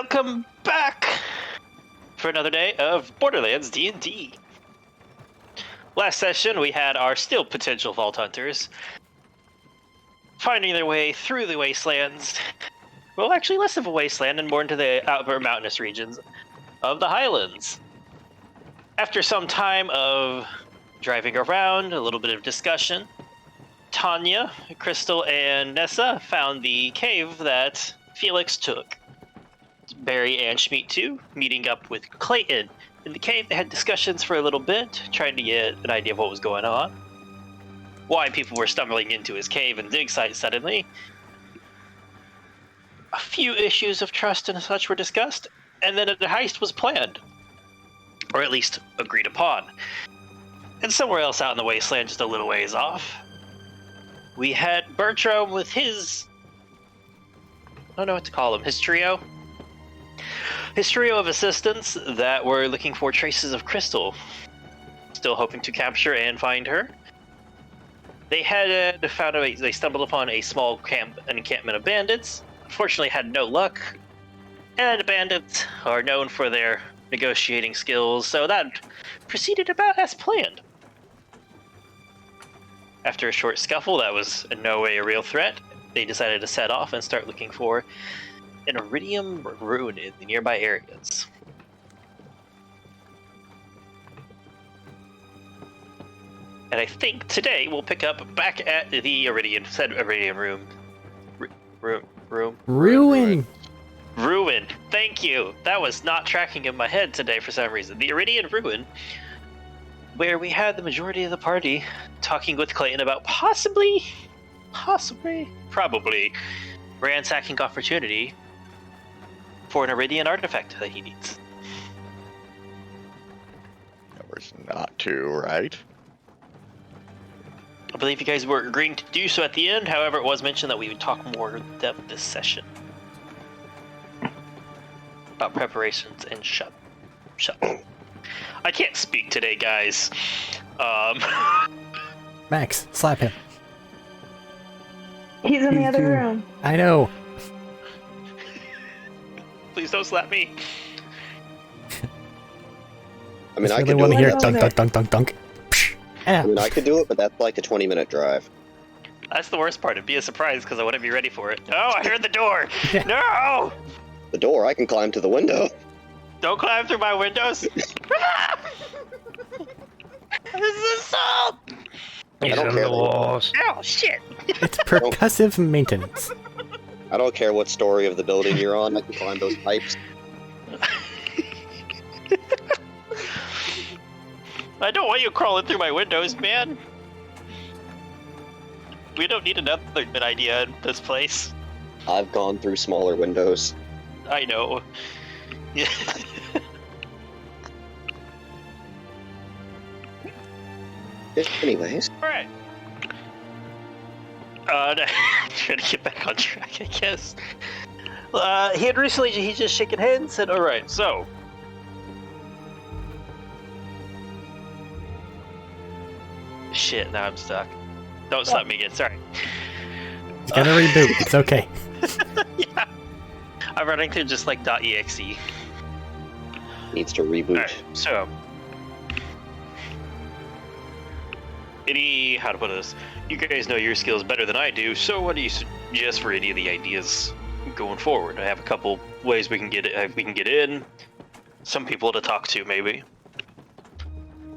Welcome back for another day of Borderlands D&D. Last session, we had our still potential Vault Hunters finding their way through the wastelands. Well, actually less of a wasteland and more into the outer mountainous regions of the Highlands. After some time of driving around, a little bit of discussion, Tanya, Crystal, and Nessa found the cave that Felix took. Barry and Schmeat too, meeting up with Clayton. In the cave, they had discussions for a little bit, trying to get an idea of what was going on. Why people were stumbling into his cave and dig site suddenly. A few issues of trust and such were discussed, and then a heist was planned. Or at least agreed upon. And somewhere else out in the wasteland, just a little ways off, we had Bertram with his... I don't know what to call him, his trio? His trio of assistants that were looking for traces of Crystal. Still hoping to capture and find her. They had found they stumbled upon a small encampment of bandits. Unfortunately had no luck. And bandits are known for their negotiating skills, so that proceeded about as planned. After a short scuffle that was in no way a real threat, they decided to set off and start looking for an iridium ruin in the nearby areas. And I think today we'll pick up back at the iridium room. Ruin. Thank you. That was not tracking in my head today for some reason. The Iridian Ruin, where we had the majority of the party talking with Clayton about probably ransacking opportunity for an Iridian artifact that he needs. That was not to, right? I believe you guys were agreeing to do so at the end. However, it was mentioned that we would talk more in depth this session about preparations and shut. I can't speak today, guys. Max, slap him. He's in the other room. I know. Please don't slap me. I mean, I I really could want do to hear it. dunk, dunk, dunk, dunk, dunk. I mean, I could do it, but that's like a 20-minute drive. That's the worst part. It'd be a surprise because I wouldn't be ready for it. Oh, I heard the door. No! The door, I can climb to the window. Don't climb through my windows. This is assault. I don't care. Oh, shit. It's percussive maintenance. I don't care what story of the building you're on. I can climb those pipes. I don't want you crawling through my windows, man. We don't need another good idea in this place. I've gone through smaller windows. I know. Anyways. Alright. Trying to get back on track, I guess. He's just shaking hands and said, alright, so. Shit, now I'm stuck. Don't stop me again, sorry. You gotta reboot, it's okay. Yeah. I'm running through just like .exe. Needs to reboot. Alright, so. How to put this? You guys know your skills better than I do, so what do you suggest for any of the ideas going forward? I have a couple ways we can get in, some people to talk to maybe,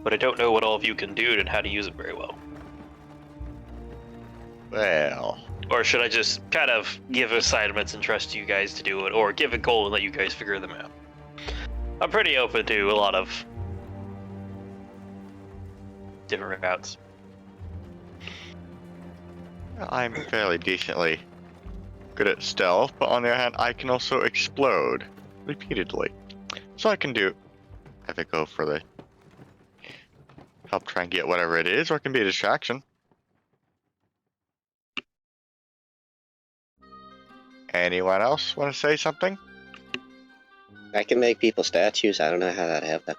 but I don't know what all of you can do and how to use it very well. Well, or should I just kind of give assignments and trust you guys to do it, or give a goal and let you guys figure them out? I'm pretty open to a lot of different routes. I'm fairly decently good at stealth, but on the other hand, I can also explode repeatedly. So I can either go for the help try and get whatever it is, or it can be a distraction. Anyone else want to say something? I can make people statues. I don't know how that happened.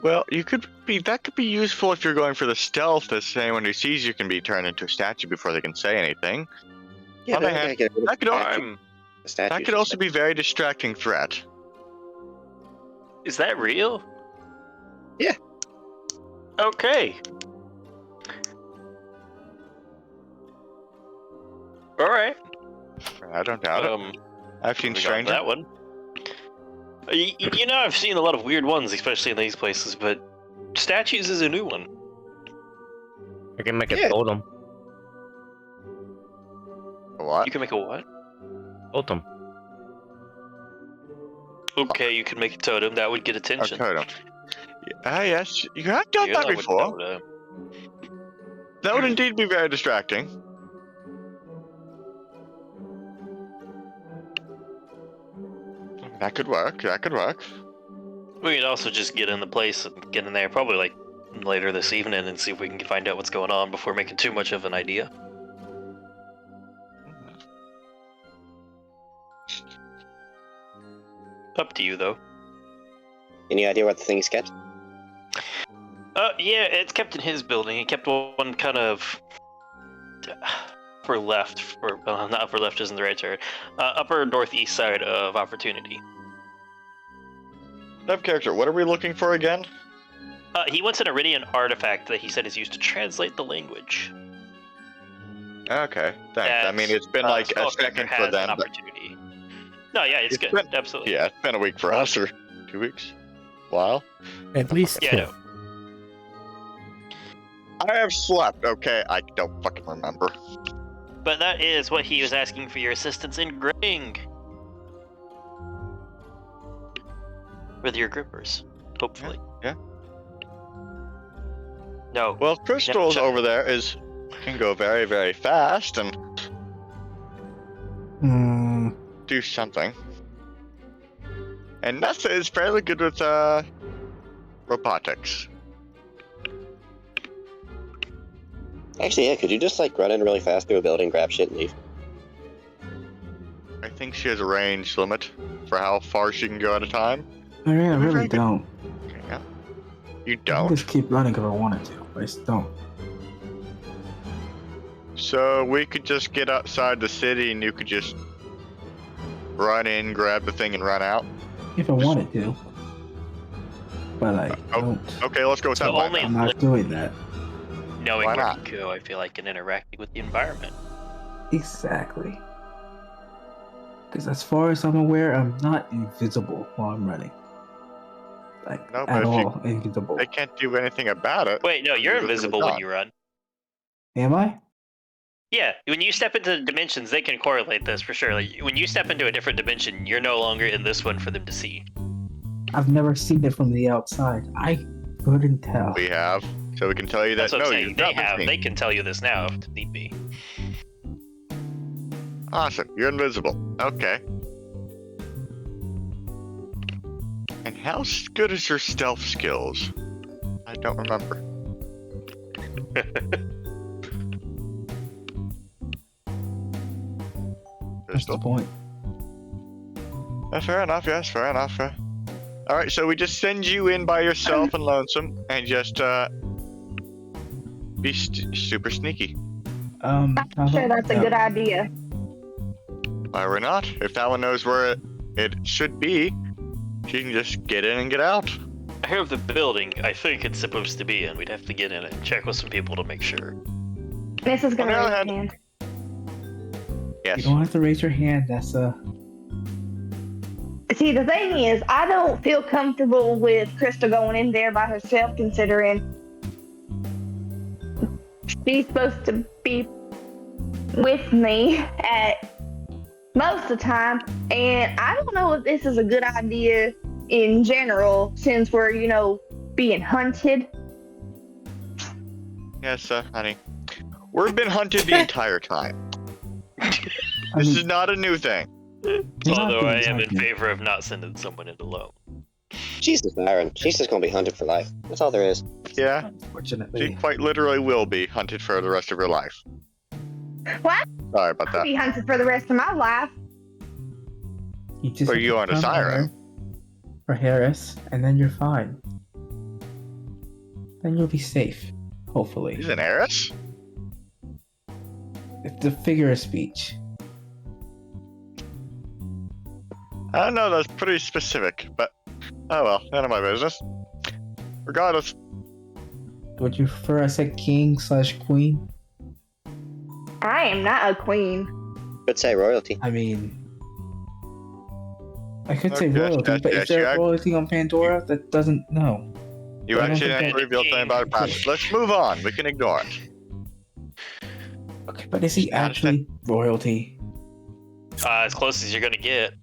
Well, that could be useful if you're going for the stealth, as anyone who sees you can be turned into a statue before they can say anything. Yeah, On the but I hand, gotta get rid of that could also, I'm. the statues. that could also be very distracting threat. Is that real? Yeah. Okay. All right. I don't doubt it. I've seen We got stranger. that one. You know, I've seen a lot of weird ones, especially in these places, but statues is a new one. I can make a Yeah. totem. What? You can make a what? Totem. Okay, you can make a totem. That would get A attention. totem. Yes, you have done Yeah, that would before. totem. That would indeed be very distracting. That could work. That could work. We could also just get in the place and get in there probably like later this evening and see if we can find out what's going on before making too much of an idea. Up to you, though. Any idea what the thing's kept? Yeah, it's kept in his building. He kept one kind of upper left, or not upper left isn't the right term. Upper northeast side of Opportunity. Dev character, what are we looking for again? He wants an Iridian artifact that he said is used to translate the language. Okay, thanks. I mean, it's been like a second for them. But Opportunity. No, yeah, it's good. been- Absolutely. yeah, it's been a week for us, or 2 weeks. Wow. At least Yeah, two. no. I have slept, okay? I don't fucking remember. But that is what he was asking for your assistance in grading. With your grippers, hopefully. Yeah. No. Well, Crystal's Yep, over there can go very, very fast and Hmm. do something. And Nessa is fairly good with robotics. Actually, yeah, could you just like run in really fast through a building, grab shit, and leave? I think she has a range limit for how far she can go at a time. I mean, I Very really good. don't. Yeah. You I can don't. just keep running if I wanted to, but I just don't. So we could just get outside the city and you could just run in, grab the thing, and run out. If I wanted to. But I oh, don't. Okay, let's go with that So plan. only- I'm not doing that. Knowing Why where not? to go, I feel like, and interacting with the environment. Exactly. Because as far as I'm aware, I'm not invisible while I'm running. Like, No, but at if you- all invisible. They can't do anything about it. Wait, no, you're You're invisible gone. when you run. Am I? Yeah, when you step into dimensions, they can correlate this for sure. Like, when you step into a different dimension, you're no longer in this one for them to see. I've never seen it from the outside. I couldn't tell. We have. So we can tell you that That's what no, I'm saying. you've They not been have. seen. They can tell you this now if need be. Awesome. You're invisible. Okay. And how good is your stealth skills? I don't remember. That's the Pistol? point. Fair enough. Yes, fair enough. All right. So we just send you in by yourself and lonesome, and just be super sneaky. How Sure, about that's a that? good idea. Why we're not? If that one knows where it should be, she can just get in and get out. I hear of the building I think it's supposed to be in. We'd have to get in and check with some people to make sure. This is gonna On the other raise hand- a hand. Yes. You don't have to raise your hand. That's See, the thing is, I don't feel comfortable with Krista going in there by herself, considering she's supposed to be with me at most of the time, and I don't know if this is a good idea in general, since we're, being hunted. Yes, honey. We've been hunted the entire time. This is not a new thing. you're not Although I being am in hunted. favor of not sending someone in alone. Jesus, Byron. She's just gonna be hunted for life. That's all there is. Yeah, she Unfortunately. quite literally will be hunted for the rest of her life. What? Sorry about I'll that. be hunted for the rest of my life. You just Well, have you to aren't a come siren. here for Harris, and then you're fine. Then you'll be safe, hopefully. He's an heiress? It's a figure of speech. I don't know, that's pretty specific, but oh well, none of my business. Regardless, Would you prefer I said king/queen? I am not a queen. Could say royalty. I mean, I could say Okay, royalty, yes, but yes, is there yeah. royalty on Pandora? That doesn't know. you I don't actually think didn't I- reveal something about it past. Let's move on. We can ignore it. Okay, but is he Just add actually royalty? As close as you're gonna get.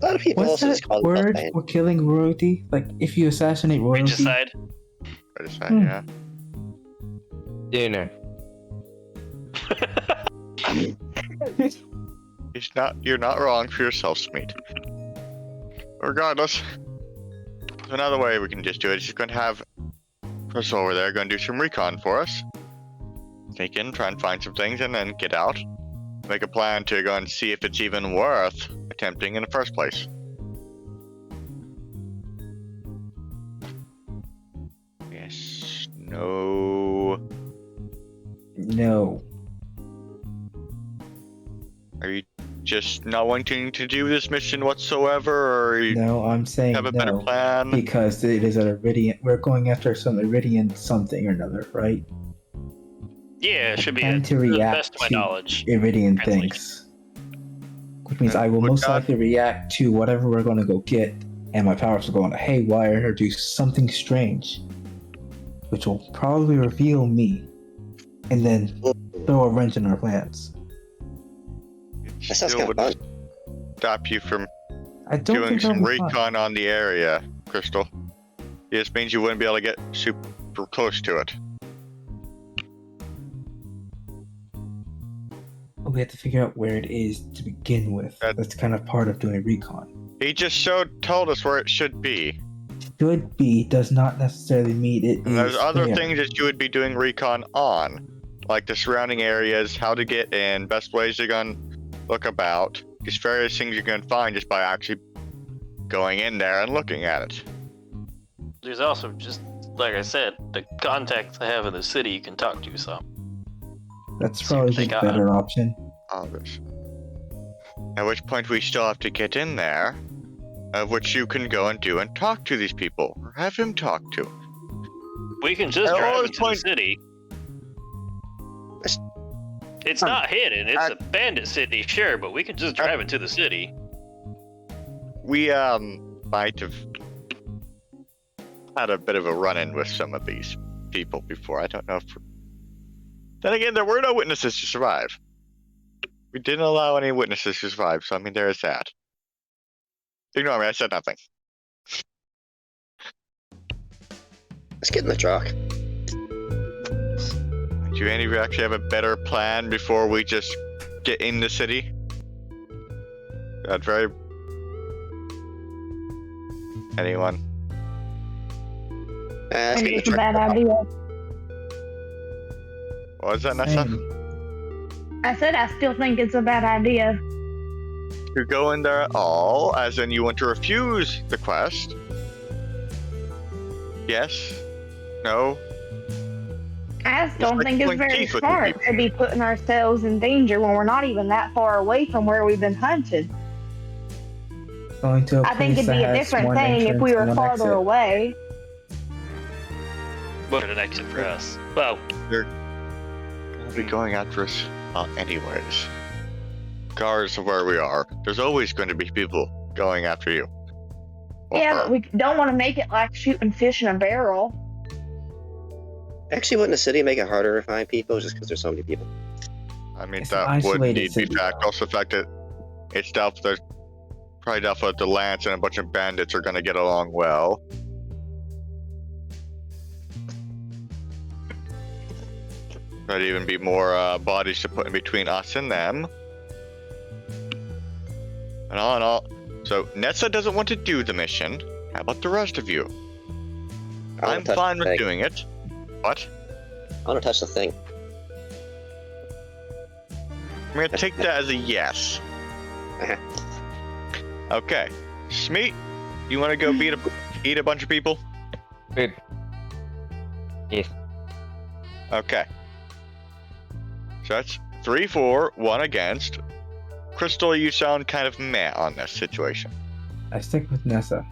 A lot of people What's also just that call word themselves for killing royalty? Like, if you assassinate royalty, Regicide. I just said, Hmm. yeah. Dinner. You're not wrong for yourself, Smeet. Regardless, another way we can just do it is just going to have Chris over there going to do some recon for us. Sneak in, try and find some things, and then get out. Make a plan to go and see if it's even worth attempting in the first place. Yes. No. no. Are you just not wanting to do this mission whatsoever, or you No, I'm saying have a better no. plan? Because it is an Iridian. We're going after some Iridian something or another, right? Yeah, it should be Trying it, to to the react best of my to knowledge. Iridian Translation. things. Which means Yeah, I will would most not- likely react to whatever we're going to go get, and my powers will go on a haywire or do something strange. Which will probably reveal me, and then throw a wrench in our plans. That sounds Still kind of would fun. stop you from I don't doing think some that'll be fun. recon on the area, Crystal. It just means you wouldn't be able to get super close to it. We have to figure out where it is to begin with. That- That's kind of part of doing recon. He just told us where it should be. Should be does not necessarily mean it And is there's other there. things that you would be doing recon on, like the surrounding areas, how to get in, best ways you're gonna look about. These various things you're gonna find just by actually going in there and looking at it. There's also just, like I said, the contacts I have in the city you can talk to. So That's See probably what they the got. better option. Others. At which point we still have to get in there, of which you can go and do and talk to these people, or have him talk to. we can just At drive all into points- the city. That's- It's not hidden. It's a bandit city, sure, but we can just drive into the city. We might have had a bit of a run-in with some of these people before. I don't know if. Then again, there were no witnesses to survive. We didn't allow any witnesses to survive, so I mean, there is that. Ignore me, I said nothing. Let's get in the truck. Do any of you actually have a better plan before we just get in the city? That very. Anyone? Let's I get think in the it's a truck. bad idea. What was that, Nessa? Same. I said I still think it's a bad idea. To go in there at all, as in you want to refuse the quest? Yes? No? I just don't like think it's pulling very teeth with smart to be putting ourselves in danger when we're not even that far away from where we've been hunted. Going to a I think place it'd be that a has different one thing if entrance we were and one farther exit. away. What an exit for us. Well, Be going after us anyways. Regardless of where we are, there's always going to be people going after you. Or Yeah, her. but we don't want to make it like shooting fish in a barrel. Actually, wouldn't a city make it harder to find people just because there's so many people? I mean, It's an that would isolated need to be city. fact. Also, the fact that it's doubtful there's probably doubtful that the Lance and a bunch of bandits are going to get along well. There'd even be more bodies to put in between us and them. And all in all, so Nessa doesn't want to do the mission. How about the rest of you? I wanna I'm touch fine the with thing. doing it. What? I want to touch the thing. I'm gonna take that as a yes. Uh-huh. Okay, Smeet, you want to go eat a bunch of people? Good. Yes. Okay. So that's 3 for, 1 against. Crystal, you sound kind of meh on this situation. I stick with Nessa.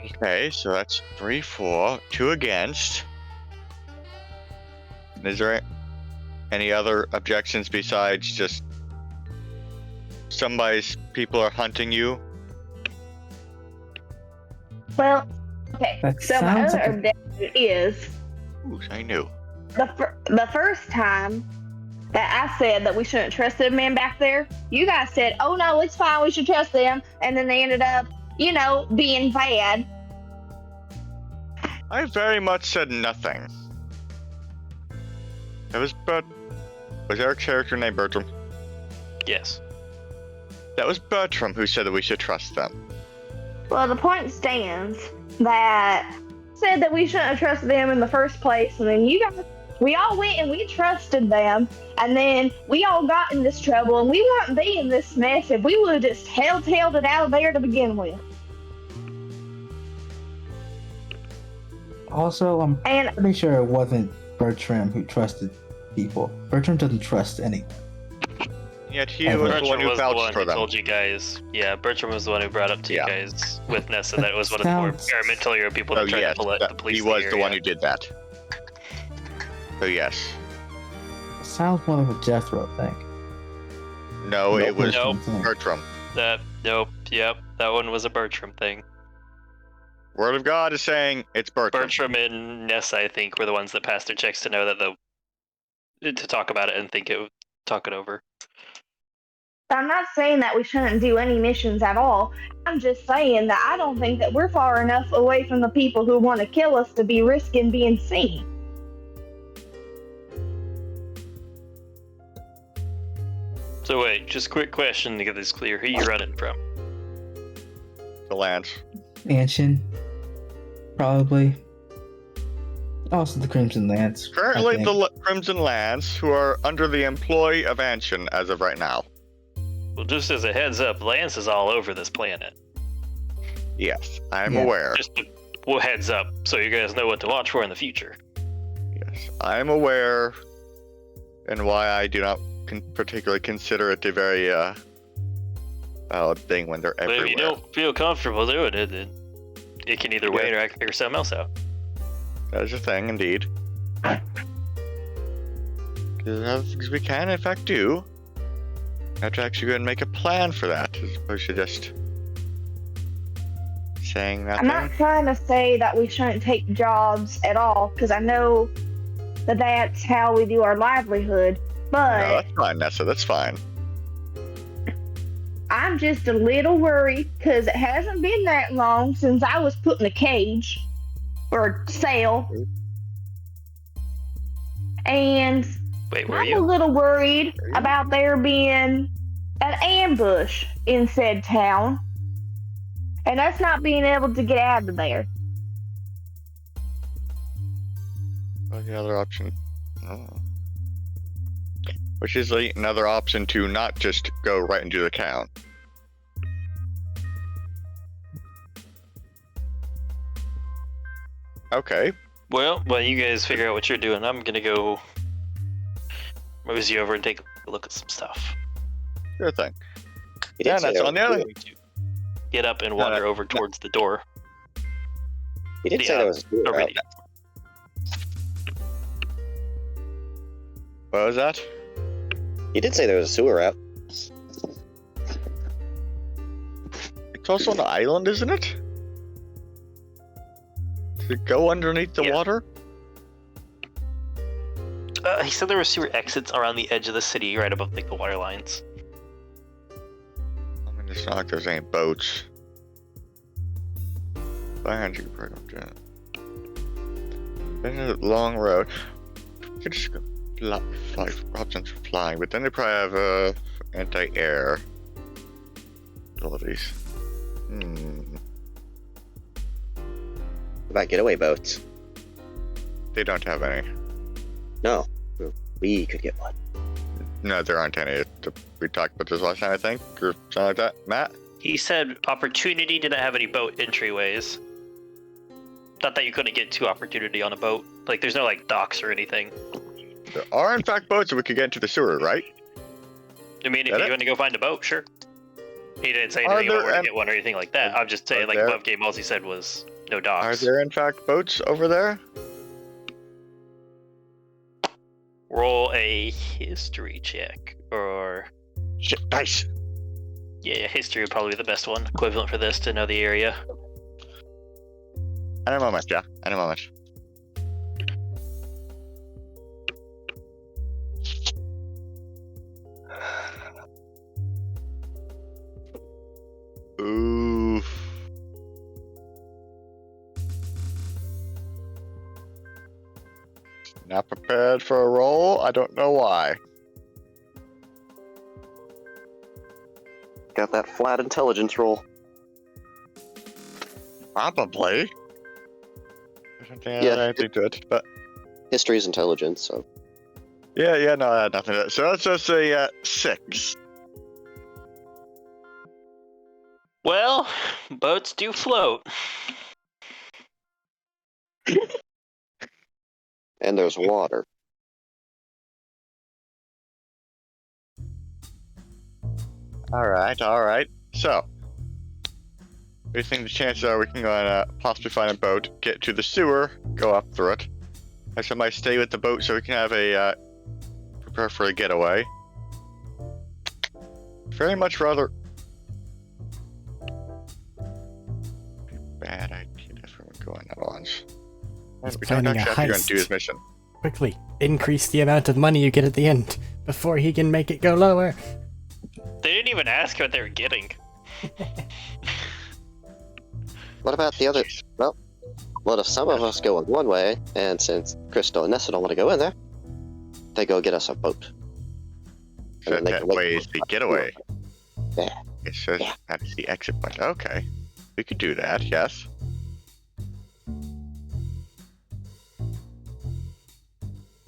Okay, so that's 3, 4, 2 against. Is there any other objections besides just somebody's people are hunting you? Well, okay. That So my sounds other like objection is Ooh, I knew. the first time that I said that we shouldn't trust the men back there, you guys said, "Oh no, it's fine, we should trust them," and then they ended up, being bad. I very much said nothing. That was there a character named Bertram? Yes. That was Bertram who said that we should trust them. Well, the point stands that said that we shouldn't have trusted them in the first place, and then we all went and we trusted them, and then we all got in this trouble, and we wouldn't be in this mess if we would have just held it out of there to begin with. also, I'm And pretty sure it wasn't Bertram who trusted people. Bertram doesn't trust anyone. Yet he Ever. was the Bertram one who was the vouched one for who them. told you guys. Yeah, Bertram was the one who brought up to Yeah. you guys with Nessa that it was one of the more Sounds- paramilitary people Oh that tried yes, to pull that- the police. he in the was the one area. who did that. So yes. Sounds more of a Jethro thing. No, it was Nope. Bertram. Nope. Yep. That one was a Bertram thing. Word of God is saying it's Bertram. Bertram and Nessa, I think, were the ones that passed their checks to know that to talk about it and talk it over. I'm not saying that we shouldn't do any missions at all. I'm just saying that I don't think that we're far enough away from the people who want to kill us to be risking being seen. So wait, just quick question to get this clear: who you running from? The Lance. Anshin, probably. Also, the Crimson Lance. I Currently, think. the Crimson Lance, who are under the employ of Anshin as of right now. Well, just as a heads up, Lance is all over this planet. Yes, I'm Yeah. aware. Just a heads up, so you guys know what to watch for in the future. Yes, I'm aware, and why I do not particularly consider it a very valid thing when they're But everywhere. if you don't feel comfortable doing it, then it can either wait or I can figure something else out. That is a thing, indeed. Because we can, in fact, do. Have to actually go and make a plan for that, as opposed to just saying I'm nothing. not trying to say that we shouldn't take jobs at all, because I know that that's how we do our livelihood. No, But that's fine, Nessa. That's fine. I'm just a little worried because it hasn't been that long since I was put in a cage or cell. And Wait, were I'm a you? little worried about there being an ambush in said town. And us not being able to get out of there. What's the other option? Oh. Which is like another option to not just go right into the town. Okay. Well, while you guys figure out what you're doing, I'm gonna go mosey over and take a look at some stuff. Sure thing. He Yeah, did say that's there on the was- other. Get up and wander over towards the door. He did say Yeah, there was a sewer route. already. What was that? He did say there was a sewer route. It's also an island, isn't it? Does it go underneath the Yeah. water? He said there were sewer exits around the edge of the city, right above like the water lines. I mean, it's not like there's any boats. Behind you, then a long road. You could just go fly options for flying, but then they probably have anti-air abilities. What about getaway boats? They don't have any. No. We could get one. No, there aren't any. We talked about this last time, I think, or something like that. Matt? He said Opportunity didn't have any boat entryways. Not that you couldn't get to Opportunity on a boat. Like, there's no like docks or anything. There are in fact boats that we could get into the sewer, right? I mean, if Get you're it? going to go find a boat, sure. He didn't say Are anything about there where to an- get one or anything like that. I'm just saying, are like, there- above game, all he said was no Are docks. there in fact boats over there? Roll a history check. Or, Shit, dice. yeah, history would probably be the best one, equivalent for this to know the area. Any moment, yeah. Any moment. Oof. Not prepared for a roll. I don't know why. Got that flat intelligence roll. Probably. I don't think I Yeah, have anything to it, but History is intelligence, so. yeah, no, I had nothing to it. So let's just say 6. Well, boats do float. And there's water. All right. So, what do you think the chances are we can go and possibly find a boat, get to the sewer, go up through it? I might stay with the boat so we can have a prepare for a getaway. Very much rather bad idea if everyone going at once. He's We don't planning a actually have to go and do his heist. mission. Quickly, increase the amount of money you get at the end before he can make it go lower. They didn't even ask what they were getting. What about the other? Well, what if some of us go in one way, and since Crystal and Nessa don't want to go in there, they go get us a boat. So And then they that can wait way for is the us. getaway. Yeah. It says Yeah. that is the exit point. Okay. We could do that, yes.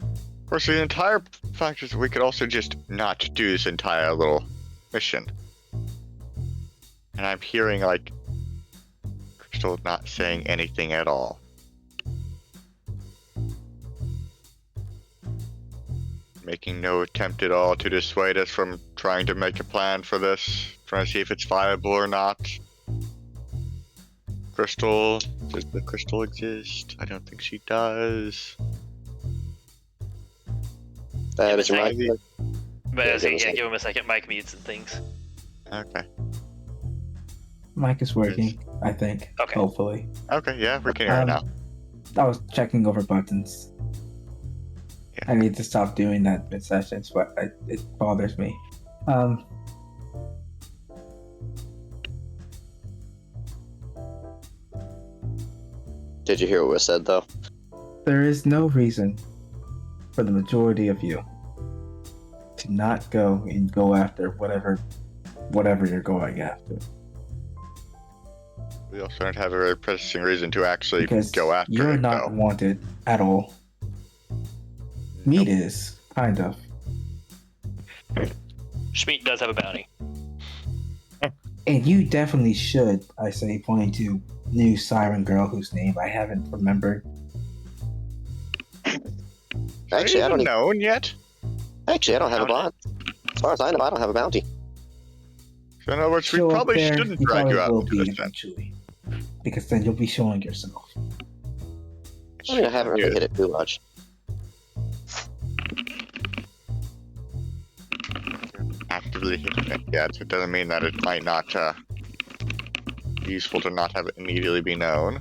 Of course, the entire fact is we could also just not do this entire little mission. And I'm hearing, like, Crystal not saying anything at all. Making no attempt at all to dissuade us from trying to make a plan for this, trying to see if it's viable or not. Crystal, does the crystal exist? I don't think she does. That is Yeah, right. maybe. But Yeah, I was like, give us yeah, a- give him a second. Mike mutes and things. Okay. Mic is working, I think. Okay. Hopefully. Okay, yeah, we can hear it now. I was checking over buttons. Yeah. I need to stop doing that mid sessions, but it bothers me. Did you hear what was said, though? There is no reason for the majority of you to not go and go after whatever you're going after. We also don't have a very pressing reason to actually Because go after you're it, not though. wanted at all. Meat is, kind of. Schmeat does have a bounty. And you definitely should, I say, pointing to new siren girl whose name I haven't remembered. Actually, I don't. known yet. Actually, I don't have a bond. As far as I know, I don't have a bounty. So in other words, we Show up probably there, shouldn't you drag probably you out will into be this then. eventually. Because then you'll be showing yourself. I mean, I haven't really hit it too much. Actively hitting it yet. It doesn't mean that it might not be useful to not have it immediately be known.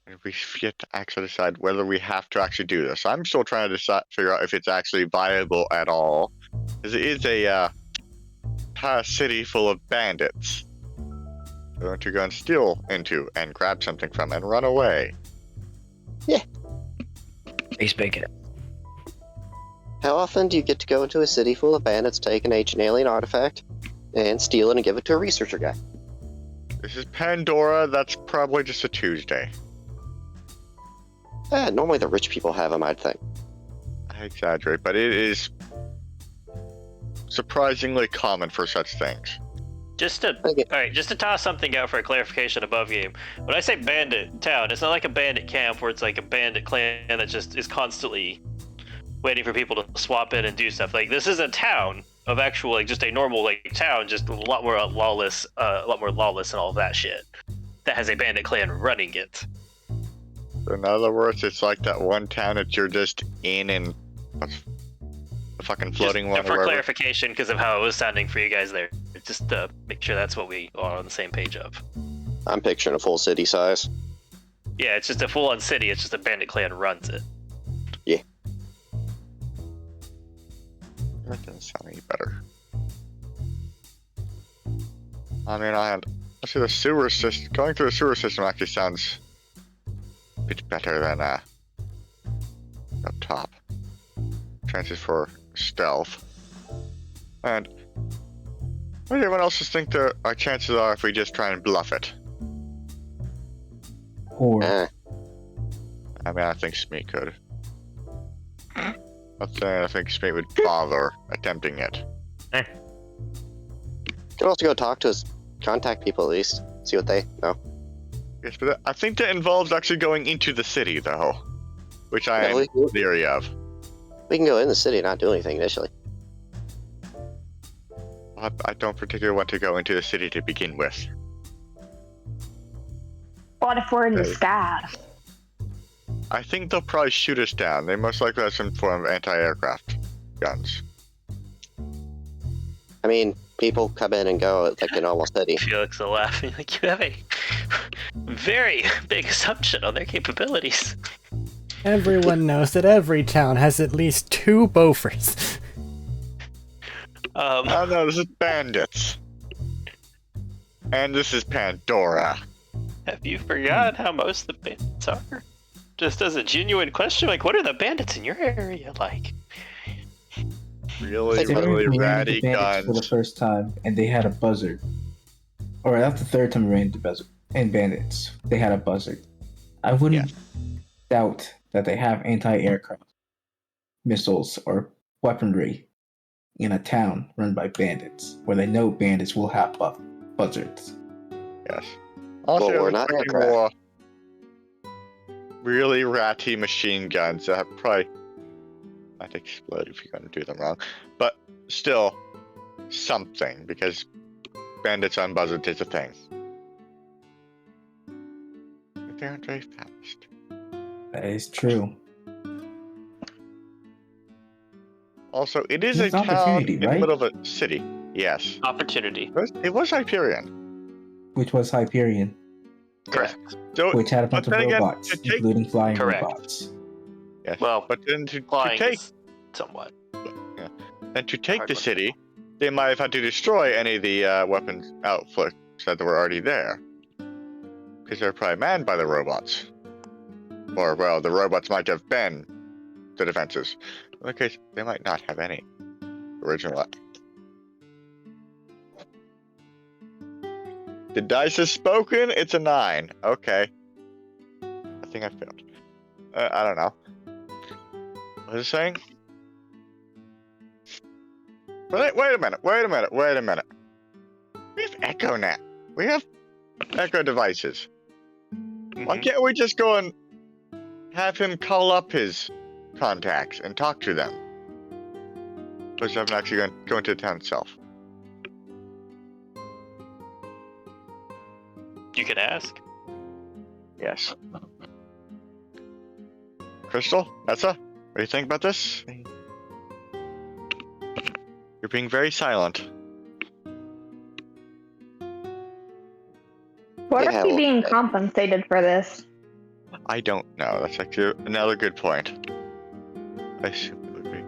And we yet to actually decide whether we have to actually do this. I'm still trying to figure out if it's actually viable at all. Because it is a entire city full of bandits. We're going to go and steal into and grab something from and run away. He's bacon. How often do you get to go into a city full of bandits, take an ancient alien artifact, and steal it and give it to a researcher guy? This is Pandora. That's probably just a Tuesday. Normally the rich people have them, I'd think. I exaggerate, but it is surprisingly common for such things. Just to Okay. all right, just to toss something out for a clarification above game. When I say bandit town, it's not like a bandit camp where it's like a bandit clan that just is constantly waiting for people to swap in and do stuff. Like, this is a town of actual, like, just a normal, like, town, just a lot more lawless and all of that shit. That has a bandit clan running it. In other words, it's like that one town that you're just in and the fucking floating Just one. for or wherever. clarification, because of how it was sounding for you guys there. Just to make sure that's what we are on the same page of. I'm picturing a full city size. Yeah, it's just a full-on city. It's just a bandit clan runs it. That doesn't sound any better. I mean, I see the sewer system. Going through the sewer system actually sounds a bit better than up top. Chances for stealth. And what do everyone else just think our chances are if we just try and bluff it? Or I mean, I think Smee could. I think Smee would bother attempting it. Could also go talk to his contact people at least. See what they know. Yes, but I think that involves actually going into the city, though. Which I am leery of. We can go in the city and not do anything initially. I don't particularly want to go into the city to begin with. What if we're in the Okay. sky? I think they'll probably shoot us down. They most likely have some form of anti-aircraft guns. I mean, people come in and go like a normal city. Felix will laugh. Like, you have a very big assumption on their capabilities. Everyone knows that every town has at least 2 Beauforts. Oh no, this is bandits. And this is Pandora. Have you forgot how most of the bandits are? Just as a genuine question, like, what are the bandits in your area like? Really, They They really ran ratty into bandits for the guns. first time, and they had a buzzard. Or that's the third time we ran into bandits. They had a buzzard. I wouldn't doubt that they have anti-aircraft missiles or weaponry in a town run by bandits, where they know bandits will have buzzards. Yes. Also, Well, we're not expecting aircraft. more really ratty machine guns that probably might explode if you're going to do them wrong. But still, something, because bandits on buzzards is a thing. But they aren't very fast. That is true. Also, it is a It's town opportunity, in the right? middle of a city. Yes. Opportunity. It was Hyperion. Which was Hyperion, Correct. So, which had a bunch of then again, robots, to take- including flying Correct. robots. yes. Well, but then to flying take is somewhat. And to take Hard the one. city, they might have had to destroy any of the weapons outfits that were already there. Because they're probably manned by the robots. Or, well, the robots might have been the defenses. In that case, they might not have any original. The dice has spoken, it's a 9. Okay. I think I failed. I don't know. What is it saying? Wait a minute. We have Echo now. We have Echo devices. Why can't we just go and have him call up his contacts and talk to them? Plus, I'm actually going to go into the town itself. You can ask. Yes. Crystal? Nessa? What do you think about this? You're being very silent. What Yeah, are we well- being compensated for this? I don't know. That's actually another good point. I assume it would be.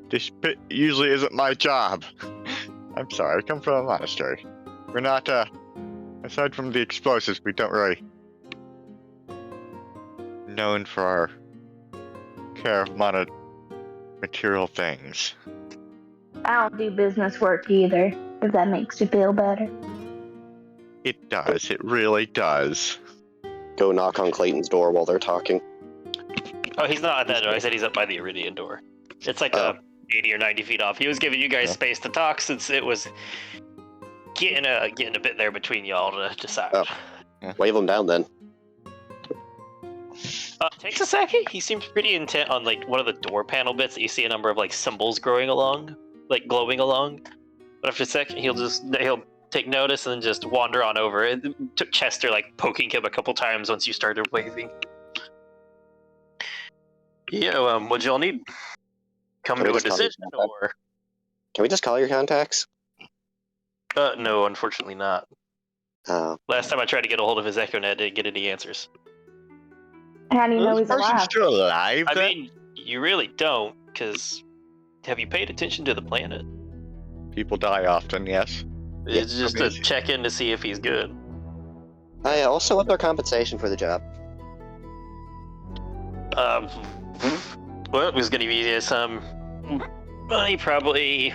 This pit usually isn't my job. I'm sorry, I come from a monastery. We're not, aside from the explosives, we don't really known for our care of material things. I don't do business work either, if that makes you feel better. It does. It really does. Go knock on Clayton's door while they're talking. Oh, he's not at that door. I said he's up by the Iridian door. It's like 80 or 90 feet off. He was giving you guys Yeah. space to talk since it was getting a bit there between y'all to decide. Oh. Wave them down then. Takes a second. He seems pretty intent on like one of the door panel bits that you see a number of like symbols growing along, like glowing along. But after a second, he'll take notice and then just wander on over. It took Chester like poking him a couple times once you started waving. Yeah, what y'all need? Come Can we to a just call you decision, contact? or Can we just call your contacts? no, unfortunately not. Oh, Last time I tried to get a hold of his EchoNet, didn't get any answers. How do you know Is he's this person alive? still alive? I then? mean, you really don't, because have you paid attention to the planet? People die often, yes. It's just to amazing. check in to see if he's good. also, what's our compensation for the job? Well, it was gonna be some money, probably.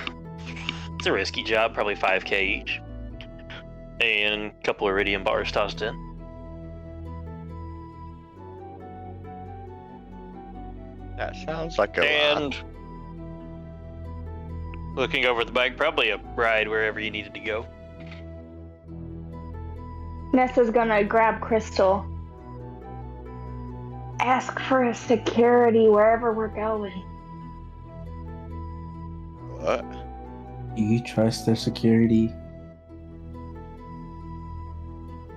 It's a risky job, probably 5K each, and a couple iridium bars tossed in. That sounds like a lot. And looking over at the bike, probably a ride wherever you needed to go. Nessa's gonna grab Crystal. Ask for security wherever we're going. What? Do you trust their security?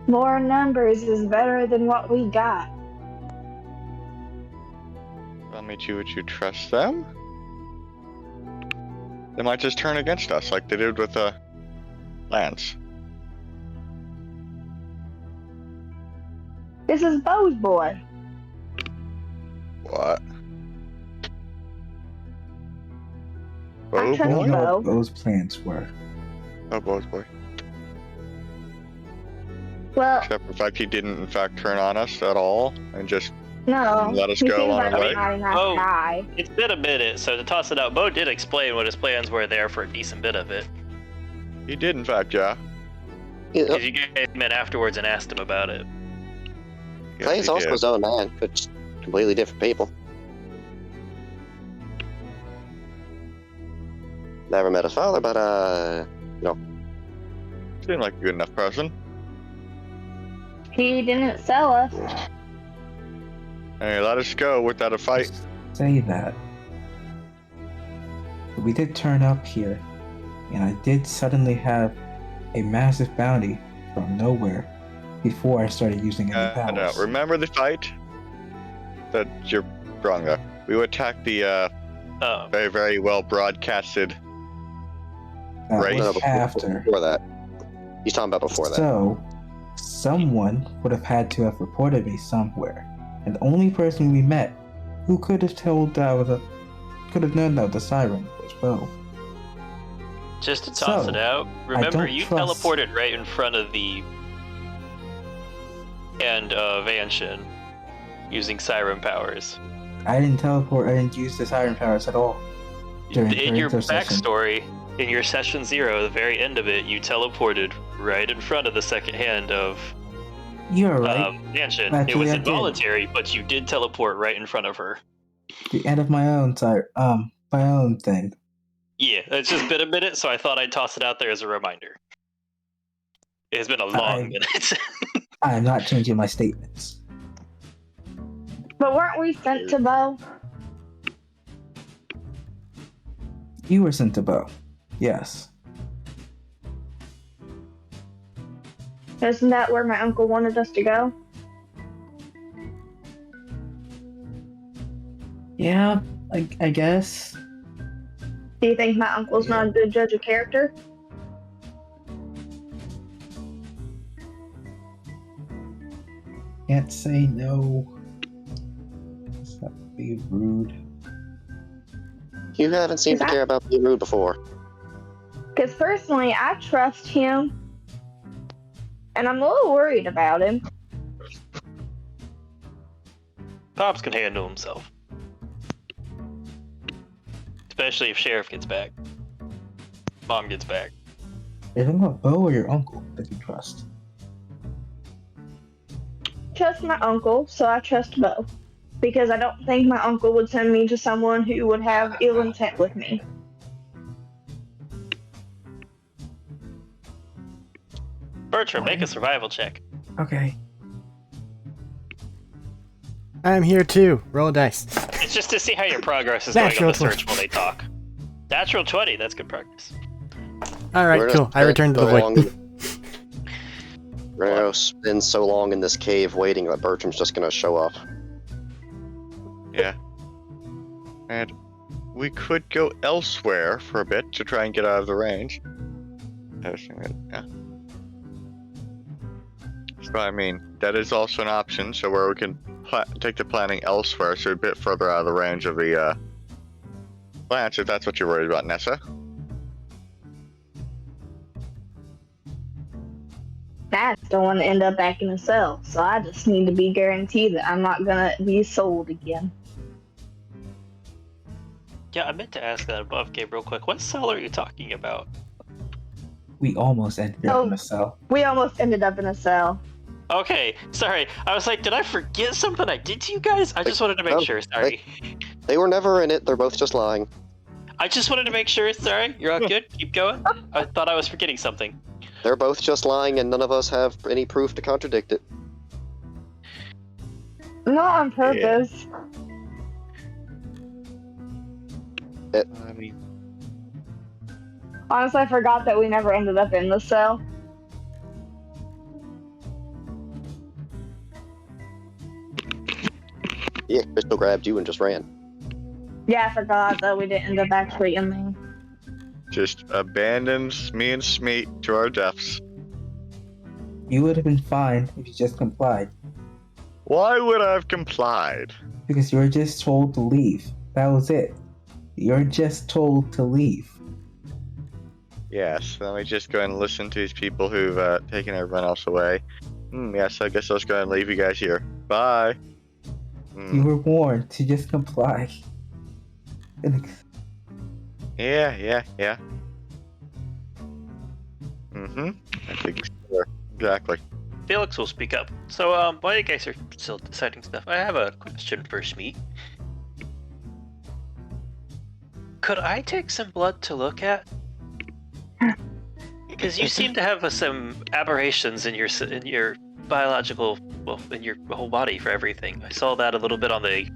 More numbers is better than what we got. Tell me, would you trust them? They might just turn against us like they did with Lance. This is Bo's boy. What? I Oh trust I don't boy? know Bo. what those plans were. Oh boy. Well, Except for the fact he didn't in fact turn on us at all and just no. let us He go seems on like our a way. mighty nice Oh. guy. It's been a minute, so to toss it out, Bo did explain what his plans were there for a decent bit of it. He did in fact, yeah. Because you guys met afterwards and asked him about it. Yes, Clay's he also did. his own man, but just completely different people. Never met his father, but Seemed like a good enough person. He didn't sell us. And he let us go without a fight. Just say that. But we did turn up here, and I did suddenly have a massive bounty from nowhere before I started using any powers. Remember the fight? That you're wrong though. We attacked the very, very well broadcasted. That Right. was after. before that. He's talking about before that. So, someone would have had to have reported me somewhere. And the only person we met who could have told that could have known that the siren was Bo. Just to toss So, it out, remember don't you trust- teleported right in front of the end of Anshin using siren powers. I didn't teleport. I didn't use the siren powers at all. In your their session. backstory, in your session 0, the very end of it, you teleported right in front of the second hand of You're right. Anshin. It Actually, was I did. involuntary, but you did teleport right in front of her. The end of my own my own thing. Yeah, it's just been a minute, so I thought I'd toss it out there as a reminder. It's been a long minute. I am not changing my statements. But weren't we sent to Bo? You were sent to Bo. Yes. Isn't that where my uncle wanted us to go? Yeah, I guess. Do you think my uncle's not a good judge of character? Can't say no. That would be rude. You haven't seemed to care about being rude before. Because personally, I trust him. And I'm a little worried about him. Pops can handle himself. Especially if Sheriff gets back. Mom gets back. Are you talking about Bo or your uncle that you trust? Trust my uncle, so I trust Bo. Because I don't think my uncle would send me to someone who would have ill intent with me. Bertram, make a survival check. Okay. I'm here too. Roll a dice. It's just to see how your progress is going on Natural the search while they talk. Natural 20, that's good progress. All right, We're cool. just I return to the so long void. We're gonna spend so long in this cave waiting that Bertram's just gonna show up. Yeah. And we could go elsewhere for a bit to try and get out of the range. Yeah. So I mean, that is also an option. So where we can take the planning elsewhere, so a bit further out of the range of the plants, if that's what you're worried about, Nessa. I don't want to end up back in a cell, so I just need to be guaranteed that I'm not gonna be sold again. Yeah, I meant to ask that above, Gabe, real quick. What cell are you talking about? We almost ended up in a cell. We almost ended up in a cell. Okay, sorry. I was like, did I forget something I did to you guys? I just wanted to make sure. Sorry. They were never in it. They're both just lying. I just wanted to make sure. Sorry. You're all good? Keep going. I thought I was forgetting something. They're both just lying, and none of us have any proof to contradict it. Not on purpose. I mean, Honestly, I forgot that we never ended up in the cell. Yeah, Crystal grabbed you and just ran. Yeah, I forgot that we didn't end up actually in there. just abandons me and Smeet to our deaths. You would have been fine if you just complied. Why would I have complied? Because you were just told to leave. That was it. You're just told to leave. Yes, let me just go and listen to these people who've taken everyone else away. Yes, I guess I'll just go and leave you guys here. Bye. You were warned to just comply. Yeah. I think sure. Exactly. Felix will speak up. So, while you guys are still deciding stuff, I have a question for Smeet. Could I take some blood to look at? Because you seem to have some aberrations in your biological, well, in your whole body for everything. I saw that a little bit on the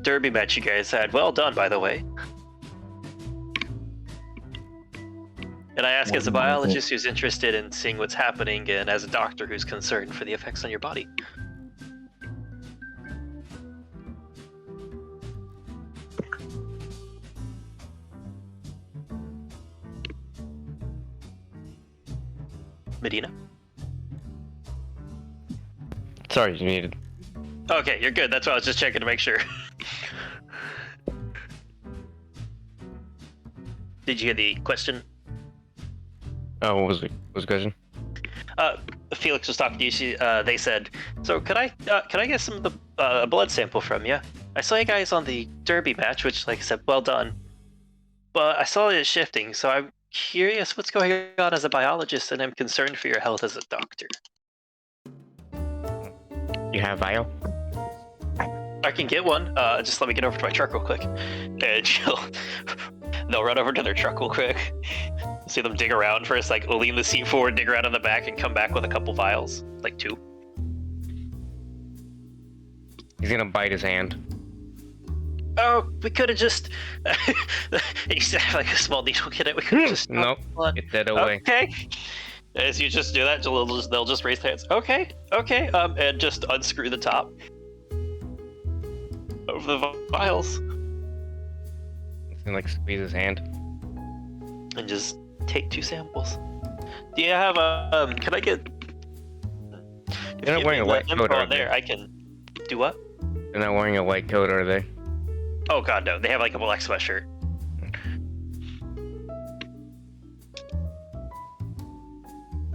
derby match you guys had. Well done, by the way. And I ask as a biologist who's interested in seeing what's happening, and as a doctor who's concerned for the effects on your body. Medina? Sorry, you needed. Okay, you're good. That's why I was just checking to make sure. Did you hear the question? Oh, what was the question? Felix was talking to you. They said, "So can I get some of the blood sample from you? I saw you guys on the derby match, which, like I said, well done. But I saw it shifting, so I'm curious what's going on as a biologist, and I'm concerned for your health as a doctor." You have vial? I can get one. Just let me get over to my truck real quick, and they'll run over to their truck real quick. See them dig around first, like lean the seat forward, dig around in the back, and come back with a couple vials, like 2. He's gonna bite his hand. Oh, we could have just. You used to have like a small needle in it. We could have just. Nope. Get that away. Okay. As you just do that, they'll just raise their hands. Okay. And just unscrew the top of the vials He's gonna like squeeze his hand. and just take 2 samples. Do you have a? Can I get? They're not wearing a white coat, are there, they? I can do what? They're not wearing a white coat, are they? Oh god, no. They have like a black sweatshirt.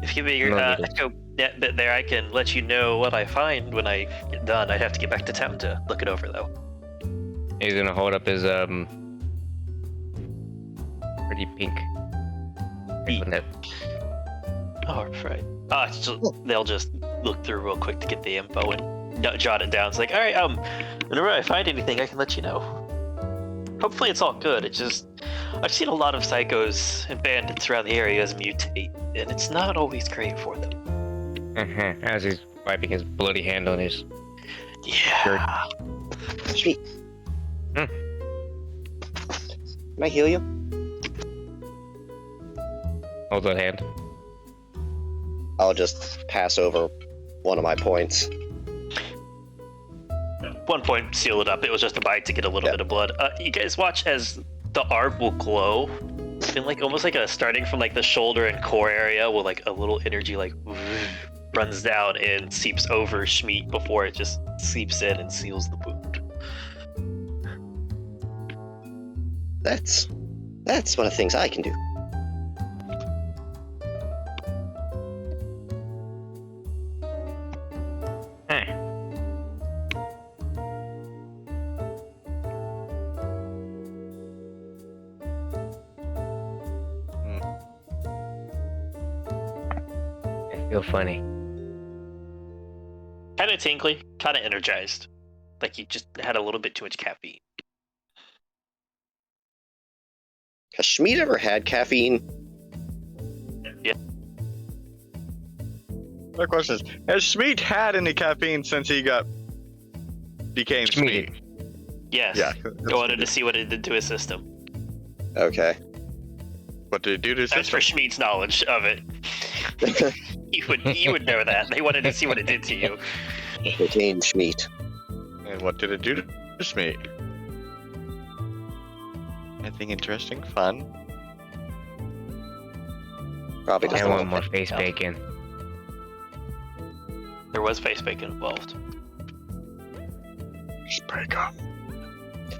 If you give me your echo bit there, I can let you know what I find when I get done. I'd have to get back to town to look it over, though. He's gonna hold up his pretty pink. Beat. Nip. Oh, right. They'll just look through real quick to get the info and jot it down. It's like, all right, whenever I find anything, I can let you know. Hopefully, it's all good. It's just I've seen a lot of psychos and bandits around the areas mutate, and it's not always great for them. As he's wiping his bloody hand on his. Yeah. Sweet. Hmm. Can I heal you? Hold that hand. I'll just pass over one of my points. 1 point, seal it up. It was just a bite to get a little Yeah. bit of blood. You guys watch as the orb will glow, and like almost like a starting from like the shoulder and core area, will like a little energy like runs down and seeps over Schmeat before it just seeps in and seals the wound. That's one of the things I can do. Hey. I feel funny. Kind of tinkly, kind of energized. Like you just had a little bit too much caffeine. Has Schmied ever had caffeine? My question is, has Schmeat had any caffeine since he became Schmeat. Schmeat? Yes. Yeah. I wanted to see what it did to his system. Okay. What did it do to his That's for system? Schmeat's knowledge of it. You would know that. They wanted to see what it did to you. Cocaine Schmied. And what did it do to Schmeat? Anything interesting? Fun? Probably I doesn't want want more face bacon. There was face bacon involved. Spraygun.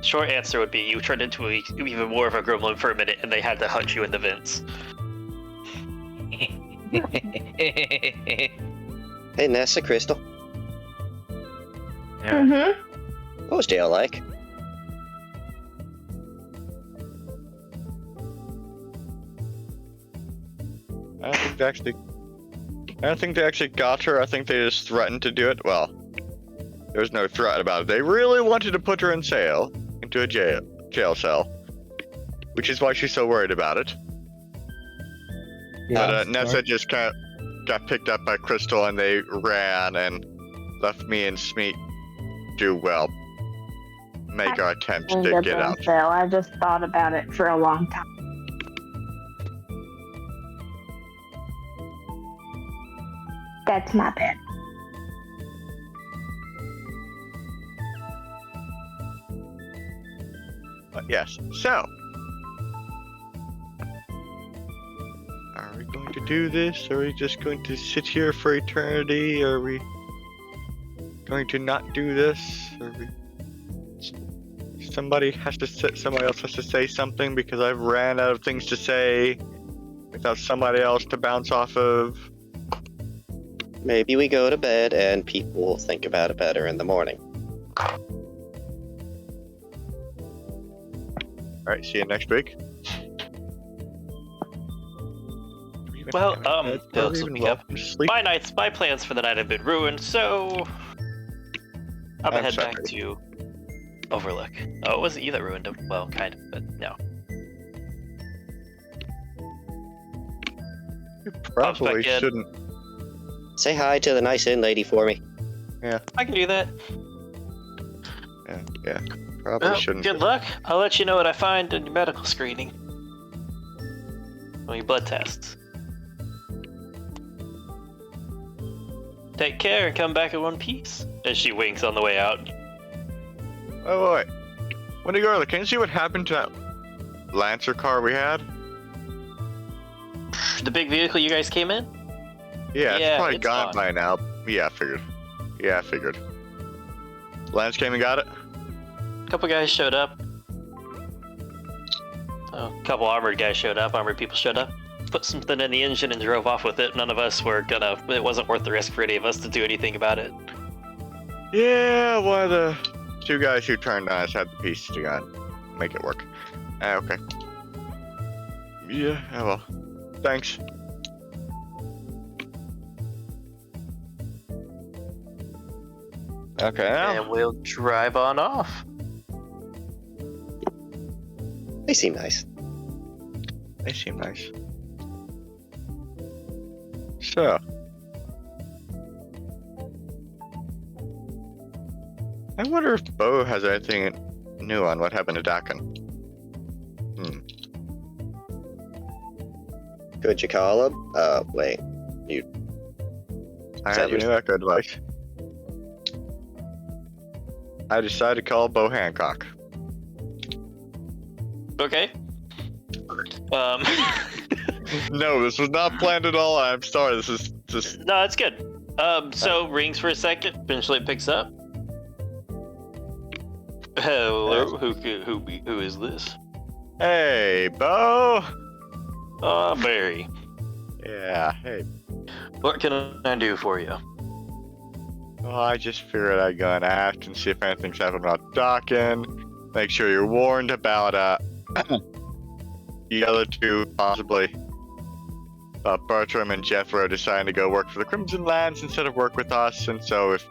Short answer would be you turned into even more of a gremlin for a minute, and they had to hunt you in the vents. Hey, Nessa, Crystal. Mm-hmm. What was jail like? I don't think they actually got her. I think they just threatened to do it. Well, there was no threat about it. They really wanted to put her in into a jail cell, which is why she's so worried about it. Yeah, But Nessa just kind of got picked up by Crystal, and they ran and left me and Smeet to, well, make our attempts to get out. So I just thought about it for a long time. That's my bad. But yes, so. Are we going to do this? Are we just going to sit here for eternity? Are we going to not do this? Are we... Somebody else has to say something because I've ran out of things to say without somebody else to bounce off of. Maybe we go to bed and people will think about it better in the morning. Alright, see you next week. Well, Phillips will pick up. Sleep. My plans for the night have been ruined, so I'm gonna head back to Overlook. Oh, it wasn't you that ruined them. Well, kind of, but no. You probably back in. shouldn't. Say hi to the nice inn lady for me. I can do that. Yeah. Probably Well, shouldn't. good luck. I'll let you know what I find in your medical screening. Or your blood tests. Take care and come back in one piece. As she winks on the way out. Oh, wait. When you go early, can you see what happened to that Lancer car we had? The big vehicle you guys came in? Yeah, it's Yeah, probably it's gone gone. by now. Yeah, I figured. Lance came and got it? A couple guys showed up. A couple armored guys showed up, armored people showed up. Put something in the engine and drove off with it. None of us were it wasn't worth the risk for any of us to do anything about it. Yeah, one of the two guys who turned on us had the piece to gun. Make it work. Okay. Yeah, well. Thanks. Okay, now. And we'll drive on off. They seem nice. They seem nice. So. I wonder if Bo has anything new on what happened to Dakin. Could you call him? Wait. I Is have that any good advice. I decided to call Bo Hancock. Okay. No, this was not planned at all. I'm sorry. This is just. No, it's good. So rings for a second. Eventually, it picks up. Hello, who is this? Hey, Bo. Barry. Yeah. Hey. What can I do for you? Well, I just figured I'd go and ask and see if anything's happened about Dakin. Make sure you're warned about the other two, possibly. Bertram and Jethro deciding to go work for the Crimson Lands instead of work with us, and so if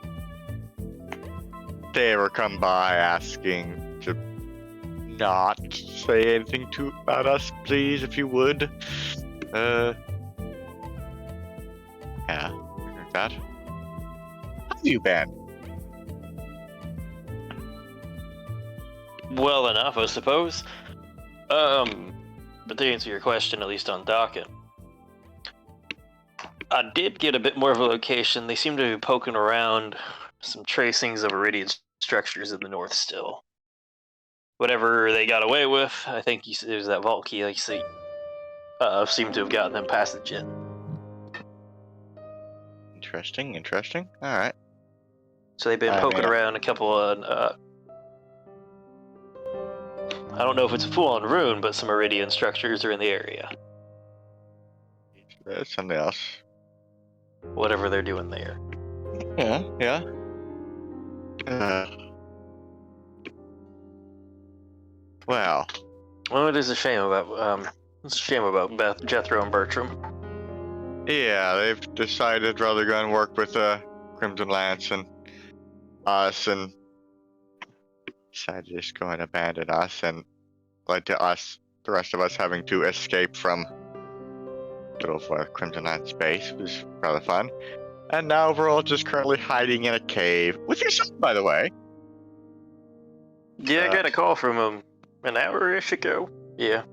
they ever come by asking to not say anything about us, please, if you would. Yeah, like that. How have you been? Well enough, I suppose. But to answer your question, at least on Docket, I did get a bit more of a location. They seem to be poking around some tracings of Iridian structures in the north still. Whatever they got away with, I think it was that vault key, like you see, seemed to have gotten them passage in. Interesting. Alright. So they've been poking around a couple of, I don't know if it's a full-on rune, but some Iridian structures are in the area. That's something else. Whatever they're doing there. Yeah. Well. Well, it is a shame about Jethro and Bertram. Yeah, they've decided rather go and work with Crimson Lance and us, and decided to just go and abandon us, and led to us, the rest of us, having to escape from Crimson Lance base. It was rather fun. And now we're all just currently hiding in a cave with your son, by the way. Yeah, I got a call from him an hour-ish ago. Yeah.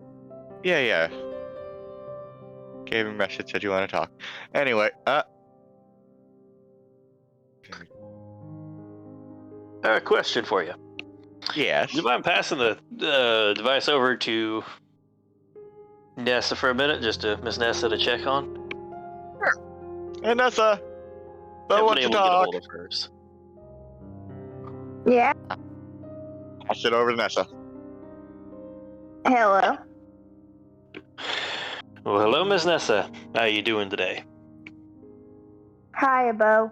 Yeah. Gave him a message, said you want to talk. Anyway, question for you. yes. Do you mind passing the device over to Nessa for a minute, just to Miss Nessa to check on? Hey, Nessa. I Haven't want been to able to get a talk. hold of hers. Yeah. Pass it over to Nessa. Hello. Well, hello, Miss Nessa. How you doing today? Hi, Bo.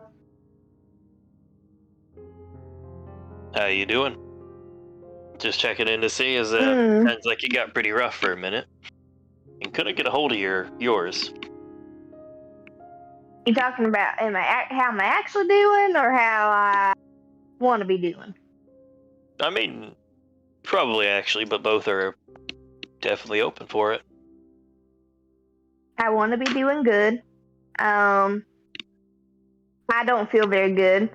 How you doing? Just checking in to see, as sounds like you got pretty rough for a minute. And couldn't get a hold of yours. You talking about how am I actually doing, or how I want to be doing? I mean, probably actually, but both are definitely open for it. I want to be doing good. I don't feel very good.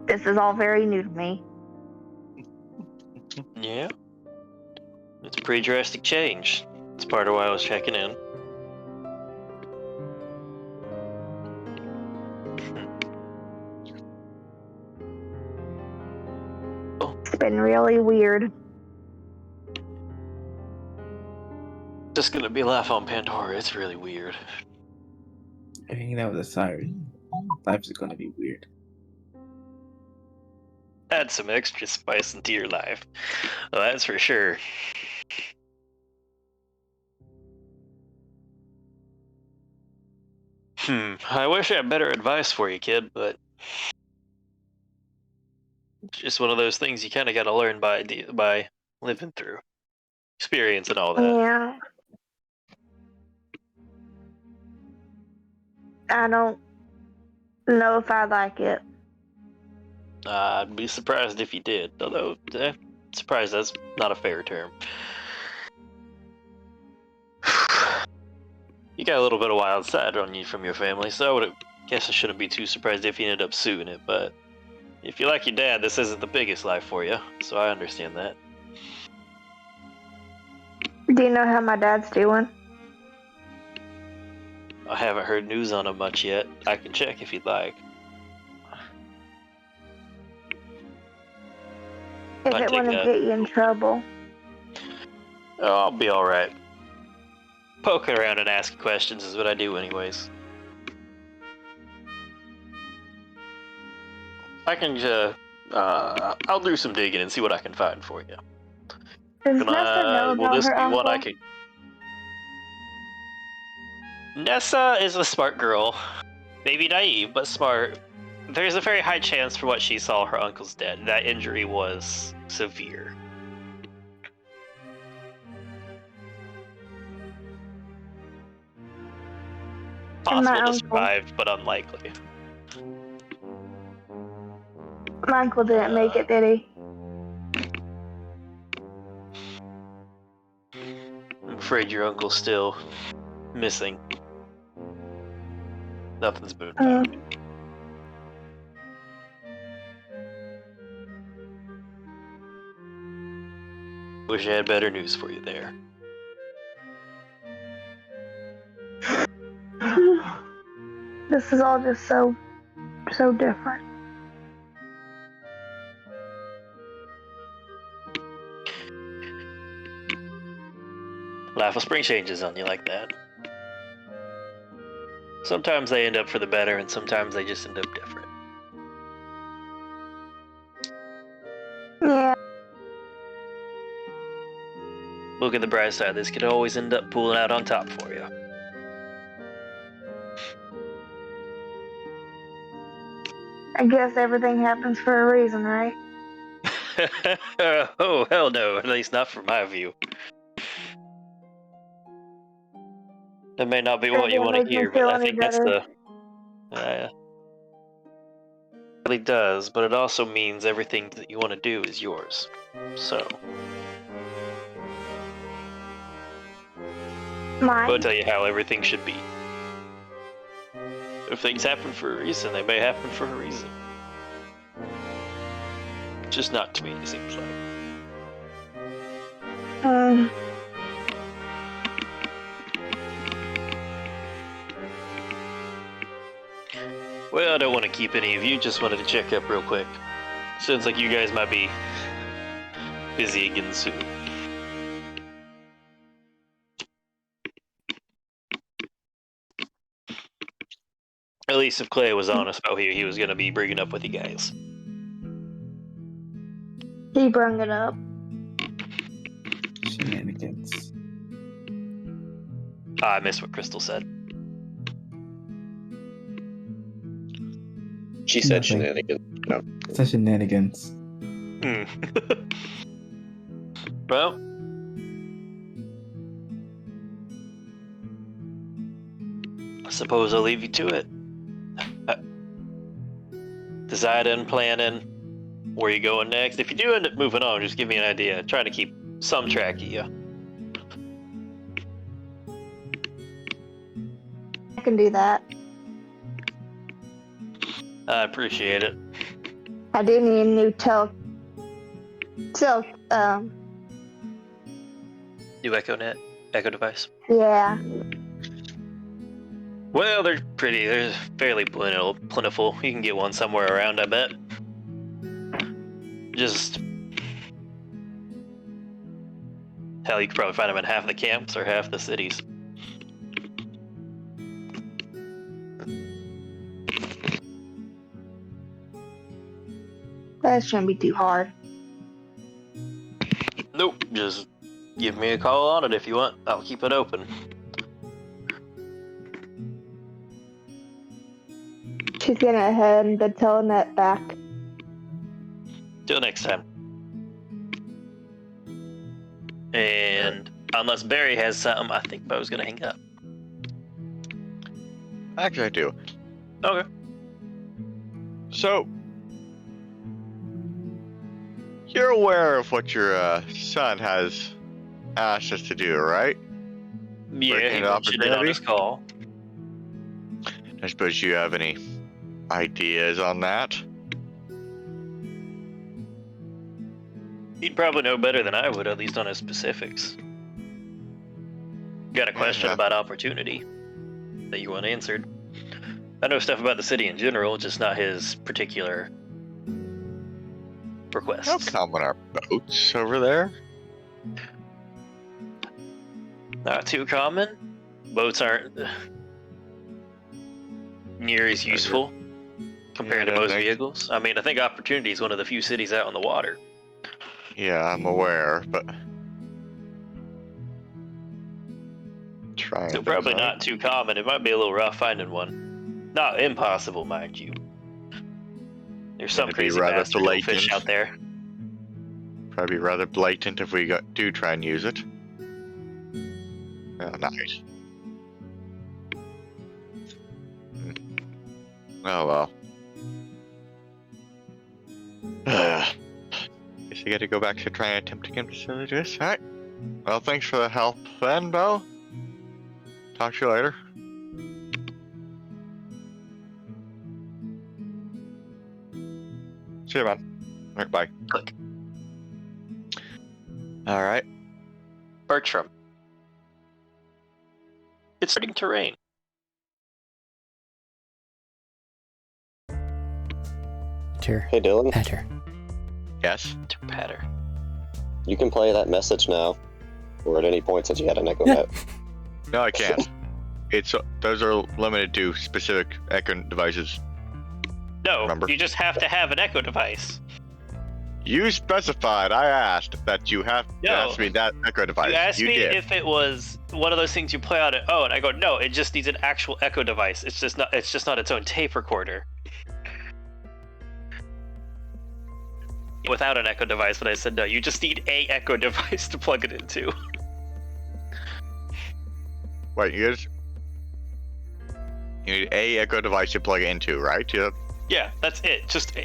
This is all very new to me. Yeah. It's a pretty drastic change. It's part of why I was checking in. It's been really weird. Just gonna be a laugh on Pandora. It's really weird. Hanging out with a siren. Life's gonna be weird. Add some extra spice into your life. Well, that's for sure. I wish I had better advice for you, kid, but it's just one of those things you kind of got to learn by living through, experience and all that. Yeah. I don't know if I like it. I'd be surprised if you did, although surprised that's not a fair term. You got a little bit of wild side on you from your family, so I guess I shouldn't be too surprised if you ended up suing it, but if you like your dad, this isn't the biggest life for you, so I understand that. Do you know how my dad's doing? I haven't heard news on him much yet. I can check if you'd like. If Might it take wouldn't a- get you in trouble. Oh, I'll be alright. Poking around and asking questions is what I do anyways. I can I'll do some digging and see what I can find for you. Does Can Nessa know will about this her be uncle? one I could... Nessa is a smart girl. Maybe naive, but smart. There's a very high chance for what she saw her uncle's dead. That injury was severe. And my Possible to uncle- survive, but unlikely. My uncle didn't make it, did he? I'm afraid your uncle's still missing. Nothing's been found. Wish I had better news for you there. This is all just so different. Life will spring changes on you like that. Sometimes they end up for the better, and sometimes they just end up different. Yeah. Look at the bright side, this could always end up pulling out on top for you. I guess everything happens for a reason, right? Oh, hell no, at least not from my view. That may not be Sure what you didn't want to make me hear, but feel I any think that's better. the... It really does, but it also means everything that you want to do is yours. So, I'll Mine. tell you how everything should be. If things happen for a reason, they may happen for a reason. Just not to me, it seems like. Well, I don't want to keep any of you, just wanted to check up real quick. Sounds like you guys might be busy again soon. At least if Clay was honest about who he was going to be bringing up with you guys. He brung it up. Shenanigans. I missed what Crystal said. She said Nothing. shenanigans. No. Such shenanigans. Well, I suppose I'll leave you to it. Deciding, planning, where you going next. If you do end up moving on, just give me an idea. Try to keep some track of you. I can do that. I appreciate it. I do need a new New Echo device. yeah. Well, they're fairly plentiful. You can get one somewhere around, I bet. Just... Hell, you could probably find them in half the camps or half the cities. That shouldn't be too hard. Nope, just give me a call on it if you want. I'll keep it open. She's gonna head and the telenet back. Till next time. And unless Barry has something, I think Bo's gonna hang up. Actually, I do. Okay. So, you're aware of what your son has asked us to do, right? Yeah, he Breaking mentioned it on opportunity? his call. I suppose you have any ideas on that? He'd probably know better than I would, at least on his specifics. Got a question Yeah. about opportunity that you want answered. I know stuff about the city in general, just not his particular How requests. common are boats over there? Not too common. Boats aren't near as useful compared to Yeah, most thanks. vehicles. I mean, I think Opportunity is one of the few cities out on the water. Yeah, I'm aware, but trying. So probably not too common. It might be a little rough finding one. Not impossible, mind you. There's some It'd be crazy rather bastard little fish blatant. out there. Probably rather blatant if we do try and use it. Oh, nice. Oh well. Guess I gotta go back to try and attempt to get to this. Alright. Well, thanks for the help then, Bo. Talk to you later. See you, man. Alright, bye. Click. Alright. Bertram. It's starting to rain. Patter. Hey Dylan, Patter. Yes. To patter. you can play that message now, or at any point since you had an echo Yeah. net. No, I can't. Those are limited to specific Echo devices. No, Remember. you just have to have an Echo device. You specified. I asked that you have to No. ask me that Echo device. You asked me did. if it was one of those things you play on it. Oh, and I go, no, it just needs an actual Echo device. It's just not its own tape recorder. Without an Echo device, but I said no, you just need a Echo device to plug it into. Wait, you need a Echo device to plug it into, right? Yeah. Yeah, that's it. Just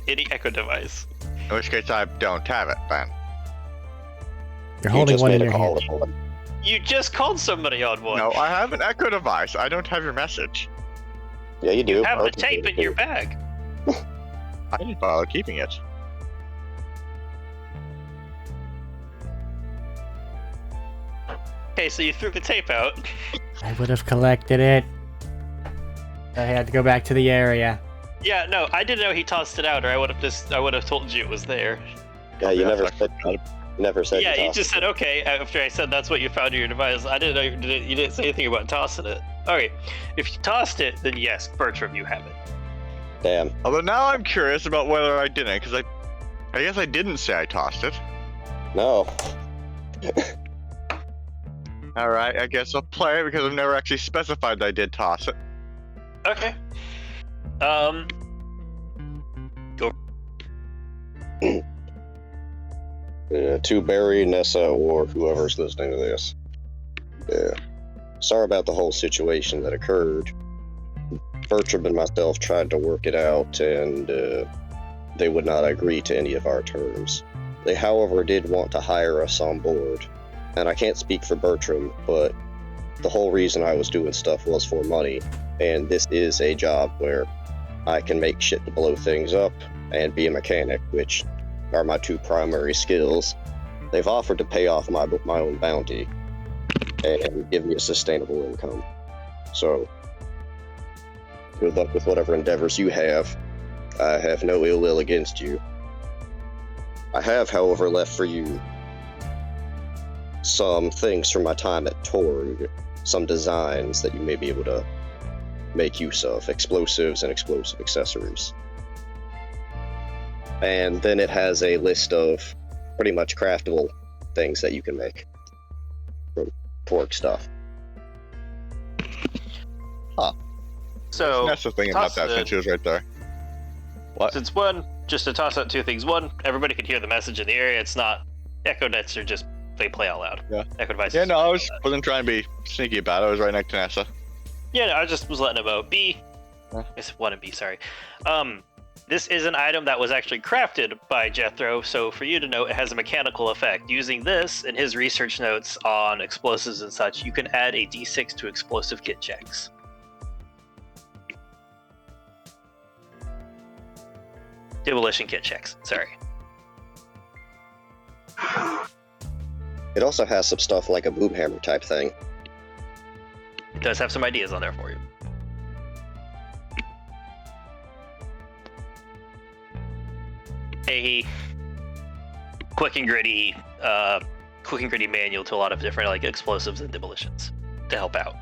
any Echo device. In which case, I don't have it then. You're You holding just one in made a your call hand. to one. You just called somebody on one. No, I have an Echo device. I don't have your message. Yeah, you do. You have the Both of tape you in do. your bag. I didn't bother keeping it. Okay, so you threw the tape out. I would have collected it. I had to go back to the area. Yeah, no, I didn't know he tossed it out, or I would have told you it was there. Yeah, you Yes, never I said. forgot. You never said. Yeah, you tossed just it. said okay after I said that's what you found in your device. I didn't know you didn't say anything about tossing it. Okay, if you tossed it, then yes, Bertram, you have it. Damn. Although now I'm curious about whether I didn't, because I guess I didn't say I tossed it. No. All right, I guess I'll play it because I've never actually specified that I did toss it. Okay. To Barry, Nessa, or whoever's listening to this. Yeah. Sorry about the whole situation that occurred. Bertram and myself tried to work it out, and they would not agree to any of our terms. They, however, did want to hire us on board. And I can't speak for Bertram, but the whole reason I was doing stuff was for money. And this is a job where I can make shit to blow things up and be a mechanic, which are my two primary skills. They've offered to pay off my own bounty and give me a sustainable income. So, good luck with whatever endeavors you have. I have no ill will against you. I have, however, left for you some things from my time at Torg, some designs that you may be able to make use of, explosives and explosive accessories. And then it has a list of pretty much craftable things that you can make from Torg stuff. So That's the thing about toss that the- since she was right there. What? since one, just to toss out two things. One, everybody can hear the message in the area. It's not Echo nets are just they play out loud. Yeah. Echo devices. Yeah, no, play I out wasn't loud. trying to be sneaky about it. I was right next to NASA. Yeah, no, I just was letting him know. B. Huh? It's one and B. Sorry. This is an item that was actually crafted by Jethro, so for you to know, it has a mechanical effect. Using this in his research notes on explosives and such, you can add a d6 to explosive kit checks. Demolition kit checks, sorry. It also has some stuff like a boom hammer type thing. It does have some ideas on there for you. A quick and gritty manual to a lot of different like explosives and demolitions to help out.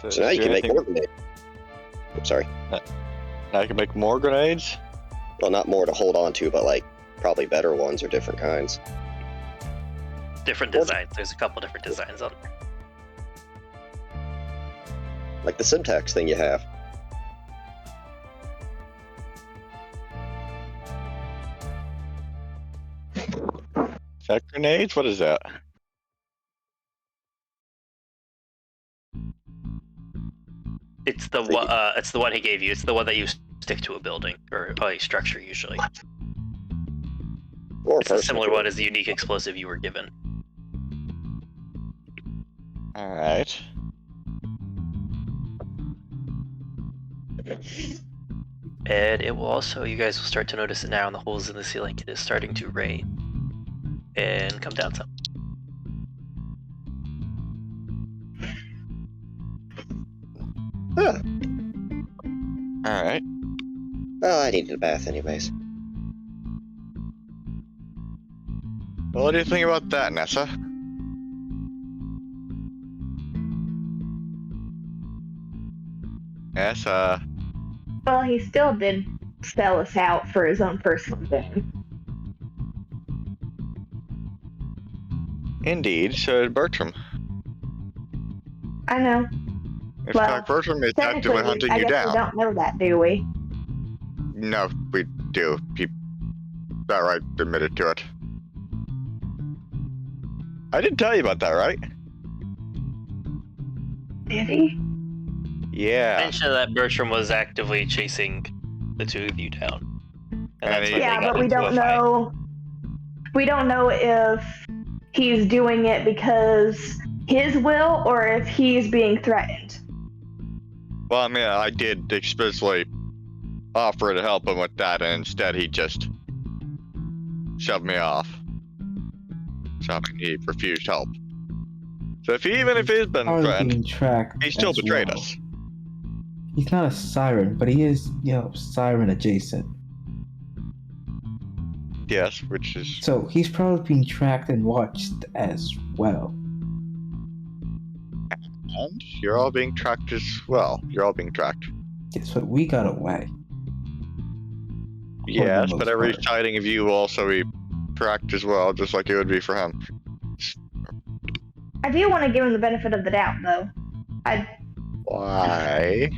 So now you can make more grenades. I'm sorry. Now you can make more grenades? Well, not more to hold on to, but like probably better ones or different kinds. Different designs. There's a couple different designs on there. Like the Simtax thing you have. Is that grenades? What is that? It's the one. It's the one he gave you. It's the one that you stick to a building or a structure usually. Or It's a similar one as the unique explosive you were given. Alright. And it will also, you guys will start to notice it now in the holes in the ceiling. It is starting to rain and come down some. Huh. Alright. Well, I needed a bath anyways. Well, what do you think about that, Nessa? Nessa. Well, he still did sell us out for his own personal gain. Indeed, so did Bertram. I know. In Well, fact, Bertram is actively hunting I you guess down. we don't know that, do we? No, we do. He outright admitted to it. I didn't tell you about that, right? Did he? Yeah. Mention that Bertram was actively chasing the two of you down. And that's he- when they Yeah, got but we into a don't fight. know. We don't know if he's doing it because his will or if he's being threatened. Well, I mean, I did explicitly offer to help him with that, and instead he just shoved me off. So I mean, he refused help. So even if he's been Probably threatened, being tracked he still as betrayed well. us. He's not a siren, but he is, siren adjacent. Yes, which is So he's probably being tracked and watched as well. and you're all being tracked as well. You're all being tracked. Yes, but we got away. Yes, most but every part. sighting of you will also be tracked as well, just like it would be for him. I do want to give him the benefit of the doubt, though. Why?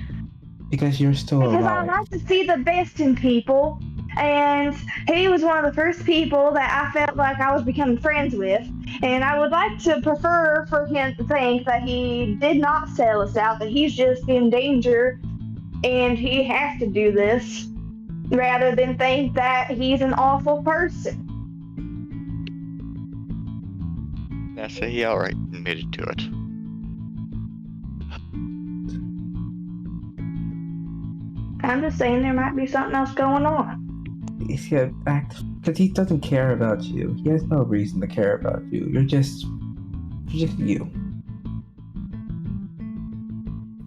Because you're still Because I alive. like to see the best in people, and he was one of the first people that I felt like I was becoming friends with, and I would like to prefer for him to think that he did not sell us out, that he's just in danger, and he has to do this, rather than think that he's an awful person. Nessa, he outright admitted to it. I'm just saying there might be something else going on. He's gonna act because he doesn't care about you. He has no reason to care about you. You're just you.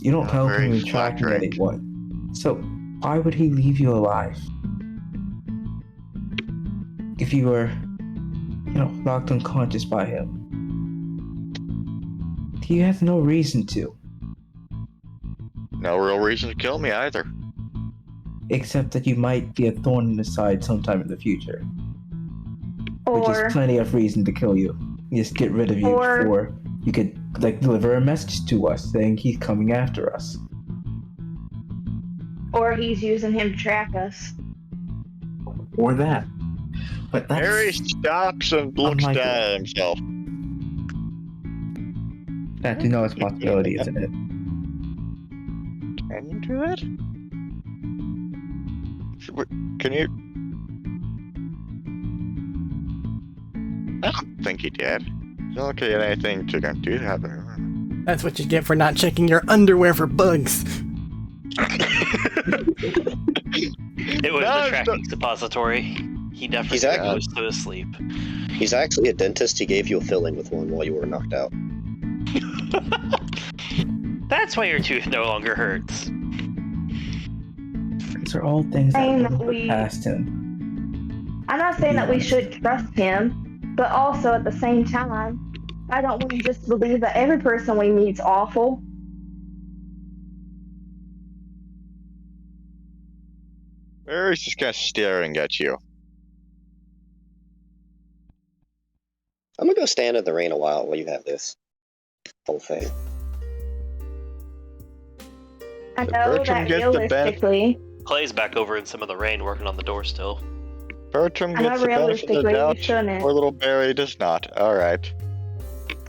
You don't Not help very him in tracking flattering. anyone. So why would he leave you alive? If you were, knocked unconscious by him. He has no reason to, No real reason to kill me either. except that you might be a thorn in his side sometime in the future. Which Or, is plenty of reason to kill you. Just get rid of you Or- before you could deliver a message to us saying he's coming after us. or he's using him to track us. Or that. But that's Harry stops and looks unlikely. down at himself. That's a possibility, isn't it? Can you do that? Can you? I don't think he did. Okay, anything to do that. That's what you get for not checking your underwear for bugs. It was No, the tracking suppository. He definitely He's actually- goes to sleep. He's actually a dentist. He gave you a filling with one while you were knocked out. That's why your tooth no longer hurts. These are all things that Saying would that put we- past him. I'm not saying that we should trust him, but also at the same time, I don't want to just believe that every person we meet's awful. Barry's just kind of staring at you. I'm gonna go stand in the rain a while you have this whole thing. I So know Bertram that gets the benefit- realistically, Clay's back over in some of the rain working on the door still. Bertram I know gets the benefit of the realistically we doubt, shouldn't. or little Barry does not. Alright.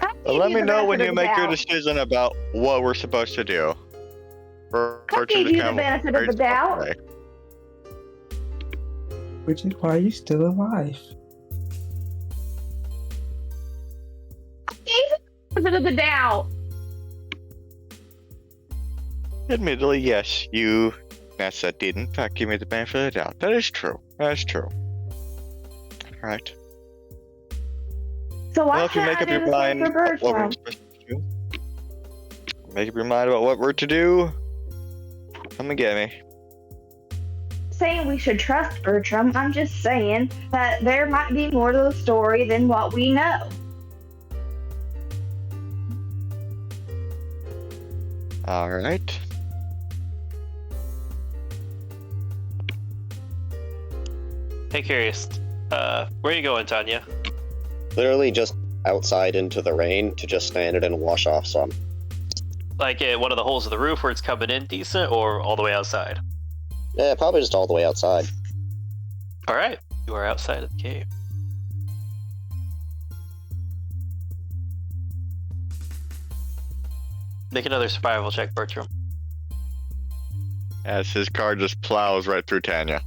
I'll Well, give let you me the know when benefit you of the make your doubt. decision about what we're supposed to do. I'll Bertram give just you the kind benefit of the waits doubt. away. Which is why you're still alive. I'll give you the benefit of the doubt. Admittedly, yes, you, Nessa, did in fact give me the benefit of the doubt. That is true. That is true. Alright. So why Well, if you can't make I up do your the same mind for about what we're Bertram? supposed to do, make up your mind about what we're to do, come and get me. Saying we should trust Bertram, I'm just saying that there might be more to the story than what we know. Alright. Hey, curious. Where are you going, Tanya? Literally just outside into the rain to just stand it and wash off some. Like at one of the holes of the roof where it's coming in decent, or all the way outside? Yeah, probably just all the way outside. All right, you are outside of the cave. Make another survival check, Bertram. As his car just plows right through Tanya.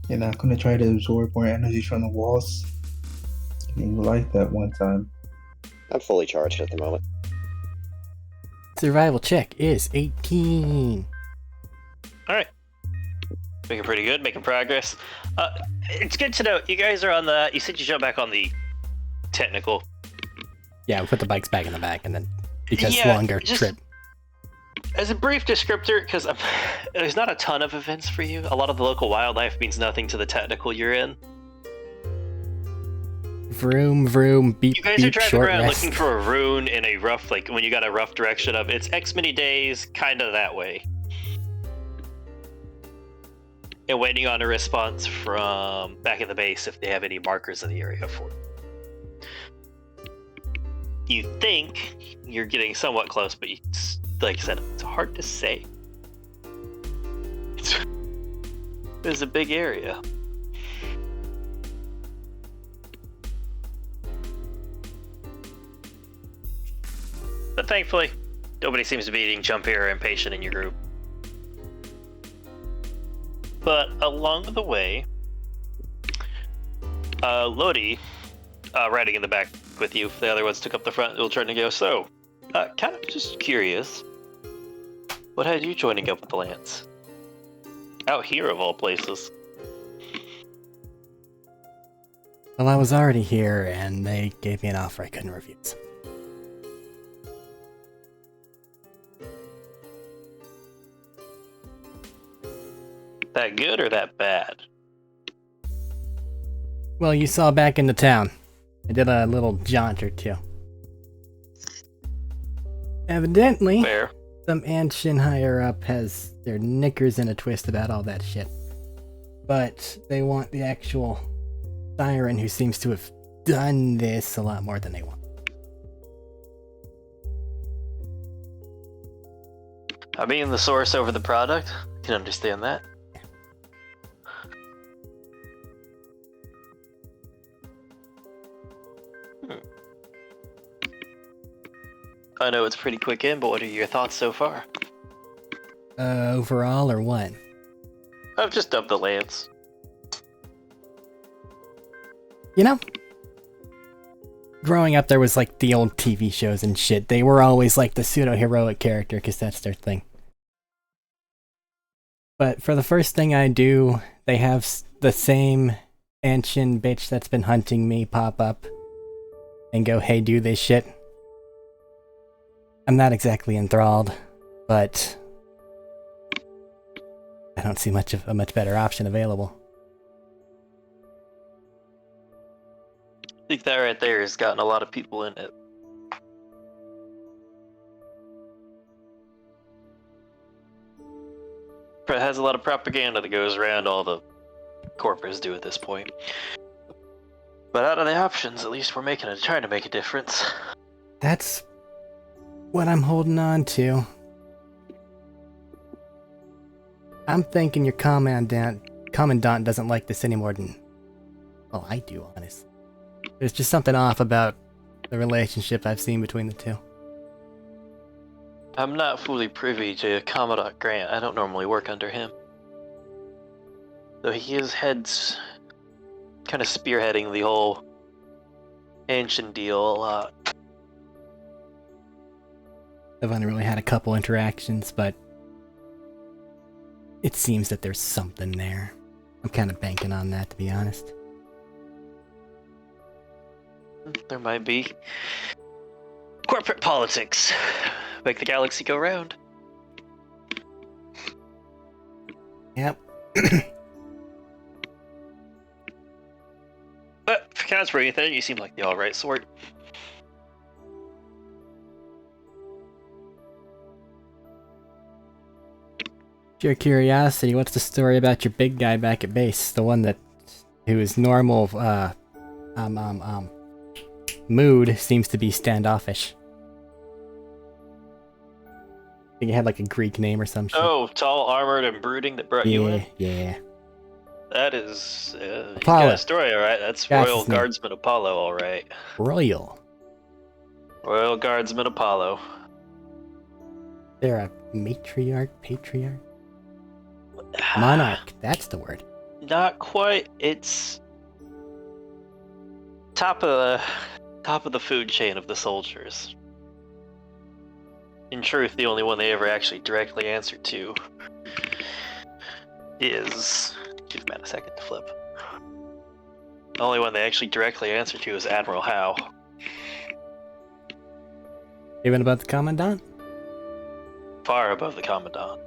You're not gonna try to absorb more energy from the walls. You like that one time. I'm fully charged at the moment. Survival check is 18. All right, making pretty good, making progress. It's good to know you guys are on the. You said you jump back on the technical. Yeah, we put the bikes back in the back and then because Yeah, longer just- trip. As a brief descriptor, because there's not a ton of events for you. A lot of the local wildlife means nothing to the technical you're in. Vroom, vroom, beep, You guys beep, are driving short around rest. looking for a rune in a rough, like when you got a rough direction of it's X many days, kind of that way. And waiting on a response from back at the base if they have any markers in the area for you. You think you're getting somewhat close, but like I said, it's hard to say. It's a big area. But thankfully, nobody seems to be eating jumpy or impatient in your group. But along the way, Lodi, riding in the back with you, the other ones took up the front, will trying to go. So, kind of just curious, what had you joining up with the Lance? Out here of all places. Well, I was already here and they gave me an offer I couldn't refuse. That good or that bad? Well, you saw back in the town. I did a little jaunt or two. Evidently, Fair. some Anshin higher up has their knickers in a twist about all that shit. But they want the actual siren who seems to have done this a lot more than they want. Being the source over the product, I can understand that. I know it's pretty quick in, but what are your thoughts so far? Overall or what? I've just dubbed the Lance. You know, growing up there was like the old TV shows and shit. They were always like the pseudo-heroic character because that's their thing. But for the first thing I do, they have the same ancient bitch that's been hunting me pop up and go, hey, do this shit. I'm not exactly enthralled, but I don't see a much better option available. I think that right there has gotten a lot of people in it. It has a lot of propaganda that goes around all the corporates do at this point. But out of the options, at least we're trying to make a difference. That's what I'm holding on to. I'm thinking your commandant doesn't like this any more than, well, I do, honestly. There's just something off about the relationship I've seen between the two. I'm not fully privy to Commandant Grant. I don't normally work under him. Though he is kind of spearheading the whole ancient deal a lot. I've only really had a couple interactions, but it seems that there's something there. I'm kind of banking on that, to be honest. There might be. Corporate politics. Make the galaxy go round. Yep. But if it counts for anything, you seem like the alright sort. Pure curiosity, what's the story about your big guy back at base? The one whose normal, mood seems to be standoffish. I think it had like a Greek name or some shit. Oh, tall, armored, and brooding that brought you in? Yeah. That is... you Apollo. got a story, alright. That's Royal Guardsman Apollo, alright. Royal. Royal Guardsman Apollo. They're a matriarch, patriarch? Monarch, that's the word. Not quite. It's... top of the food chain of the soldiers. In truth, the only one they ever actually directly answered to is... Give Matt a second to flip. The only one they actually directly answer to is Admiral Howe. Even above the Commandant? Far above the Commandant.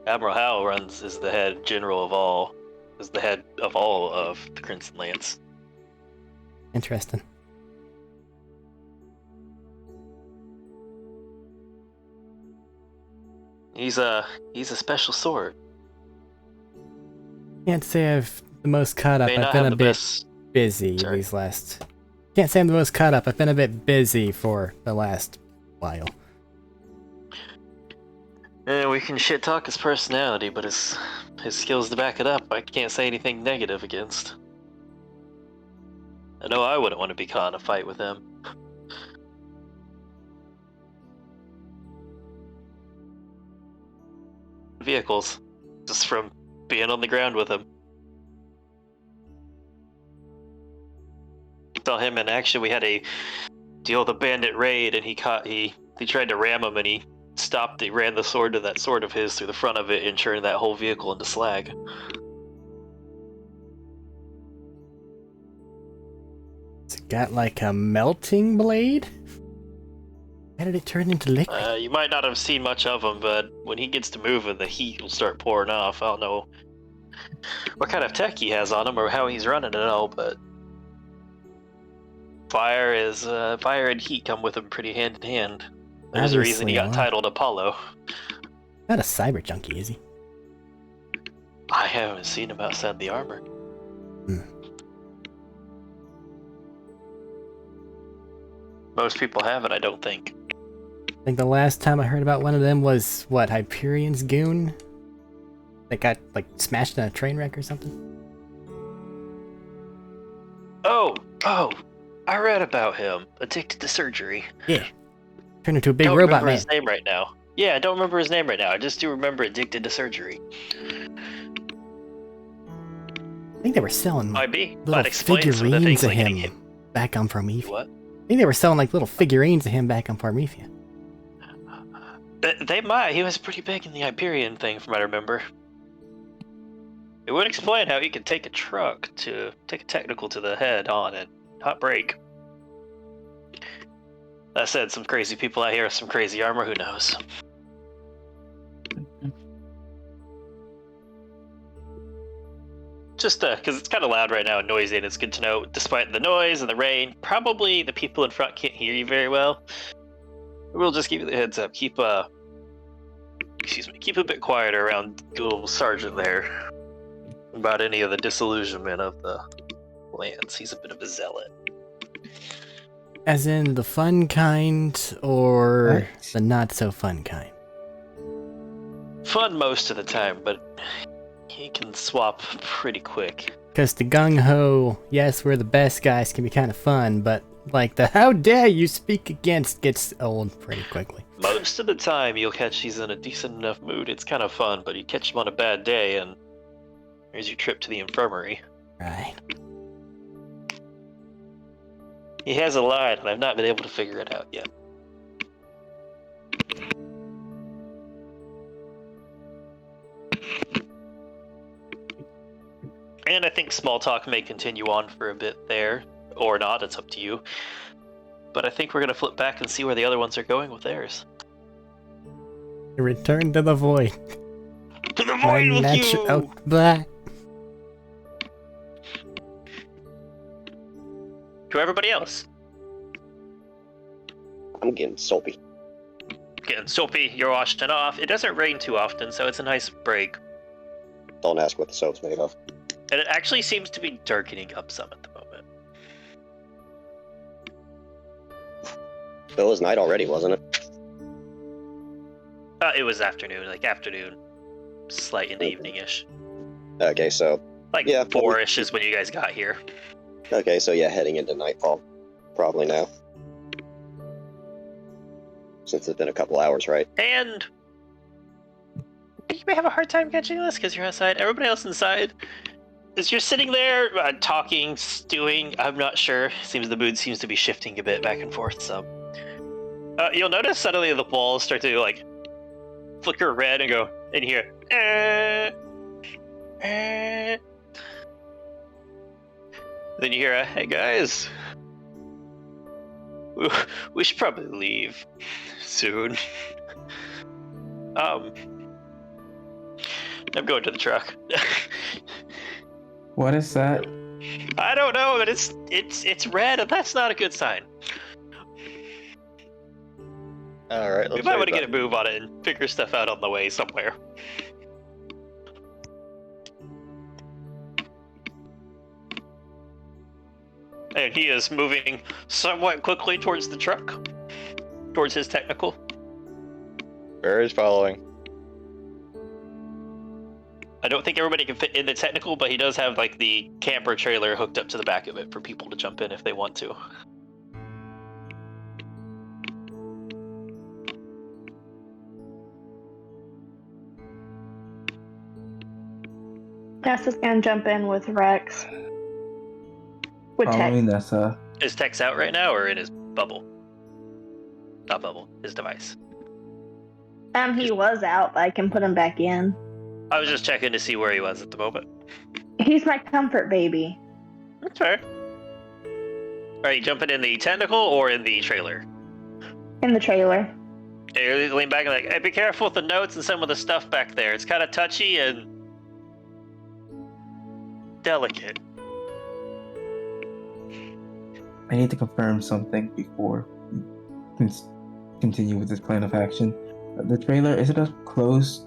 Admiral Howe is the head general of all, is the head of all of the Crimson Lance. Interesting. He's a special sort. Can't say I've the most caught up. I've been a bit busy these last... Can't say I'm the most caught up. I've been a bit busy for the last while. And we can shit talk his personality, but his skills to back it up, I can't say anything negative against. I know I wouldn't want to be caught in a fight with him. Vehicles, just from being on the ground with him. Saw him in action. We had a deal with a bandit raid, and he tried to ram him, and he stopped. He ran the sword to that sword of his through the front of it and turned that whole vehicle into slag. It's got like a melting blade? How did it turn into liquid? You might not have seen much of him, but when he gets to moving, the heat will start pouring off. I don't know what kind of tech he has on him or how he's running it all, but fire and heat come with him pretty hand in hand. There's a reason he got titled Apollo. Not a cyber junkie, is he? I haven't seen him outside the armor. Most people haven't, I don't think. I think the last time I heard about one of them was, what, Hyperion's goon? That got, like, smashed in a train wreck or something? Oh! I read about him. Addicted to surgery. Yeah. Turned into a big Don't robot remember man. his name right now. Yeah, I don't remember his name right now. I just do remember addicted to surgery. I think they were selling Might be. little Might explain some of the figurines things of like him getting back on Promethea. What? I think they were selling like little figurines of him back on Promethea. They might. He was pretty big in the Iberian thing, from what I remember. It would explain how he could take a technical to the head on and not break. That said, some crazy people out here with some crazy armor, who knows? Just because it's kind of loud right now and noisy, and it's good to know, despite the noise and the rain, probably the people in front can't hear you very well. We'll just give you the heads up. Keep a bit quieter around little Sergeant there about any of the disillusionment of the lands. He's a bit of a zealot. As in the fun kind or What? the not so fun kind? Fun most of the time, but he can swap pretty quick. Because the gung-ho, yes, we're the best guys can be kind of fun, but like the how dare you speak against gets old pretty quickly. Most of the time, you'll catch he's in a decent enough mood. It's kind of fun, but you catch him on a bad day, and here's your trip to the infirmary. Right. He has a line, and I've not been able to figure it out yet. And I think small talk may continue on for a bit there, or not, it's up to you. But I think we're going to flip back and see where the other ones are going with theirs. Return to the void. To the void with Unnatural- you! Oh, blah. To everybody else. I'm getting soapy. Getting soapy, you're washing off. It doesn't rain too often, so it's a nice break. Don't ask what the soap's made of. And it actually seems to be darkening up some at the moment. It was night already, wasn't it? It was afternoon, slight into evening-ish. Okay, so Like Yeah, 4-ish is when you guys got here. yeah, heading into nightfall, probably now. Since it's been a couple hours, right? And you may have a hard time catching this because you're outside. Everybody else inside, as you're sitting there talking, stewing, I'm not sure. Seems the mood seems to be shifting a bit back and forth some. You'll notice suddenly the walls start to like flicker red and go in here. Then you hear a, "Hey guys, we should probably leave soon." I'm going to the truck. What is that? I don't know, but it's red, and that's not a good sign. All right, We might want to get a move on it and figure stuff out on the way somewhere. And he is moving somewhat quickly towards the truck, towards his technical. Barry's following. I don't think everybody can fit in the technical, but he does have like the camper trailer hooked up to the back of it for people to jump in if they want to. Gus is gonna jump in with Rex. With I Tech. mean, that's Is Tex out right now or in his bubble? Not bubble, his device. He was out, but I can put him back in. I was just checking to see where he was at the moment. He's my comfort baby. That's fair. Are you jumping in the technical or in the trailer? In the trailer. You lean back and like, hey, be careful with the notes and some of the stuff back there. It's kind of touchy and delicate. I need to confirm something before we continue with this plan of action. The trailer, is it a closed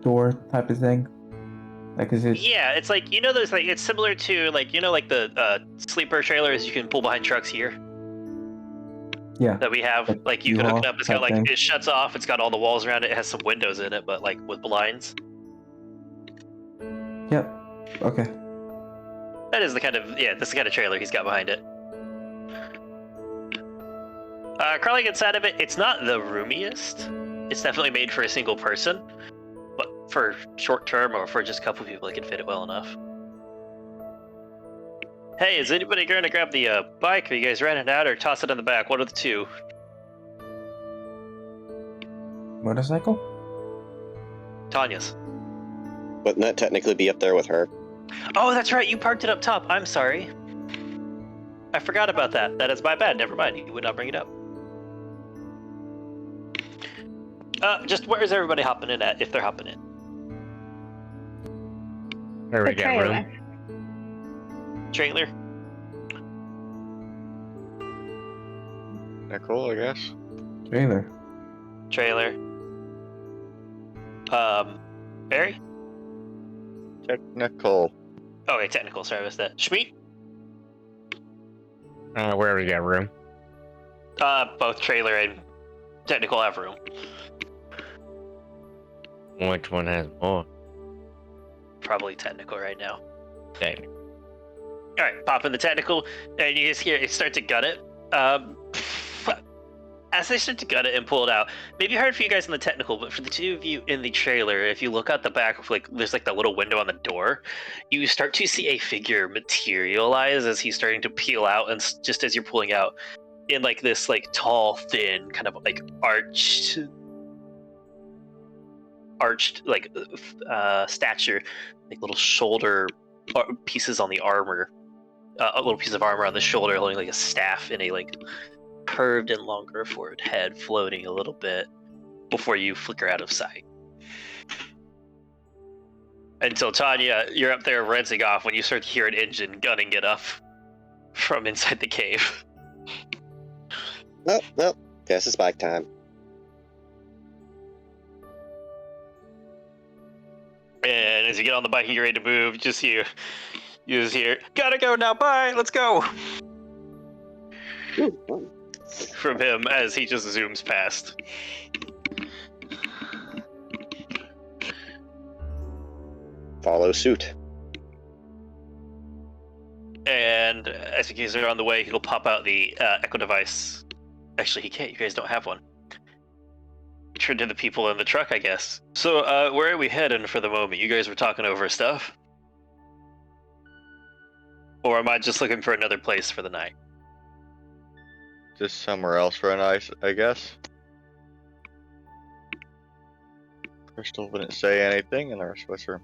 door type of thing? Like, is it? Yeah, it's like, you know, there's like, it's similar to like, you know, like the sleeper trailers you can pull behind trucks here Yeah. that we have. Like Like you can hook it U-Haul up. It's got type like, thing. it shuts off. It's got all the walls around it. It has some windows in it, but like with blinds. Yep. Okay. That is the kind of, yeah, that's the kind of trailer he's got behind it. Crawling inside of it, it's not the roomiest. It's definitely made for a single person, but for short term or for just a couple people, it can fit it well enough. Hey, is anybody going to grab the bike? Are you guys renting it out or toss it in the back? One of the two. Motorcycle? Tanya's. Wouldn't that technically be up there with her? Oh, that's right. You parked it up top. I'm sorry. I forgot about that. That is my bad. Never mind. You would not bring it up. Just where is everybody hopping in at, if they're hopping in? There we The got room. Trailer? Nicole, I guess. Trailer. Barry? Technical. Oh, wait, technical. Sorry, I missed that. Schmeat? Where we got room? Both trailer and technical have room. Which one has more? Probably technical right now. Dang. Alright, pop in the technical, and you just hear it start to gut it. As they start to gut it and pull it out, maybe hard for you guys in the technical, but for the two of you in the trailer, if you look out the back, there's like the little window on the door, you start to see a figure materialize as he's starting to peel out, and just as you're pulling out, in like this like tall, thin, kind of like arched like stature, like little shoulder pieces on the armor, a little piece of armor on the shoulder holding like a staff in a like curved and longer forward head floating a little bit before you flicker out of sight. Until Tanya, you're up there rinsing off when you start to hear an engine gunning it up from inside the cave. Well, guess it's bike time. And as you get on the bike and you're ready to move, you just hear, gotta go now, bye, let's go! From him as he just zooms past. Follow suit. And as you guys are on the way, he'll pop out the echo device. Actually, he can't, you guys don't have one. Turn to the people in the truck, I guess. So, where are we heading for the moment? You guys were talking over stuff? Or am I just looking for another place for the night? Just somewhere else for a night, I guess. Crystal wouldn't say anything, and the rest of us are,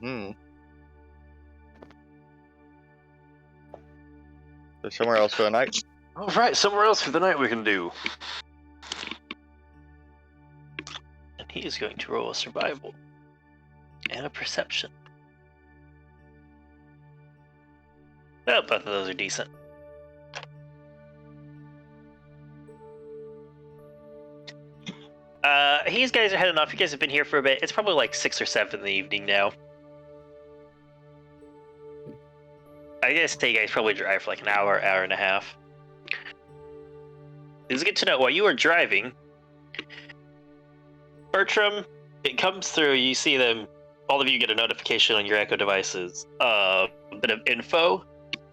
So somewhere else for the night? Alright, somewhere else for the night we can do. And he is going to roll a survival. And a perception. Well, both of those are decent. These guys are heading off. You guys have been here for a bit. It's probably like 6 or 7 in the evening now. I guess you guys probably drive for like an hour, hour and a half. It's good to know while you are driving, Bertram, it comes through, you see them, all of you get a notification on your Echo devices, a bit of info,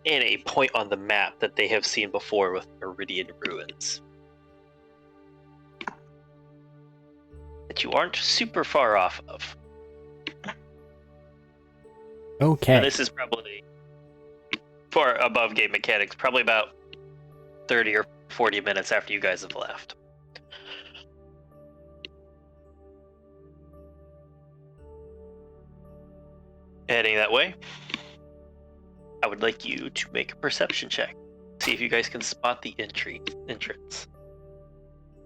and a point on the map that they have seen before with Meridian Ruins. That you aren't super far off of. Okay. And this is probably, for above game mechanics, probably about 30 or 40 minutes after you guys have left. Heading that way, I would like you to make a perception check. See if you guys can spot the entrance.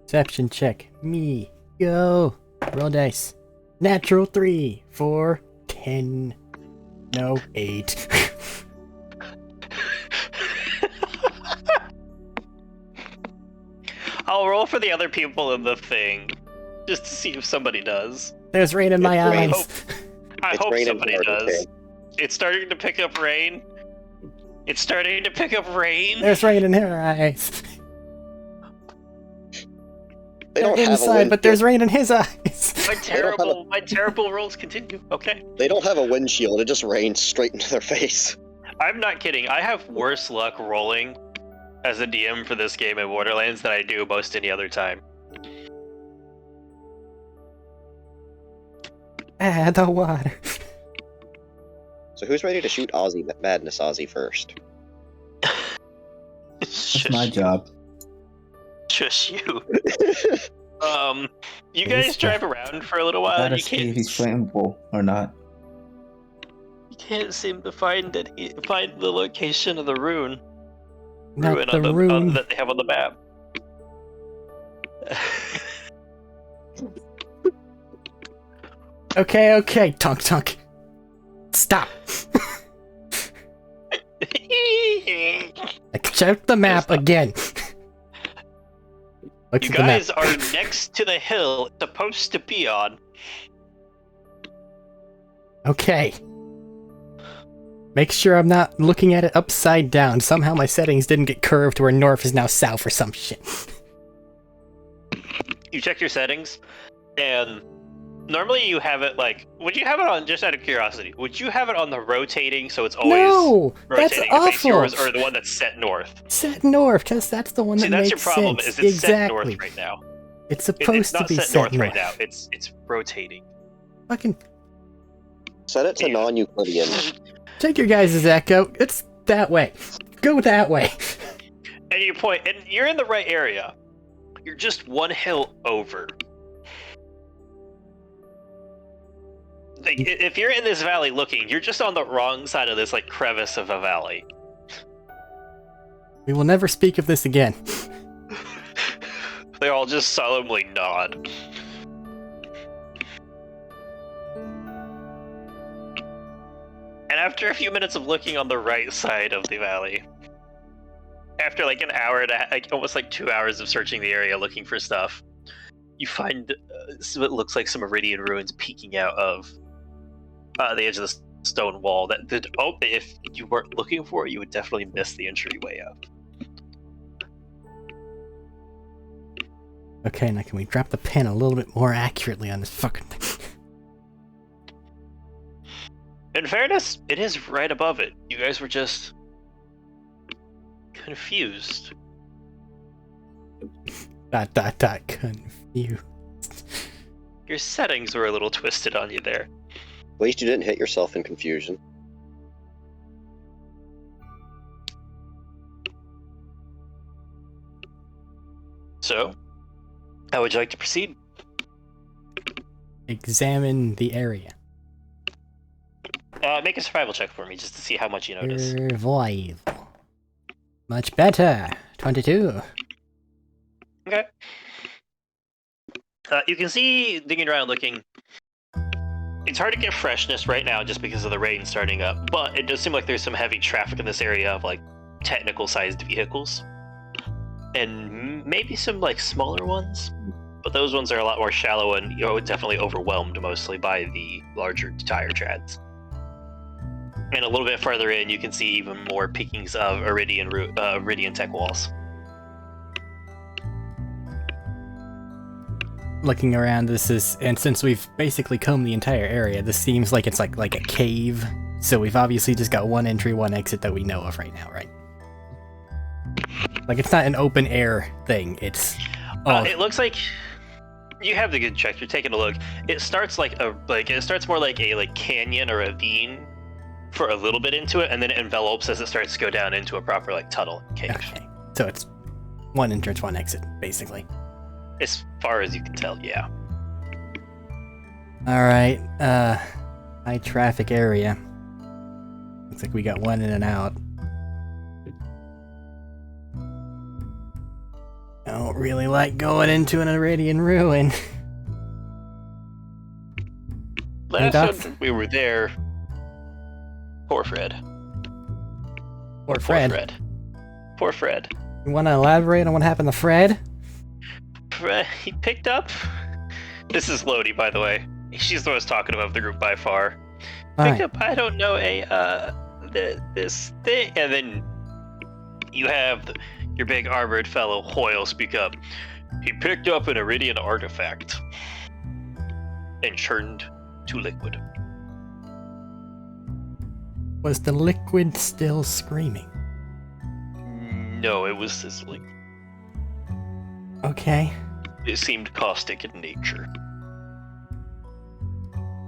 Perception check. Me. Go. Roll dice. Natural 3. 4. 10. No, 8. I'll roll for the other people in the thing, just to see if somebody does. There's rain in my I eyes. hope raining somebody hard, does. okay? It's starting to pick up rain. It's starting to pick up rain. There's rain in her eyes. They They're don't have a inside, windshield. but there's rain in his eyes. My terrible rolls continue. Okay. They don't have a windshield. It just rains straight into their face. I'm not kidding. I have worse luck rolling as a DM for this game in Borderlands than I do most any other time. The water. So who's ready to shoot Madness Ozzy first? That's my job. Shush you. You guys drive around for a little while. Gotta You see if can't. he's flammable or not. You can't seem to find the location of the rune. Not Ruin the on rune. that they have on the map. Okay, Tunk. Stop. Check the map again. Look You at the map. guys are next to the hill it's supposed to be on. Okay. Make sure I'm not looking at it upside down. Somehow my settings didn't get curved where north is now south or some shit. You check your settings, and normally you have it like. Would you have it on? Just out of curiosity, would you have it on the rotating so it's always No! That's rotating to face awful! yours, or the one that's set north? Set north, because that's the one See, that that's makes your problem. sense. Is it's set Exactly. north right now? It's supposed It's not to be set set north right now. It's rotating. Fucking Set it to non-Euclidean. check your guys' echo. It's that way. Go that way. And you point, and you're in the right area. You're just one hill over. Like, if you're in this valley looking, you're just on the wrong side of this like crevice of a valley. We will never speak of this again. They all just solemnly nod. And after a few minutes of looking on the right side of the valley, after like an hour and almost like 2 hours of searching the area looking for stuff, you find what looks like some Iridian ruins peeking out of the edge of the stone wall. If you weren't looking for it, you would definitely miss the entryway of. Okay, now can we drop the pen a little bit more accurately on this fucking thing? In fairness, it is right above it. You guys were just confused. ... Confused. Your settings were a little twisted on you there. At least you didn't hit yourself in confusion. So, how would you like to proceed? Examine the area. Make a survival check for me just to see how much you notice. Survival. Much better. 22. Okay. You can see, digging around looking, it's hard to get freshness right now just because of the rain starting up, but it does seem like there's some heavy traffic in this area of like technical sized vehicles. And maybe some like smaller ones, but those ones are a lot more shallow and definitely overwhelmed mostly by the larger tire trads. And a little bit further in, you can see even more peakings of Iridian tech walls. Looking around, and since we've basically combed the entire area, this seems like it's like a cave. So we've obviously just got one entry, one exit that we know of right now, right? Like it's not an open air thing. It's it looks like you have the good check. You're taking a look. It starts it starts more like a canyon or ravine for a little bit into it, and then it envelops as it starts to go down into a proper tunnel cave. okay. So it's one entrance, one exit, basically. As far as you can tell, yeah. All right. High traffic area. Looks like we got one in and out. I don't really like going into an Iridian ruin. Last Doc? time we were there, poor Fred. Or Fred. Poor Fred. You want to elaborate on what happened to Fred? Fred, he picked up. This is Lodi, by the way. She's the one who's talking about the group by far. Picked Alright. up, I don't know, this thing, and then you have your big armored fellow Hoyle speak up. He picked up an Iridian artifact and churned to liquid. Was the liquid still screaming? No, it was sizzling. Okay. It seemed caustic in nature.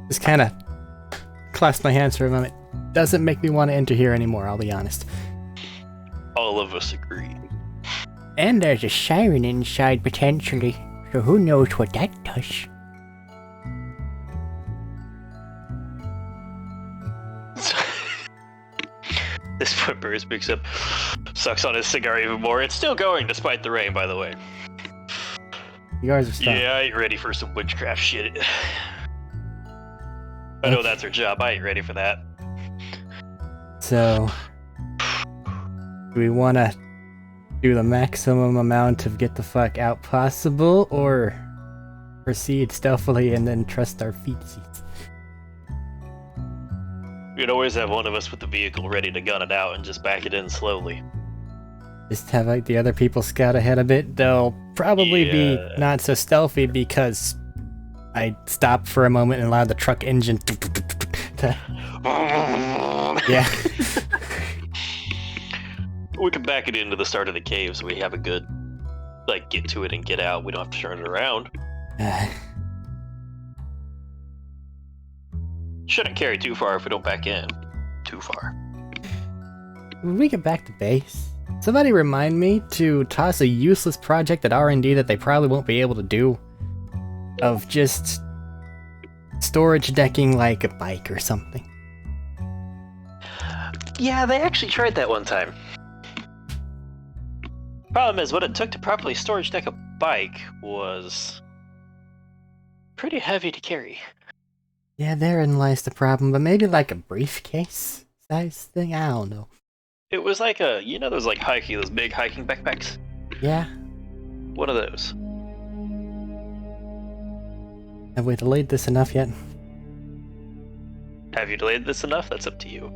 Just kind of clasp my hands for a moment. Doesn't make me want to enter here anymore, I'll be honest. All of us agree. And there's a siren inside, potentially. So who knows what that does? This Burris picks up, sucks on his cigar even more. It's still going despite the rain, by the way. Yours are stuck. Yeah, I ain't ready for some witchcraft shit. I know that's her job. I ain't ready for that. So, do we want to do the maximum amount of get the fuck out possible, or proceed stealthily and then trust our feetsies? You could always have one of us with the vehicle ready to gun it out and just back it in slowly. Just have like the other people scout ahead a bit. They'll probably be Yeah. not so stealthy because I stopped for a moment and allowed the truck engine to... Yeah. We can back it into the start of the cave so we have a good, like, get to it and get out. We don't have to turn it around. Shouldn't carry too far if we don't back in. Too far. When we get back to base, somebody remind me to toss a useless project at R&D that they probably won't be able to do, of just storage decking like a bike or something. Yeah, they actually tried that one time. Problem is, what it took to properly storage deck a bike was pretty heavy to carry. Yeah, therein lies the problem, but maybe like a briefcase size thing? I don't know. It was like a, you know those like hiking, those big hiking backpacks? Yeah? One of those. Have we delayed this enough yet? Have you delayed this enough? That's up to you.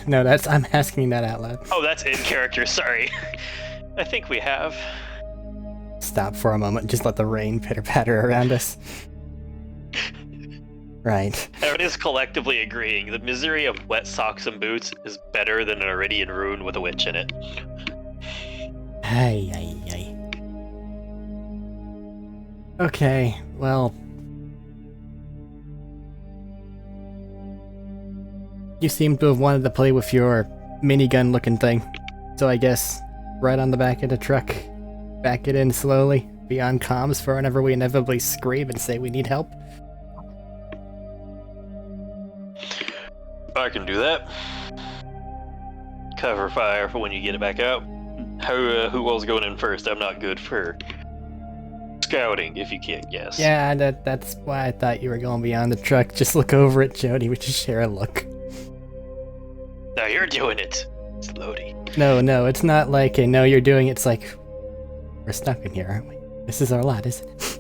No, I'm asking that out loud. Oh, that's in character, sorry. I think we have. Stop for a moment, just let the rain pitter-patter around us. Right. Everyone is collectively agreeing the misery of wet socks and boots is better than an Iridian rune with a witch in it. Ay, ay, ay. Okay, well... You seem to have wanted to play with your minigun-looking thing. So I guess, right on the back of the truck, back it in slowly, be on comms for whenever we inevitably scream and say we need help. I can do that. Cover fire for when you get it back out. Who else going in first? I'm not good for scouting, if you can't guess. Yeah, that's why I thought you were going beyond the truck. Just look over at Jody, we just share a look. Now you're doing it. It's Lodi. No, it's not like a no, you're doing it. It's like, we're stuck in here, aren't we? This is our lot, isn't it?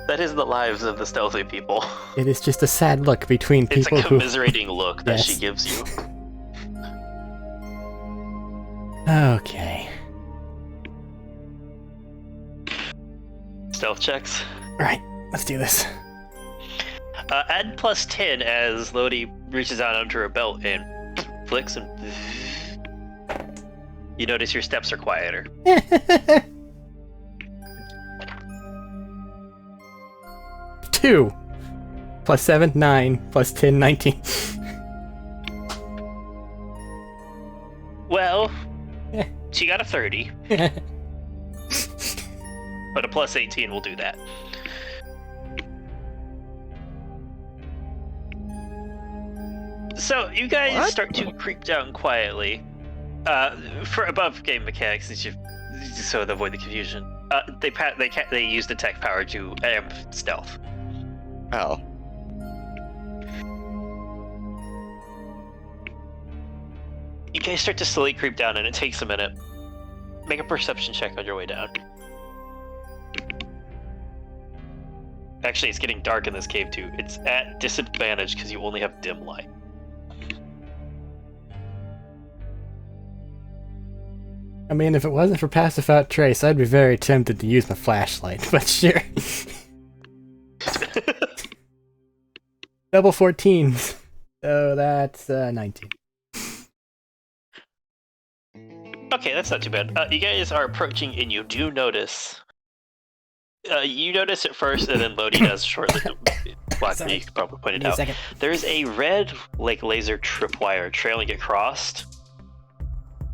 That is the lives of the stealthy people. It is just a sad look between It's people a who... commiserating look that Yes. she gives you. Okay. Stealth checks. Alright, let's do this. Add plus 10 as Lodi reaches out onto her belt and flicks and... You notice your steps are quieter. 2 plus 7, 9 plus 10, 19. Well, she got a 30, but a plus 18 will do that. So you guys start to creep down quietly. For above game mechanics, so to avoid the confusion. They use the tech power to amp stealth. Oh. You guys start to slowly creep down, and it takes a minute. Make a perception check on your way down. Actually, it's getting dark in this cave too. It's at disadvantage because you only have dim light. I mean, if it wasn't for Passive Out Trace, I'd be very tempted to use my flashlight, but sure. Double 14s. So that's 19. Okay, that's not too bad. You guys are approaching, and you do notice. You notice it first, and then Lodi does shortly. Black, Sorry. you could probably point Give it me a out. second. There's a red, like, laser tripwire trailing across,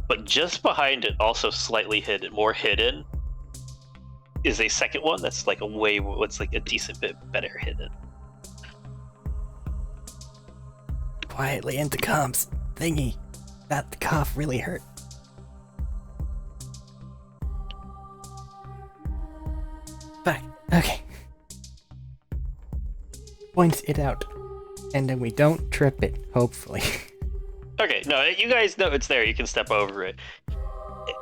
but just behind it, also slightly hidden, more hidden, is a second one that's like what's like a decent bit better hidden. Quietly into comms. Thingy. That the cough really hurt. Fuck. Okay. Points it out. And then we don't trip it, hopefully. Okay, no, you guys know it's there. You can step over it.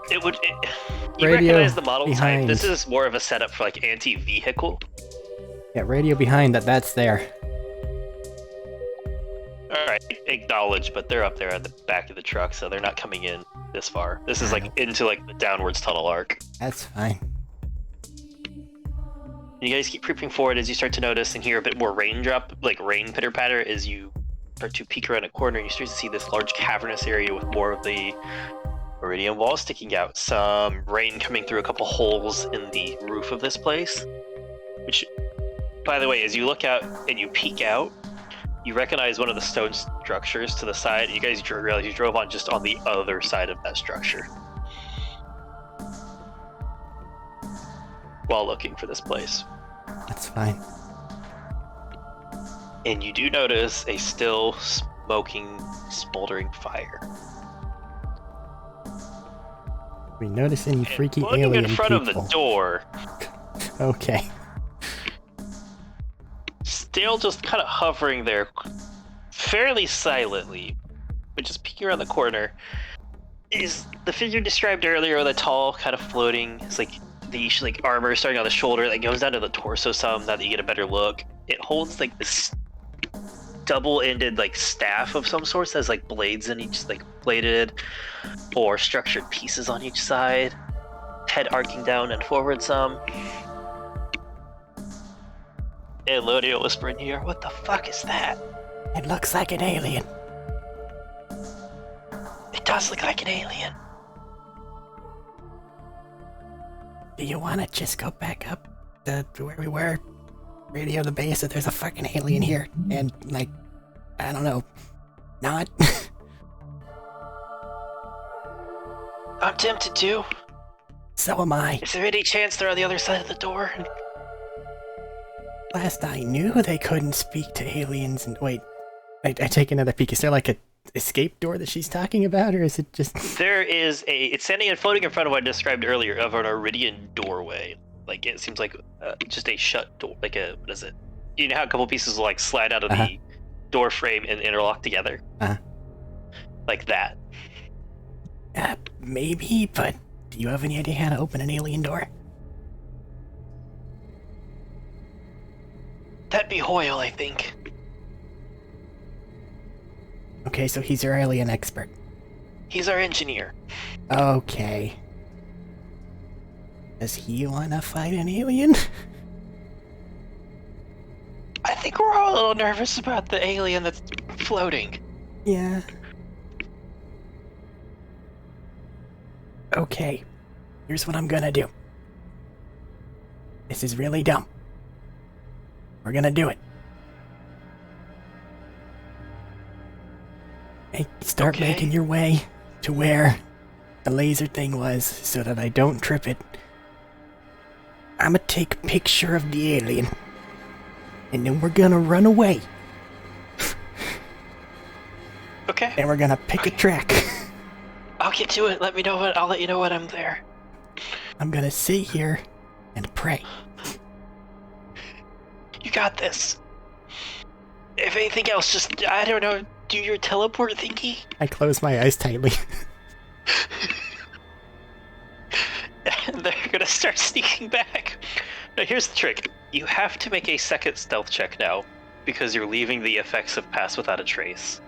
You Radio recognize the model type. behind. This is more of a setup for like anti-vehicle. Yeah, radio behind that's there. Alright, acknowledge, but they're up there at the back of the truck, so they're not coming in this far. This is like into like the downwards tunnel arc. That's fine. You guys keep creeping forward as you start to notice and hear a bit more raindrop, like rain pitter patter, as you start to peek around a corner. You start to see this large cavernous area with more of the iridium walls sticking out. Some rain coming through a couple holes in the roof of this place. Which, by the way, as you look out and you peek out, you recognize one of the stone structures to the side. You guys realize you drove on just on the other side of that structure while looking for this place. That's fine. And you do notice a still smoking, smoldering fire. We notice any freaky Looking alien in front people. of the door, Okay. still just kind of hovering there, fairly silently, but just peeking around the corner, is the figure described earlier, the tall, kind of floating. It's like the armor starting on the shoulder that goes down to the torso some, now that you get a better look. It holds like this double-ended like staff of some sort that has like blades in each, like bladed or structured pieces on each side, head arcing down and forward some. And Lodi will whisper in here, "What the fuck is that?" It looks like an alien. It does look like an alien. Do you want to just go back up to where we were? Radio the base that there's a fucking alien here. And, like, I don't know. Not? I'm tempted to. So am I. Is there any chance they're on the other side of the door? Last I knew, they couldn't speak to aliens. And wait, I take another peek. Is there like a escape door that she's talking about, or is it just? There is it's standing and floating in front of what I described earlier of an Iridian doorway. Like it seems like just a shut door. Like a, what is it? You know how a couple pieces will like slide out of the door frame and interlock together? Like that. Maybe, but do you have any idea how to open an alien door? That'd be Hoyle, I think. Okay, so he's your alien expert. He's our engineer. Okay. Does he want to fight an alien? I think we're all a little nervous about the alien that's floating. Yeah. Okay. Here's what I'm gonna do. This is really dumb. We're gonna do it. Start Okay. making your way to where the laser thing was so that I don't trip it. I'ma take a picture of the alien. And then we're gonna run away. Okay. And we're gonna pick a track. I'll get to it. I'll let you know when I'm there. I'm gonna sit here and pray. You got this. If anything else, just, I don't know, do your teleport thingy. I close my eyes tightly. And they're gonna start sneaking back. Now here's the trick. You have to make a second stealth check now, because you're leaving the effects of Pass Without a Trace.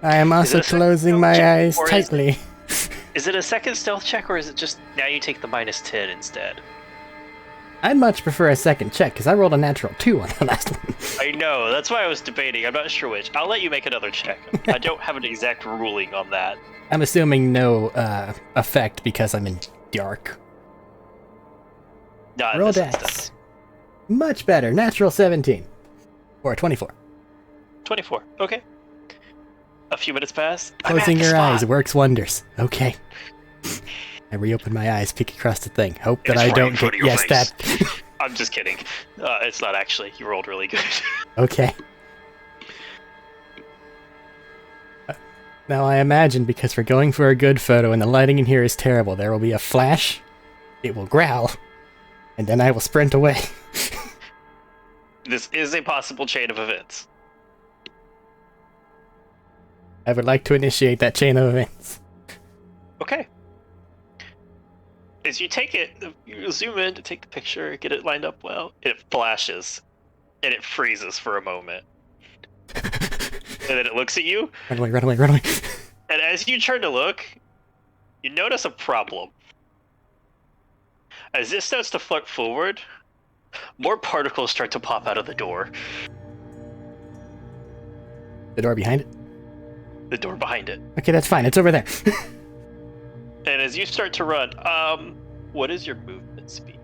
I am also it a second closing stealth my check, eyes or tightly. Is it a second stealth check, or is it just now you take the -10 instead? I'd much prefer a second check, because I rolled a natural 2 on the last one. I know, that's why I was debating. I'm not sure which. I'll let you make another check. I don't have an exact ruling on that. I'm assuming no effect because I'm in dark. Not in Roll this dice. instance. Much better. Natural 17. Or 24. 24. Okay. A few minutes pass. I'm at Closing the your spot. eyes works wonders. Okay. I reopen my eyes, peek across the thing. Hope that It's I right in don't front get... of your Yes, face. that... I'm just kidding. It's not actually. You rolled really good. Okay. Now I imagine, because we're going for a good photo and the lighting in here is terrible, there will be a flash, it will growl, and then I will sprint away. This is a possible chain of events. I would like to initiate that chain of events. Okay. As you take it, you zoom in to take the picture, get it lined up well, it flashes, and it freezes for a moment. And then it looks at you, Run away, run away, run away. and as you turn to look, you notice a problem. As this starts to float forward, more particles start to pop out of the door. The door behind it? The door behind it. Okay, that's fine, it's over there. And as you start to run, what is your movement speed?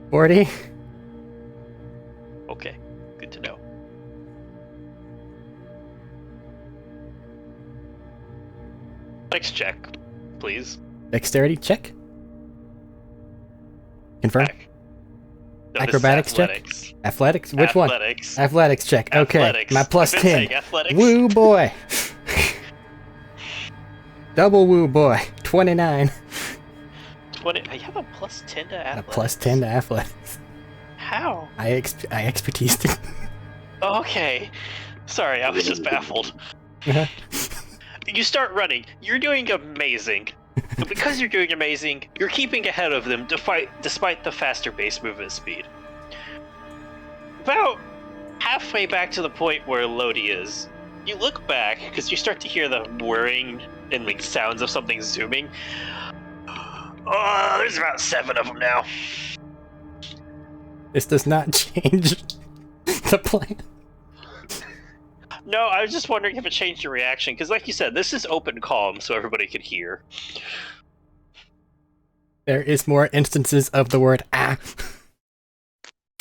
40? Okay, good to know. Next check, please. Dexterity check? Confirm? Back. No, this is Acrobatics check? athletics. Athletics? Which one? Athletics. Athletics check. Okay, Athletics. my plus I've been 10. saying athletics. Woo boy! Double woo boy. 29. 20. I have a plus 10 to A athletics. plus 10 to athletics. How? I expertised it. Oh, okay. Sorry, I was just baffled. Uh-huh. You start running. You're doing amazing. But because you're doing amazing, you're keeping ahead of them despite the faster base movement speed. About halfway back to the point where Lodi is, you look back because you start to hear the whirring and like sounds of something zooming. Oh, there's about 7 of them now. This does not change the plan. No, I was just wondering if it changed your reaction, because like you said, this is open comm, so everybody could hear. There is more instances of the word ah.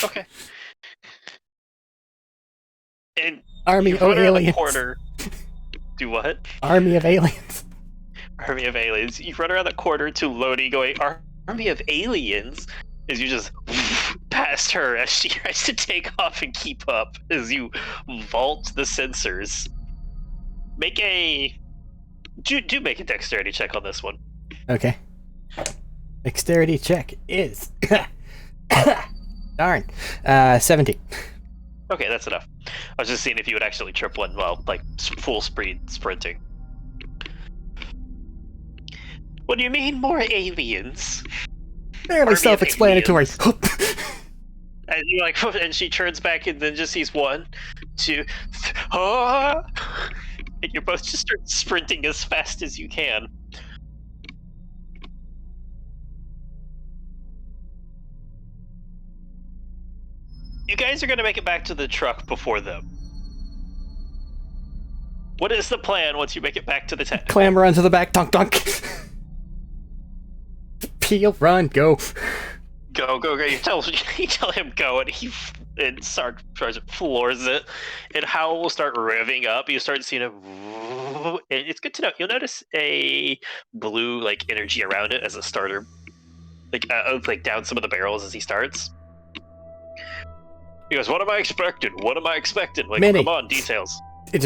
Okay. And Army you of run around the aliens. corner. Do what? Army of aliens. Army of aliens. You run around the corner to Lodi going, Army of aliens? As you just past her as she tries to take off and keep up as you vault the sensors. Make a... Do make a dexterity check on this one. Okay. Dexterity check is... Darn. 17. Okay, that's enough. I was just seeing if you would actually trip one while, like, full speed sprinting. What do you mean, more aliens? Fairly Army of self-explanatory. And you like, and she turns back and then just sees 1, 2, and you both just start sprinting as fast as you can. You guys are gonna make it back to the truck before them. What is the plan once you make it back to the tent? Clamber onto the back. Dunk, dunk. Peel, run, go. Go. You tell him go, and Sergeant floors it, and Howell will start revving up. You start seeing it, and it's good to know. You'll notice a blue like energy around it as a starter, like down some of the barrels as he starts. He goes, "What am I expecting? What am I expecting? Like, Mini. come on, details." I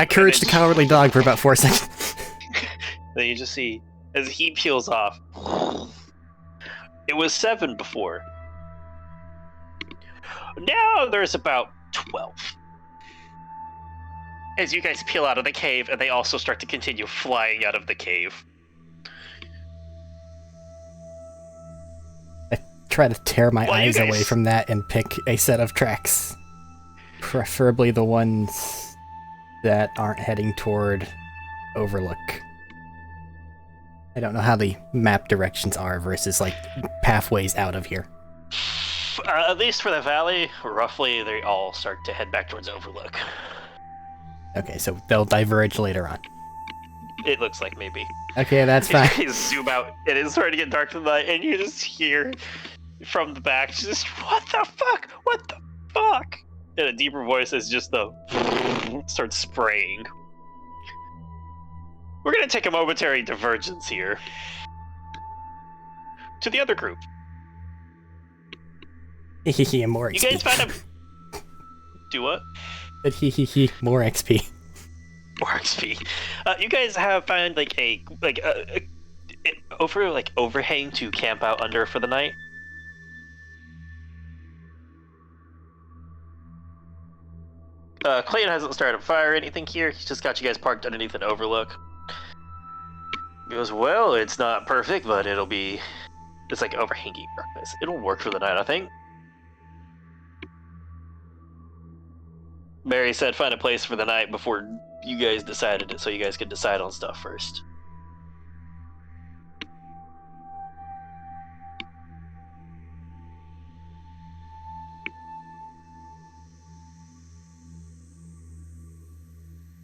couraged the cowardly dog for about 4 seconds. Then you just see as he peels off. It was 7 before. Now there's about 12. As you guys peel out of the cave, and they also start to continue flying out of the cave. I try to tear my Well, you eyes guys- away from that and pick a set of tracks. Preferably the ones that aren't heading toward Overlook. I don't know how the map directions are versus, like, pathways out of here. At least for the valley, roughly, they all start to head back towards Overlook. Okay, so they'll diverge later on. It looks like maybe. Okay, that's fine. You zoom out, and it's starting to get dark tonight, and you just hear from the back, just, what the fuck? What the fuck? In a deeper voice as just the starts spraying. We're gonna take a momentary divergence here. To the other group. Hehehe, more You XP. guys find a... Do what? But hehehe, more XP. More XP. You guys have found like a overhang to camp out under for the night. Clayton hasn't started a fire or anything here. He's just got you guys parked underneath an overlook. He goes, well, it's not perfect, but it's like overhanging darkness. It'll work for the night, I think. Barry said find a place for the night before you guys decided it, so you guys could decide on stuff first.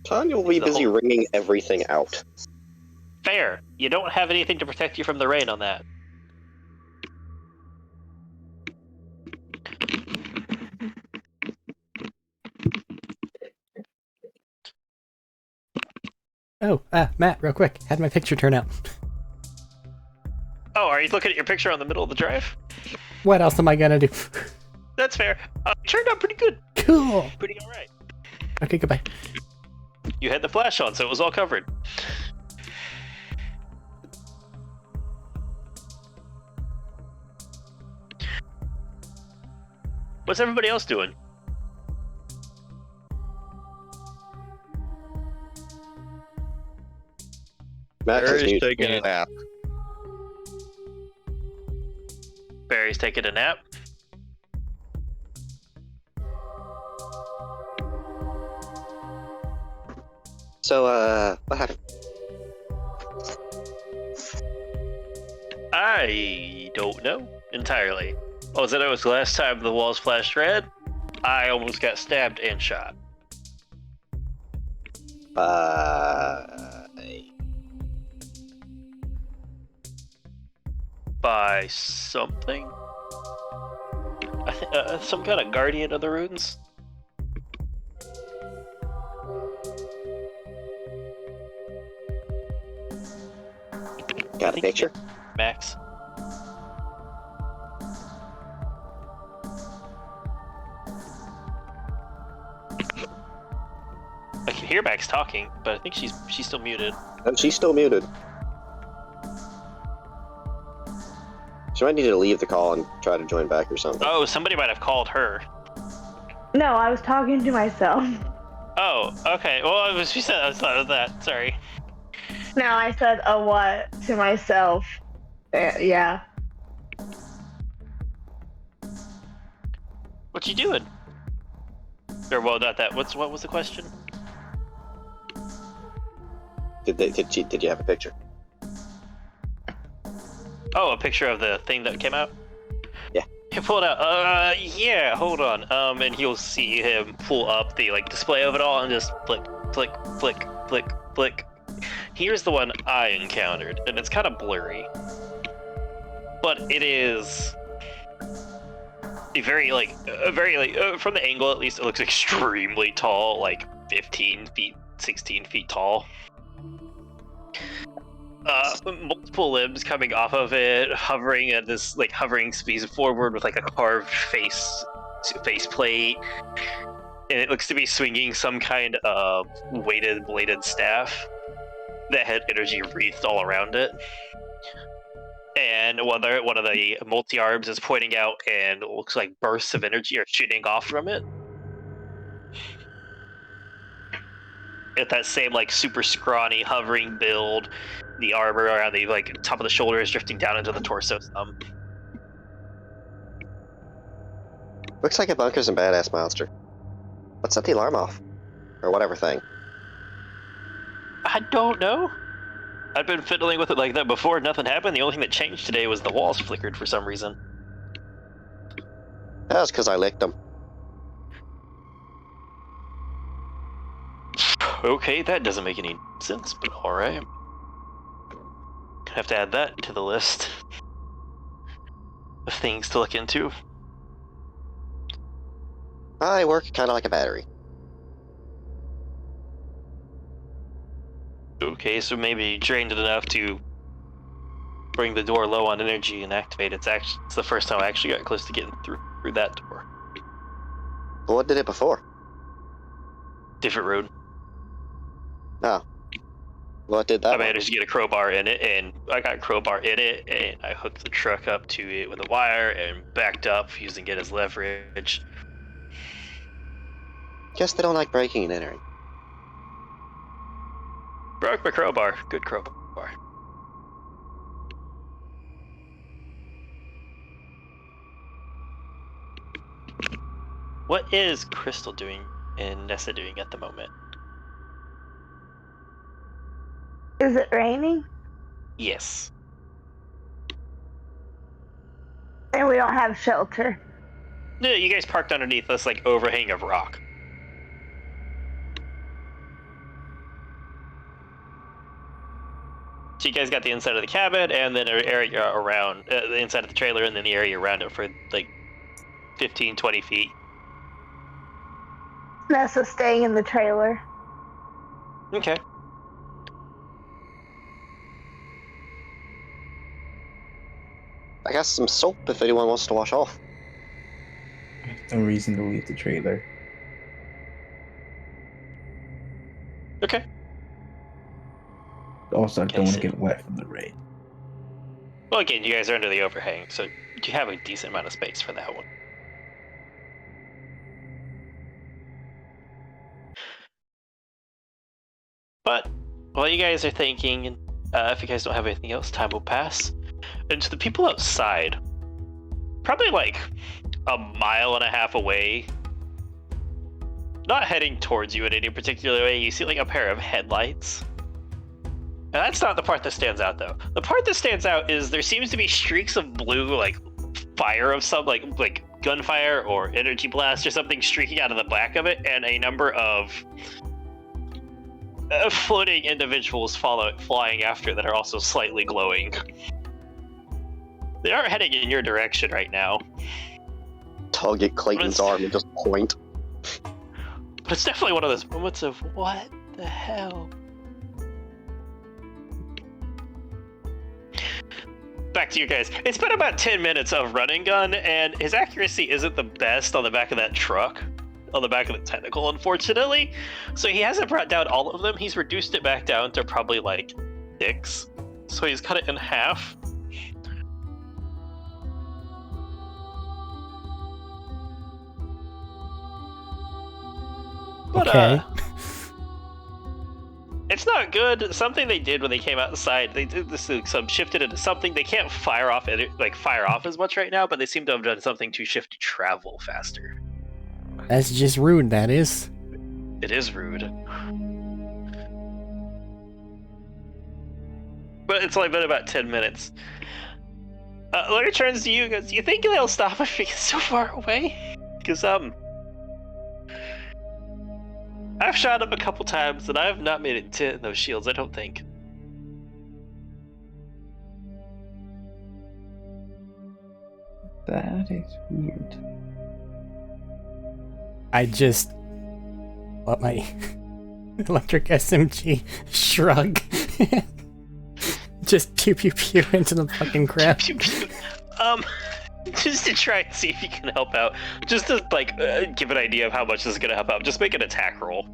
Tanya will be The busy whole- wringing everything out. Fair. You don't have anything to protect you from the rain on that. Oh, Matt, real quick, how'd my picture turn out? Oh, are you looking at your picture on the middle of the drive? What else am I gonna do? That's fair. It turned out pretty good. Cool. Pretty alright. Okay, goodbye. You had the flash on, so it was all covered. What's everybody else doing? Matt is Barry's muted. taking a nap. Barry's taking a nap. So, what happened? I don't know entirely. All I know was the last time the walls flashed red, I almost got stabbed and shot. By something? Some kind of guardian of the runes? Got a picture? Max? I can hear Max talking, but I think she's still muted. Oh, she's still muted. She might need to leave the call and try to join back or something. Oh, somebody might have called her. No, I was talking to myself. Oh, okay. Well, she said I was that. Sorry. No, I said a what to myself. Yeah. What you doing? Or well, not that. What was the question? Did you have a picture? Oh, a picture of the thing that came out? Yeah. He pulled out. Yeah. Hold on. And you'll see him pull up the display of it all and just flick, flick, flick, flick, flick. Here's the one I encountered, and it's kind of blurry, but it is a very from the angle at least, it looks extremely tall, like 15 feet, 16 feet tall. Multiple limbs coming off of it, hovering at this hovering speed forward with a carved face plate, and it looks to be swinging some kind of weighted bladed staff that had energy wreathed all around it. And one of the multi-arms is pointing out, and it looks like bursts of energy are shooting off from it. At that same super scrawny hovering build, the armor around the top of the shoulder is drifting down into the torso some. Looks like a bunkers and badass monster. Let's set the alarm off. Or whatever thing. I don't know. I've been fiddling with it like that before. Nothing happened. The only thing that changed today was the walls flickered for some reason. That's because I licked them. Okay, that doesn't make any sense, but alright. Have to add that to the list of things to look into. I work kind of like a battery. Okay, so maybe you drained it enough to bring the door low on energy and activate it. It's the first time I actually got close to getting through that door. But what did it before? Different road. Oh. What did that I one? managed to get a crowbar in it, and I got a crowbar in it, and I hooked the truck up to it with a wire and backed up using it as leverage. Guess they don't like breaking and entering. Broke my crowbar. Good crowbar. What is Crystal doing and Nessa doing at the moment? Is it raining? Yes. And we don't have shelter. No, you guys parked underneath this like overhang of rock. So you guys got the inside of the cabin and then an area around the inside of the trailer and then the area around it for like 15, 20 feet. Nessa staying in the trailer. Okay. I got some soap if anyone wants to wash off. No reason to leave the trailer. Okay. Also, I Okay, don't want so- to get wet from the rain. Well, again, you guys are under the overhang, so you have a decent amount of space for that one. But while you guys are thinking, if you guys don't have anything else, time will pass. And to the people outside, probably like a mile and a half away, not heading towards you in any particular way, you see like a pair of headlights. And that's not the part that stands out, though. The part that stands out is there seems to be streaks of blue, like fire of some, like gunfire or energy blast or something streaking out of the back of it, and a number of floating individuals flying after that are also slightly glowing. They are heading in your direction right now. Tug at Clayton's arm and just point. But it's definitely one of those moments of, what the hell? Back to you guys. It's been about 10 minutes of running gun, and his accuracy isn't the best on the back of that truck. On the back of the tentacle, unfortunately. So he hasn't brought down all of them. He's reduced it back down to probably like 6. So he's cut it in half. But, Okay. It's not good. Something they did when they came outside, they did this, some shifted into something. They can't fire off as much right now, but they seem to have done something to shift travel faster. That's just rude, that is. It is rude. But it's only been about 10 minutes. Larry turns to you and goes, "You think they'll stop if we get so far away?" Because, I've shot them a couple times, and I have not made it to those shields, I don't think. That is weird. I just let my electric SMG shrug. Just pew pew pew into the fucking crap. Pew, pew, pew. Just to try and see if you can help out. Just to, give an idea of how much this is going to help out. Just make an attack roll.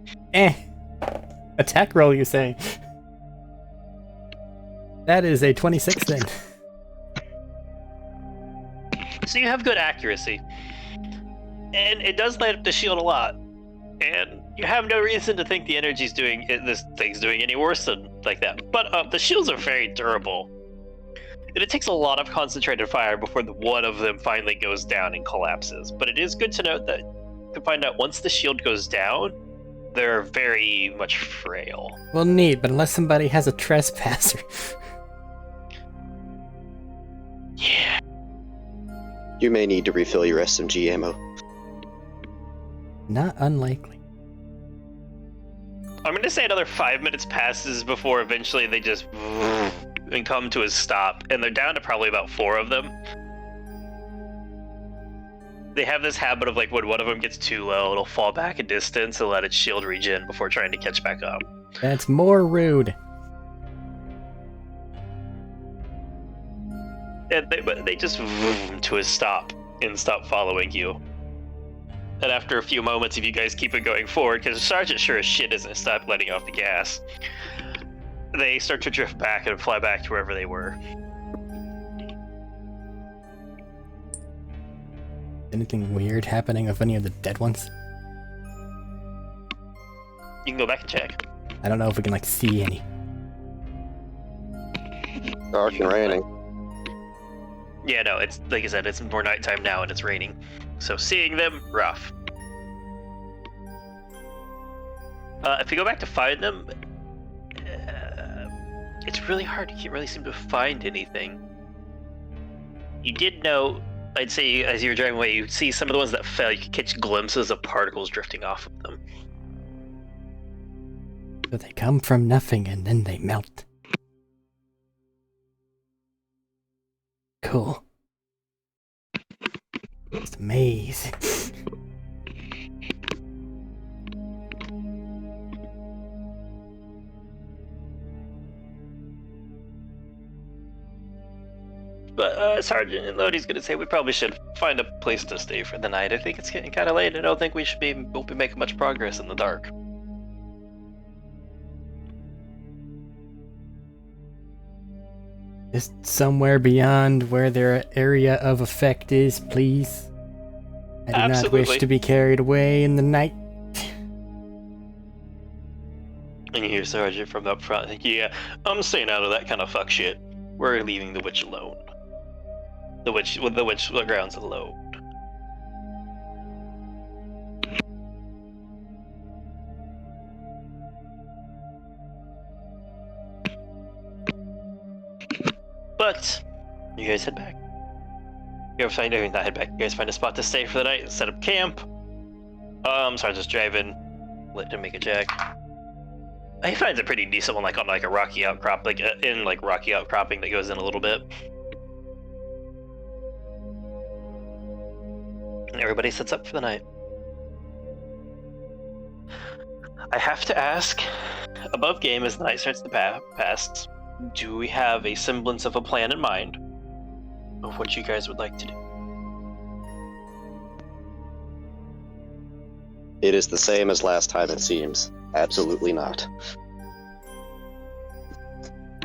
Attack roll, you say? That is a 26 then. So you have good accuracy. And it does light up the shield a lot. And you have no reason to think the energy's this thing's doing any worse than like that. But the shields are very durable. And it takes a lot of concentrated fire before one of them finally goes down and collapses. But it is good to note that to find out once the shield goes down, they're very much frail. Well, neat, but unless somebody has a trespasser. Yeah. You may need to refill your SMG ammo. Not unlikely. I'm gonna say another 5 minutes passes before eventually they just and come to a stop, and they're down to probably about 4 of them. They have this habit of like when one of them gets too low, it'll fall back a distance and let its shield regen before trying to catch back up. That's more rude. And they just to a stop and stop following you. And after a few moments, if you guys keep it going forward, because Sergeant sure as shit isn't stop letting off the gas, they start to drift back and fly back to wherever they were. Anything weird happening with any of the dead ones? You can go back and check. I don't know if we can like see any. Dark and raining. Yeah, no, it's like I said, it's more nighttime now and it's raining. So seeing them, rough. If you go back to find them, it's really hard. You can't really seem to find anything. You did know, I'd say as you were driving away, you see some of the ones that fell, you could catch glimpses of particles drifting off of them. So they come from nothing and then they melt. Cool. It's amazing. But Sergeant Lodi's gonna say we probably should find a place to stay for the night. I think it's getting kind of late. I don't think won't be making much progress in the dark. Just somewhere beyond where their area of effect is, please. I do not Absolutely. wish to be carried away in the night. And you hear Sergeant from up front think, yeah, I'm staying out of that kind of fuck shit. We're leaving the witch alone. The witch grounds alone. But you guys head back. You guys find not head back. You guys find a spot to stay for the night and set up camp. Sergeant's driving. Let him make a check. He finds a pretty decent one, like on like a rocky outcrop, like in like rocky outcropping that goes in a little bit. And everybody sets up for the night. I have to ask, above game as the night starts to pass, do we have a semblance of a plan in mind of what you guys would like to do? It is the same as last time, it seems. Absolutely not.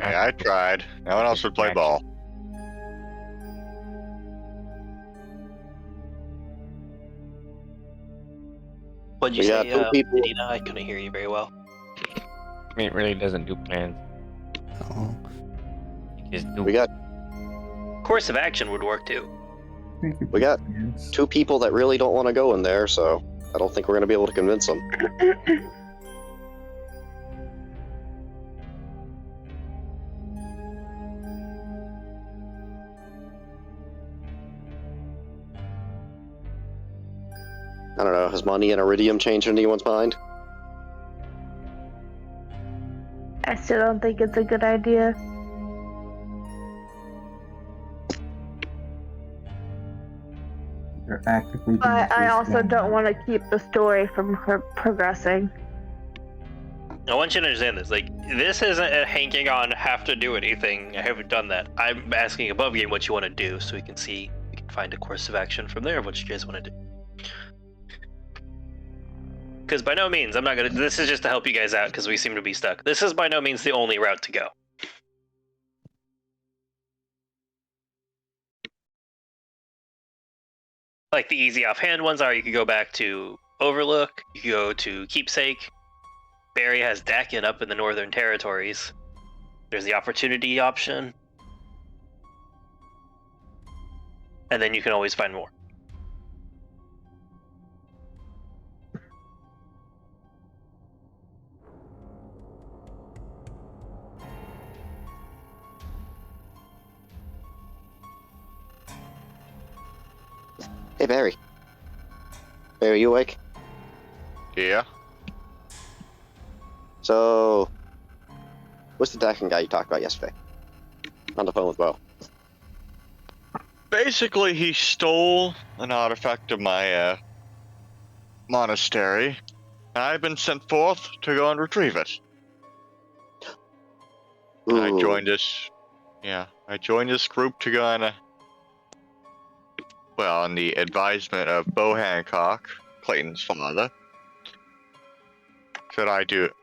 Hey, I tried. No one else would play ball. What'd you We got say, two people. Medina? I couldn't hear you very well. It really doesn't do plans. Oh. You just do. We got Course of action would work too. We got two people that really don't want to go in there, so I don't think we're going to be able to convince them. I don't know, has money and iridium changed anyone's mind? I still don't think it's a good idea. They're actively. But I also don't want to keep the story from progressing. I want you to understand this. Like, this isn't a hanking on have to do anything. I haven't done that. I'm asking above game what you want to do, so we can see, we can find a course of action from there of what you guys want to do. Because by no means, I'm not gonna. This is just to help you guys out because we seem to be stuck. This is by no means the only route to go. Like the easy offhand ones are, you could go back to Overlook, you could go to Keepsake. Barry has Dakin up in the Northern Territories. There's the Opportunity option. And then you can always find more. Hey, Barry. Barry, you awake? Yeah. So, what's the Dakin guy you talked about yesterday? On the phone with Bo. Basically, he stole an artifact of my monastery. I've been sent forth to go and retrieve it. And I Ooh. joined this. Yeah, I joined this group to go and. Well, on the advisement of Bo Hancock, Clayton's father. Said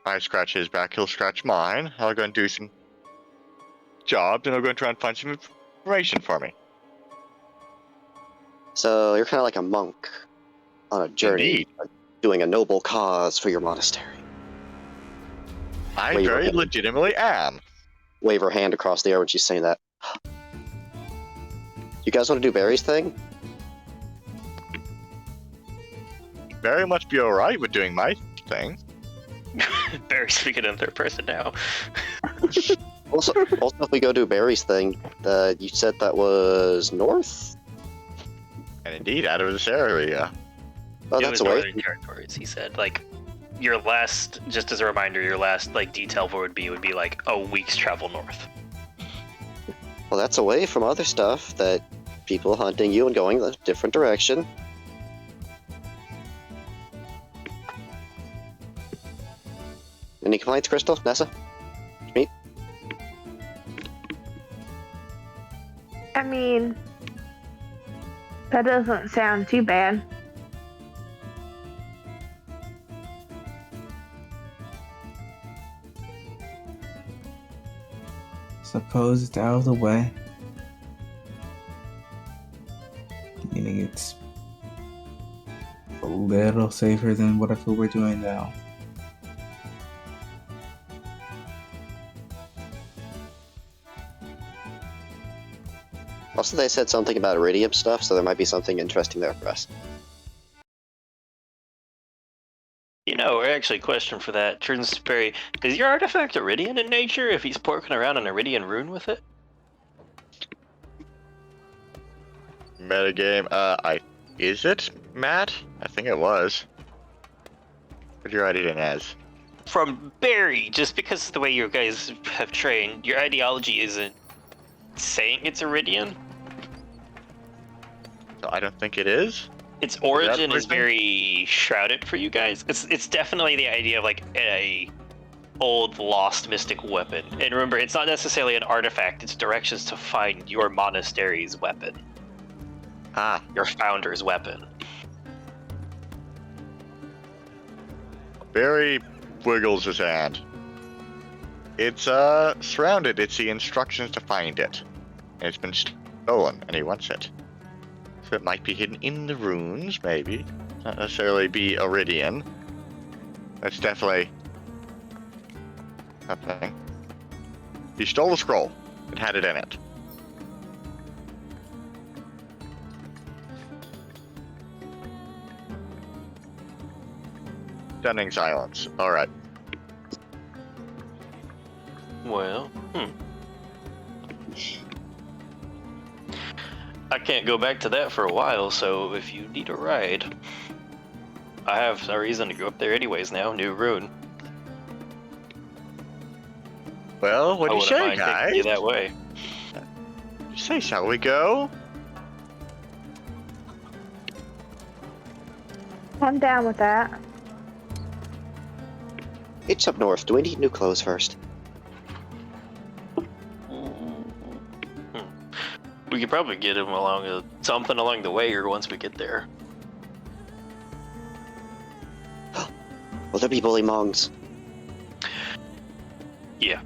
I scratch his back, he'll scratch mine. I'll go and do some jobs, and I'll go and try and find some information for me. So, you're kind of like a monk on a journey, Indeed. doing a noble cause for your monastery. I Wait, very okay. legitimately am. Wave her hand across the air when she's saying that. You guys want to do Barry's thing? Very much be alright with doing my thing. Barry's speaking in third person now. Also, if we go do Barry's thing, you said that was north? And indeed, out of this area. Oh, It that's was away. Northern Territories, he said. Like, your last, just as a reminder, your last, like, detail for would be like a week's travel north. Well, that's away from other stuff that people hunting you and going a different direction. Any complaints, Crystal? Nessa? Me? I mean, that doesn't sound too bad. Suppose it's out of the way. Meaning it's a little safer than whatever we're doing now. Also, they said something about iridium stuff, so there might be something interesting there for us. You know, actually, question for that turns to Barry. Is your artifact Iridian in nature if he's poking around an Iridian rune with it? Metagame, is it, Matt? I think it was. What did you write it in as? From Barry, just because of the way you guys have trained, your ideology isn't saying it's Iridian. So I don't think it is. Its origin is person? very shrouded for you guys. It's definitely the idea of like a old lost mystic weapon. And remember, it's not necessarily an artifact, it's directions to find your monastery's weapon. Ah, Your founder's weapon. Barry wiggles his hand. It's surrounded. It's the instructions to find it. And it's been stolen, and he wants it. So it might be hidden in the runes, maybe. Not necessarily be Iridian. That's definitely something. He stole the scroll. It had it in it. Stunning silence. Alright. Well, I can't go back to that for a while, so if you need a ride, I have a reason to go up there anyways now, new rune. Well, what do I you wouldn't say, mind taking guys? you that way. You say, shall we go? I'm down with that. It's up north. Do we need new clothes first? We could probably get him along something along the way or once we get there. Will there be bully mongs? Yeah.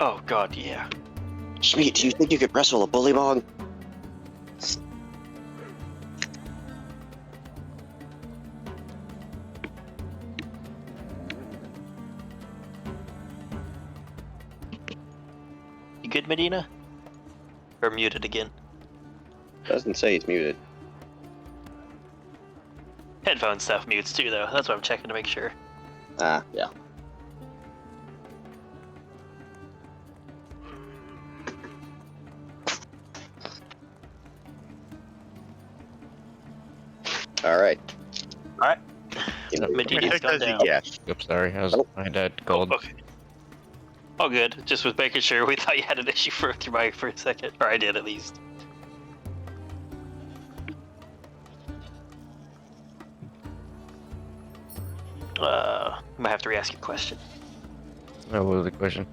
Oh god, yeah. Schmeat, do you think you could wrestle a bully mong? You good, Medina? Or muted again? Doesn't say he's muted. Headphone stuff mutes too, though. That's what I'm checking to make sure. Ah, yeah. Alright. Alright. You know, I'm Medita's gonna take gone that as a down. yes. Oops, sorry. I had Oh, gold. okay. All good. Just was making sure. We thought you had an issue for your mic for a second. Or I did, at least. Might have to re-ask your question. Oh, what was the question?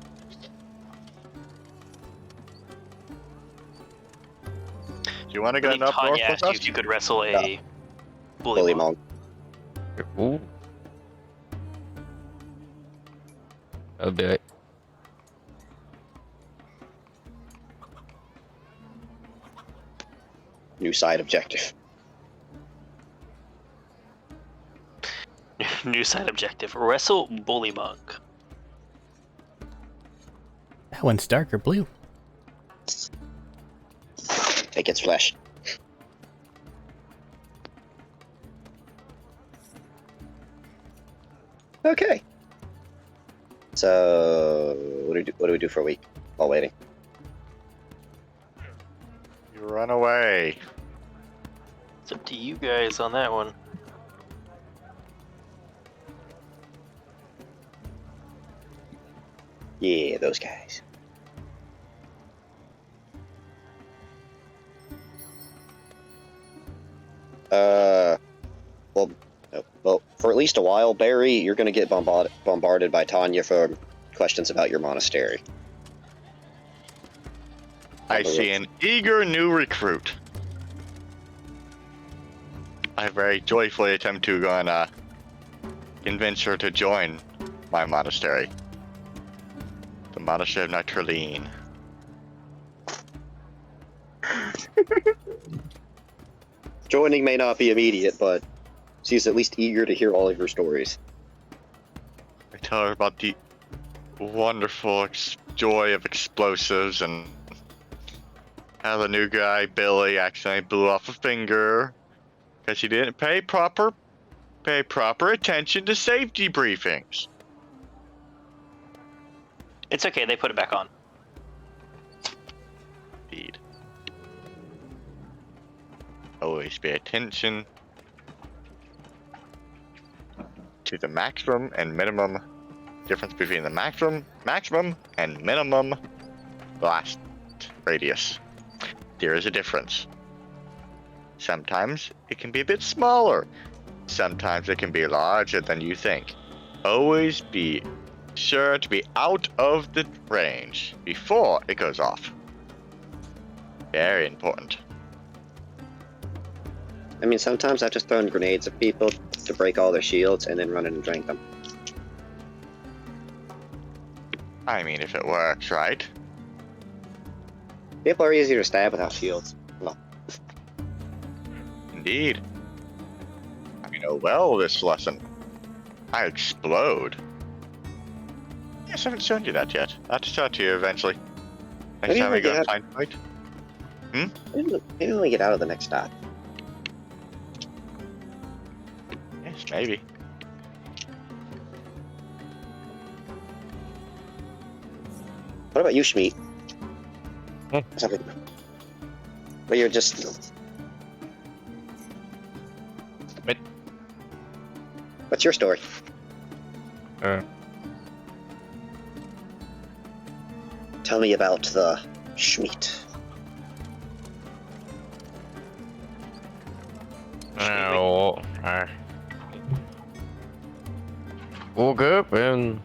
Do you want to I go believe up north Tanya with asked you us? if you could wrestle a Bully bully monk. monk. Ooh. I'll do it. New side objective. New side objective. Wrestle bully monk. That one's darker blue. Take its flesh. Okay. So, what do we do for a week while waiting? You run away. It's up to you guys on that one. Yeah, those guys. Well, for at least a while, Barry, you're going to get bombarded by Tanya for questions about your monastery. I see an eager new recruit. I very joyfully attempt to go and convince her to join my monastery. The Monastery of Nitroline. Joining may not be immediate, but she's at least eager to hear all of your stories. I tell her about the wonderful joy of explosives and how the new guy, Billy, accidentally blew off a finger because he didn't pay proper attention to safety briefings. It's okay, they put it back on. Indeed. Always pay attention to the maximum and minimum difference between the maximum and minimum blast radius. There is a difference. Sometimes it can be a bit smaller. Sometimes it can be larger than you think. Always be sure to be out of the range before it goes off. Very important. I mean, sometimes I've just thrown grenades at people to break all their shields and then run in and drink them. I mean, if it works, right? People are easier to stab without shields. Well, Indeed. I know well this lesson. I explode. Yes, I haven't shown you that yet. I'll have to show it to you eventually. Next Maybe time we we go get- find fight. maybe when we get out of the next stop. Yes, maybe. What about you, Schmeat? Hmm. Something. But you're just. What? What's your story? Tell me about the Schmeat. Oh, I woke up and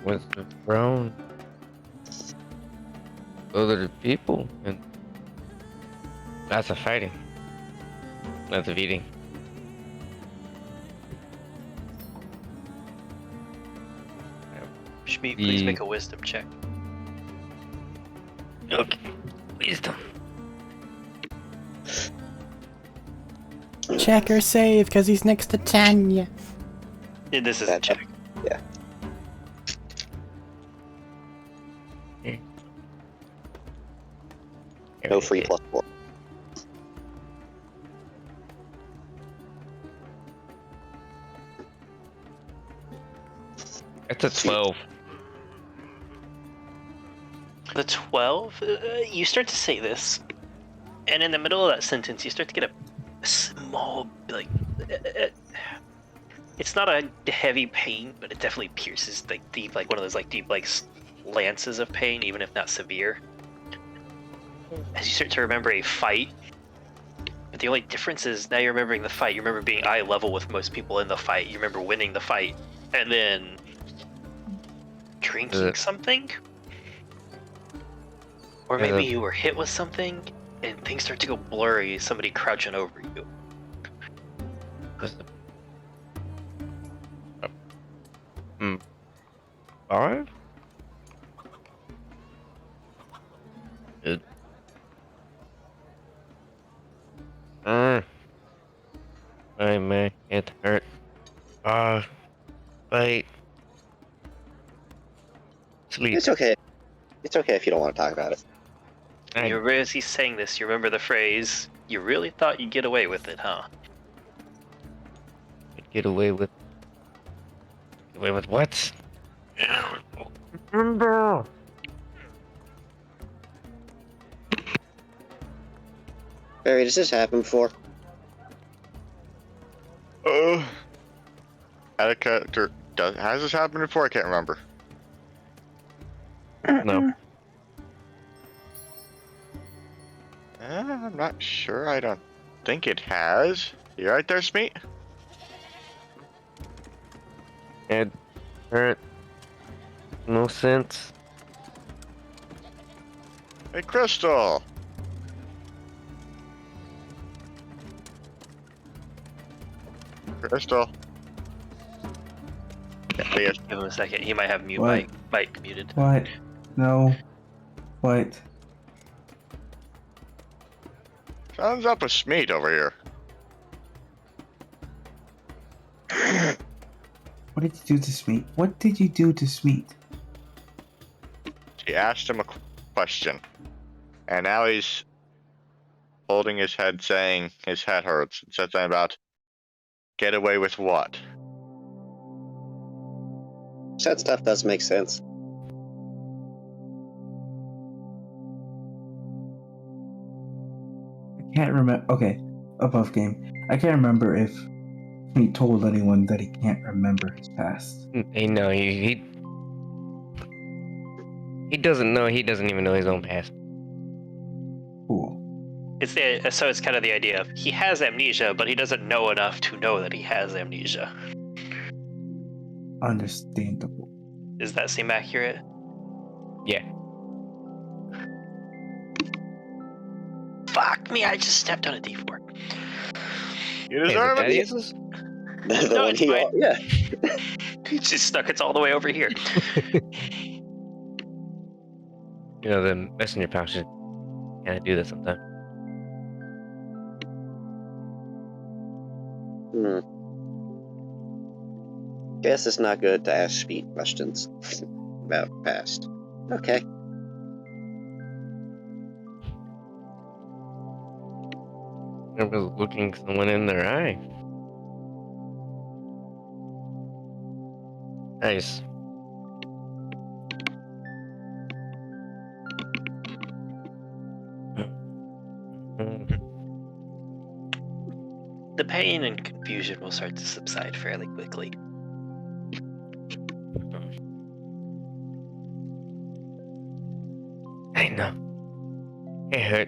went to around other people and lots of fighting, lots of eating. Shmeet, please The- make a wisdom check. Okay, wisdom. Check or save, because he's next to Tanya. Yeah, this is a Gotcha. check. No free +4. It's a 12. The 12, you start to say this, and in the middle of that sentence, you start to get a small, like, it's not a heavy pain, but it definitely pierces like deep, like one of those like deep like lances of pain, even if not severe. As you start to remember a fight, but the only difference is now you're remembering the fight. You remember being eye level with most people in the fight. You remember winning the fight, and then drinking something, or maybe you were hit with something, and things start to go blurry. Somebody crouching over you. Five? Good. I may it hurt. Wait. Sleep. It's okay. It's okay if you don't want to talk about it. And you remember as he's saying this, you remember the phrase, "You really thought you'd get away with it, huh?" Get away with what? Remember. Barry, does this happen before? Arik, has this happened before? I can't remember. No. I'm not sure. I don't think it has. You right there, Smeet? It hurt. No sense. Hey, Crystal. Crystal. Yes. Give him a second. He might have mute What? mic muted. What? No. What? Sounds up with Smeet over here. What did you do to Smeet? What did you do to Smeet? She asked him a question, and now he's holding his head, saying his head hurts. It said something about get away with what? That stuff does make sense. I can't remember. Okay, above game. I can't remember if he told anyone that he can't remember his past. He doesn't know. He doesn't even know his own past. Cool. So it's kind of the idea of he has amnesia, but he doesn't know enough to know that he has amnesia. Understandable. Does that seem accurate? Yeah. Fuck me! I just stepped on a D4. You Hey, deserve that it. is The No, one it's he, fine. yeah. It's just stuck. It's all the way over here. You know, the messenger pouch should kind of do that sometimes. Guess it's not good to ask Speed questions about past. Okay. Remember looking someone in their eye. Nice. The pain and confusion will start to subside fairly quickly. I know. It hurt.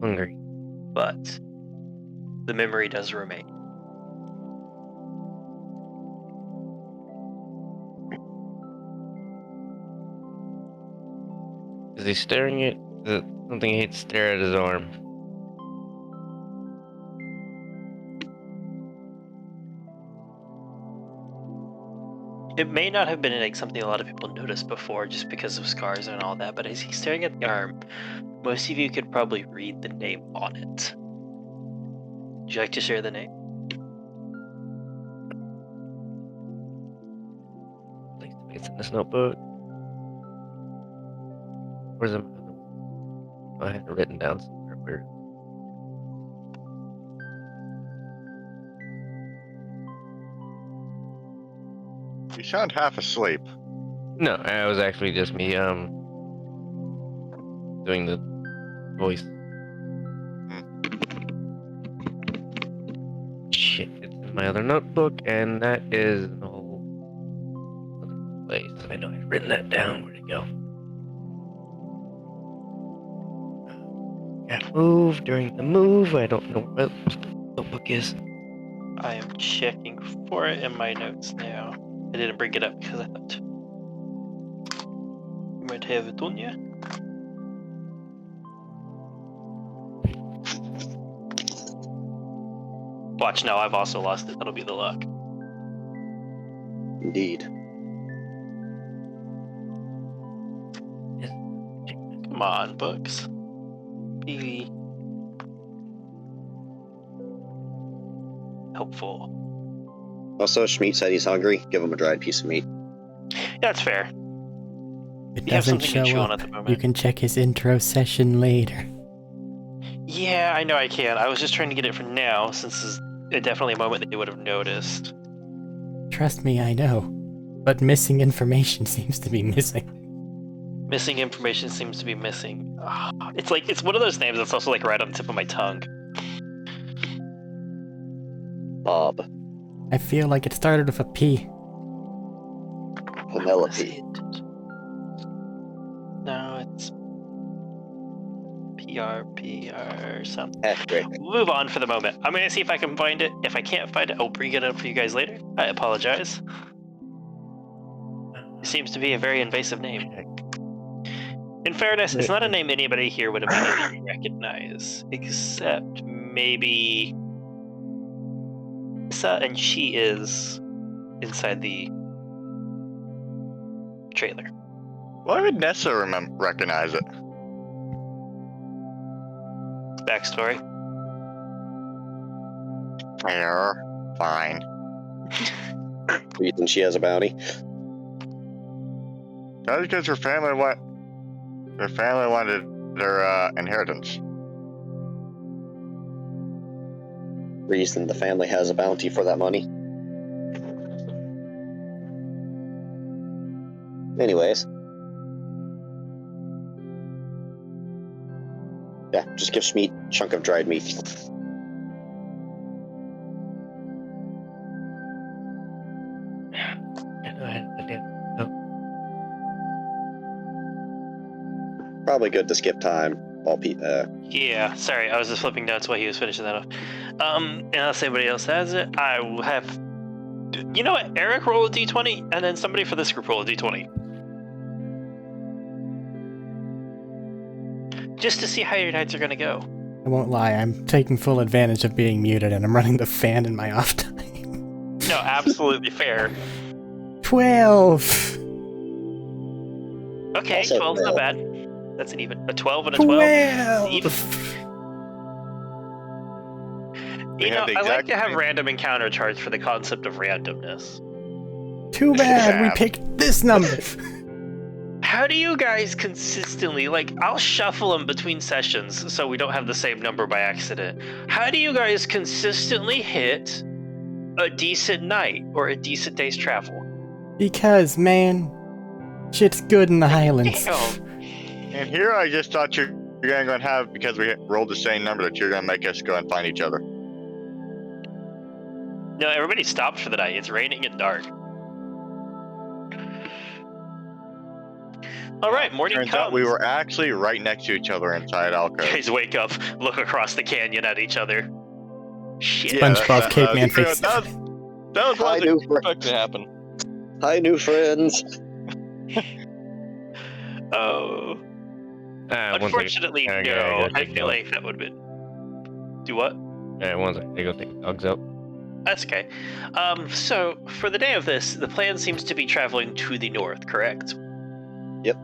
Hungry. But the memory does remain. Is he staring at something he'd stare at his arm? It may not have been like something a lot of people noticed before just because of scars and all that, but as he's staring at the arm, most of you could probably read the name on it. Would you like to share the name? Like, it's in this notebook. Where's it? Oh, I had it written down somewhere. Where? You sound half asleep. No, it was actually just me doing the voice. in my other notebook, and that is in a whole other place. I know I've written that down. Where'd it go? Got moved during the move. I don't know where the notebook is. I am checking for it in my notes now. I didn't bring it up because I thought you might have it on you. Watch, now I've also lost it. That'll be the luck. Indeed. Come on, books. Be helpful. Also, Schmeat said he's hungry. Give him a dried piece of meat. That's fair. It You have doesn't something to show chew on up. at the moment. You can check his intro session later. Yeah, I know I can. I was just trying to get it for now, since it's definitely a moment that you would have noticed. Trust me, I know. But missing information seems to be missing. Missing information seems to be missing. It's like, it's one of those names that's also like right on the tip of my tongue. Bob. I feel like it started with a P. Penelope. No, it's PR something. Patrick. We'll move on for the moment. I'm going to see if I can find it. If I can't find it, I'll bring it up for you guys later. I apologize. It seems to be a very invasive name. In fairness, it's not a name anybody here would immediately recognize, except maybe Lisa, and she is inside the trailer. Why would Nessa recognize it? Backstory. Fair. Fine. Reason she has a bounty. That's because her family wanted their inheritance. Reason the family has a bounty for that money. Anyways. Yeah, just give Schmeat a chunk of dried meat. Probably good to skip time while Yeah, sorry, I was just flipping notes while he was finishing that off. Unless anybody else has it, I will have. You know what? Arik roll a d20, and then somebody for this group roll a d20. Just to see how your nights are gonna go. I won't lie, I'm taking full advantage of being muted and I'm running the fan in my off time. No, absolutely fair. 12! Okay, Also 12's not 12. bad. That's an even. A 12 and a 12? Even. You know, I like to have random encounter charts for the concept of randomness. Too bad we picked this number! How do you guys consistently, like, I'll shuffle them between sessions so we don't have the same number by accident. How do you guys consistently hit a decent night or a decent day's travel? Because, man, shit's good in the Highlands. Damn. And here I just thought you're going to have, because we rolled the same number, that you're going to make us go and find each other. No, everybody stopped for the night. It's raining and dark. All right, morning Turns comes. out we were actually right next to each other inside Alcove. You guys wake up, look across the canyon at each other. Shit. Yeah, SpongeBob Caveman face. That was Hi, what I new expected to happen. Hi, new friends. Oh. Unfortunately, I no. gotta I take feel them. like that would have been. Do what? One second, I go take the dogs out. That's okay. So, for the day of this, the plan seems to be traveling to the north, correct? Yep.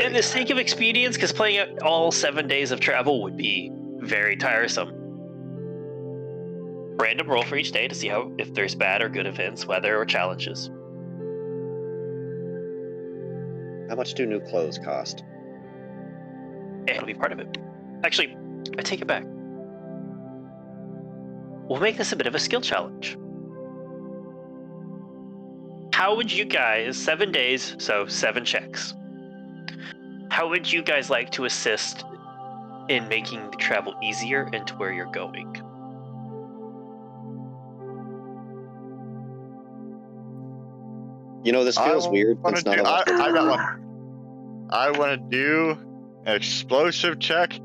In the sake of expedience, because playing out all 7 days of travel would be very tiresome. Random roll for each day to see if there's bad or good events, weather, or challenges. How much do new clothes cost? It'll be part of it. Actually, I take it back. We'll make this a bit of a skill challenge. How would you guys, 7 days, so 7 checks. How would you guys like to assist in making the travel easier and to where you're going. You know, this feels weird. I got one. I want to do an explosive check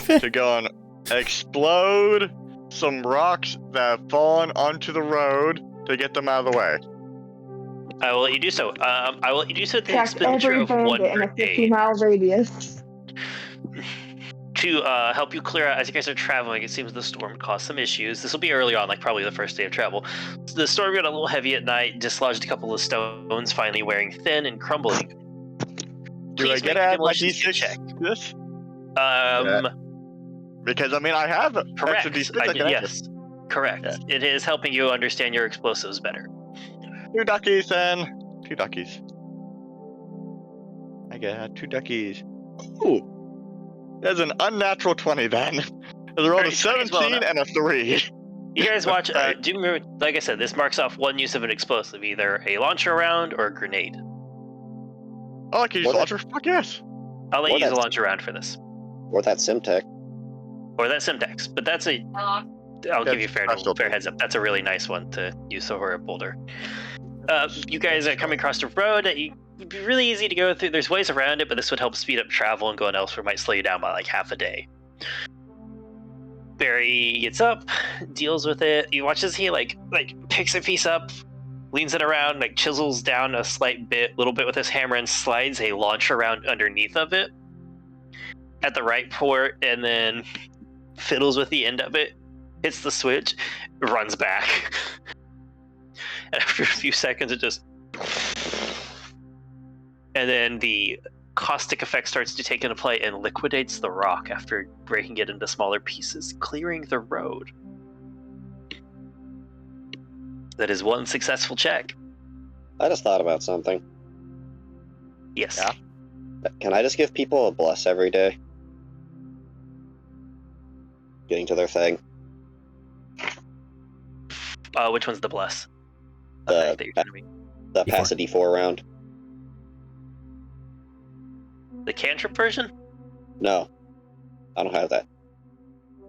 to go and explode some rocks that have fallen onto the road to get them out of the way. I will let you do so. I will let you do so at the Track expenditure every of 1 bandit in a grenade 50-mile radius. to help you clear out as you guys are traveling. It seems the storm caused some issues. This will be early on, like probably the first day of travel. The storm got a little heavy at night, dislodged a couple of stones, finally wearing thin and crumbling. Do I Please get make a to add my demolition skill D6 check. to this? Um, Because, I mean, I have correct. extra D6 I can add. Yes, correct. Yeah. It is helping you understand your explosives better. 2 duckies, then. 2 duckies. I get 2 duckies. Ooh. That's an unnatural 20, then. There's a roll of 17 and a 3. You guys watch. Right. Do remember, like I said, this marks off one use of an explosive, either a launcher round or a grenade. Oh, I can use What? launcher? Fuck yes. I'll let Or you use a that's- launcher round for this, Or that Simtech. or that Simtex. But that's a. I'll give you fair heads up. That's a really nice one to use over a boulder. You guys are coming across the road. It'd be really easy to go through. There's ways around it, but this would help speed up travel, and going elsewhere might slow you down by like half a day. Barry gets up, deals with it. You watch as he like picks a piece up, leans it around, like chisels down a little bit with his hammer, and slides a launcher round underneath of it at the right port, and then fiddles with the end of it, hits the switch, runs back. And after a few seconds, it just, and then the caustic effect starts to take into play and liquidates the rock after breaking it into smaller pieces, clearing the road. That is one successful check. I just thought about something. Yes. Yeah. Can I just give people a bless every day? Getting to their thing. Which one's the bless? The- That you're gonna be- The pass a D4 round. The cantrip version? No. I don't have that.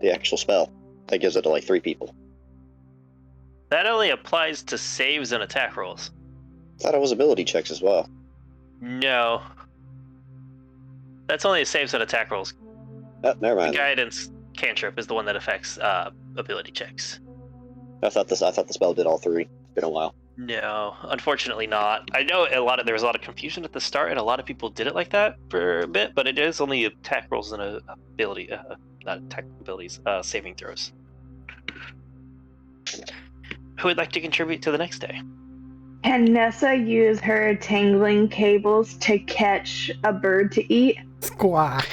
The actual spell. That gives it to like 3 people. That only applies to saves and attack rolls. I thought it was ability checks as well. No. That's only saves and attack rolls. Oh, never The mind. guidance cantrip is the one that affects ability checks. I thought the spell did all 3. It's been a while. No, unfortunately not. I know there was a lot of confusion at the start, and a lot of people did it like that for a bit, but it is only attack rolls and ability, not attack abilities, saving throws. Who would like to contribute to the next day? Can Nessa use her tangling cables to catch a bird to eat? Squawk.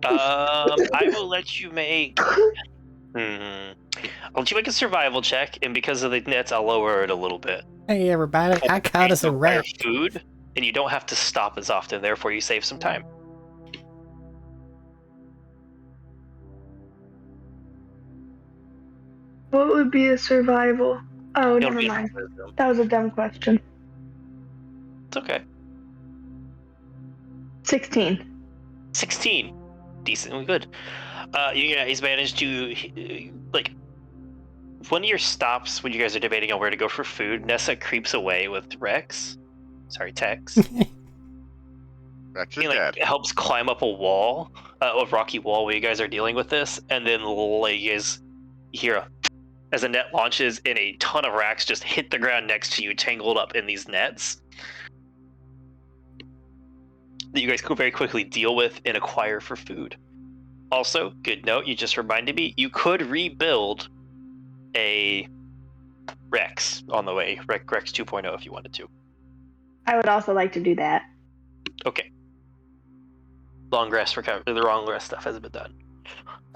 I will let you make. I'll let you make a survival check, and because of the nets, I'll lower it a little bit. Hey everybody, I caught us a Require rat. food, and you don't have to stop as often. Therefore, you save some time. What would be a survival? Oh, It'll never be mind. wisdom. That was a dumb question. It's okay. 16. 16. Decently good. He's managed to, like, one of your stops when you guys are debating on where to go for food, Nessa creeps away with Tex. Rex He is like dead. helps climb up a wall, a rocky wall while you guys are dealing with this, and then like, you guys hear as a net launches and a ton of racks just hit the ground next to you, tangled up in these nets that you guys could very quickly deal with and acquire for food. Also, good note, you just reminded me, you could rebuild a Rex on the way, Rex 2.0 if you wanted to. I would also like to do that. Okay. Long rest recovery, the long rest stuff hasn't been done.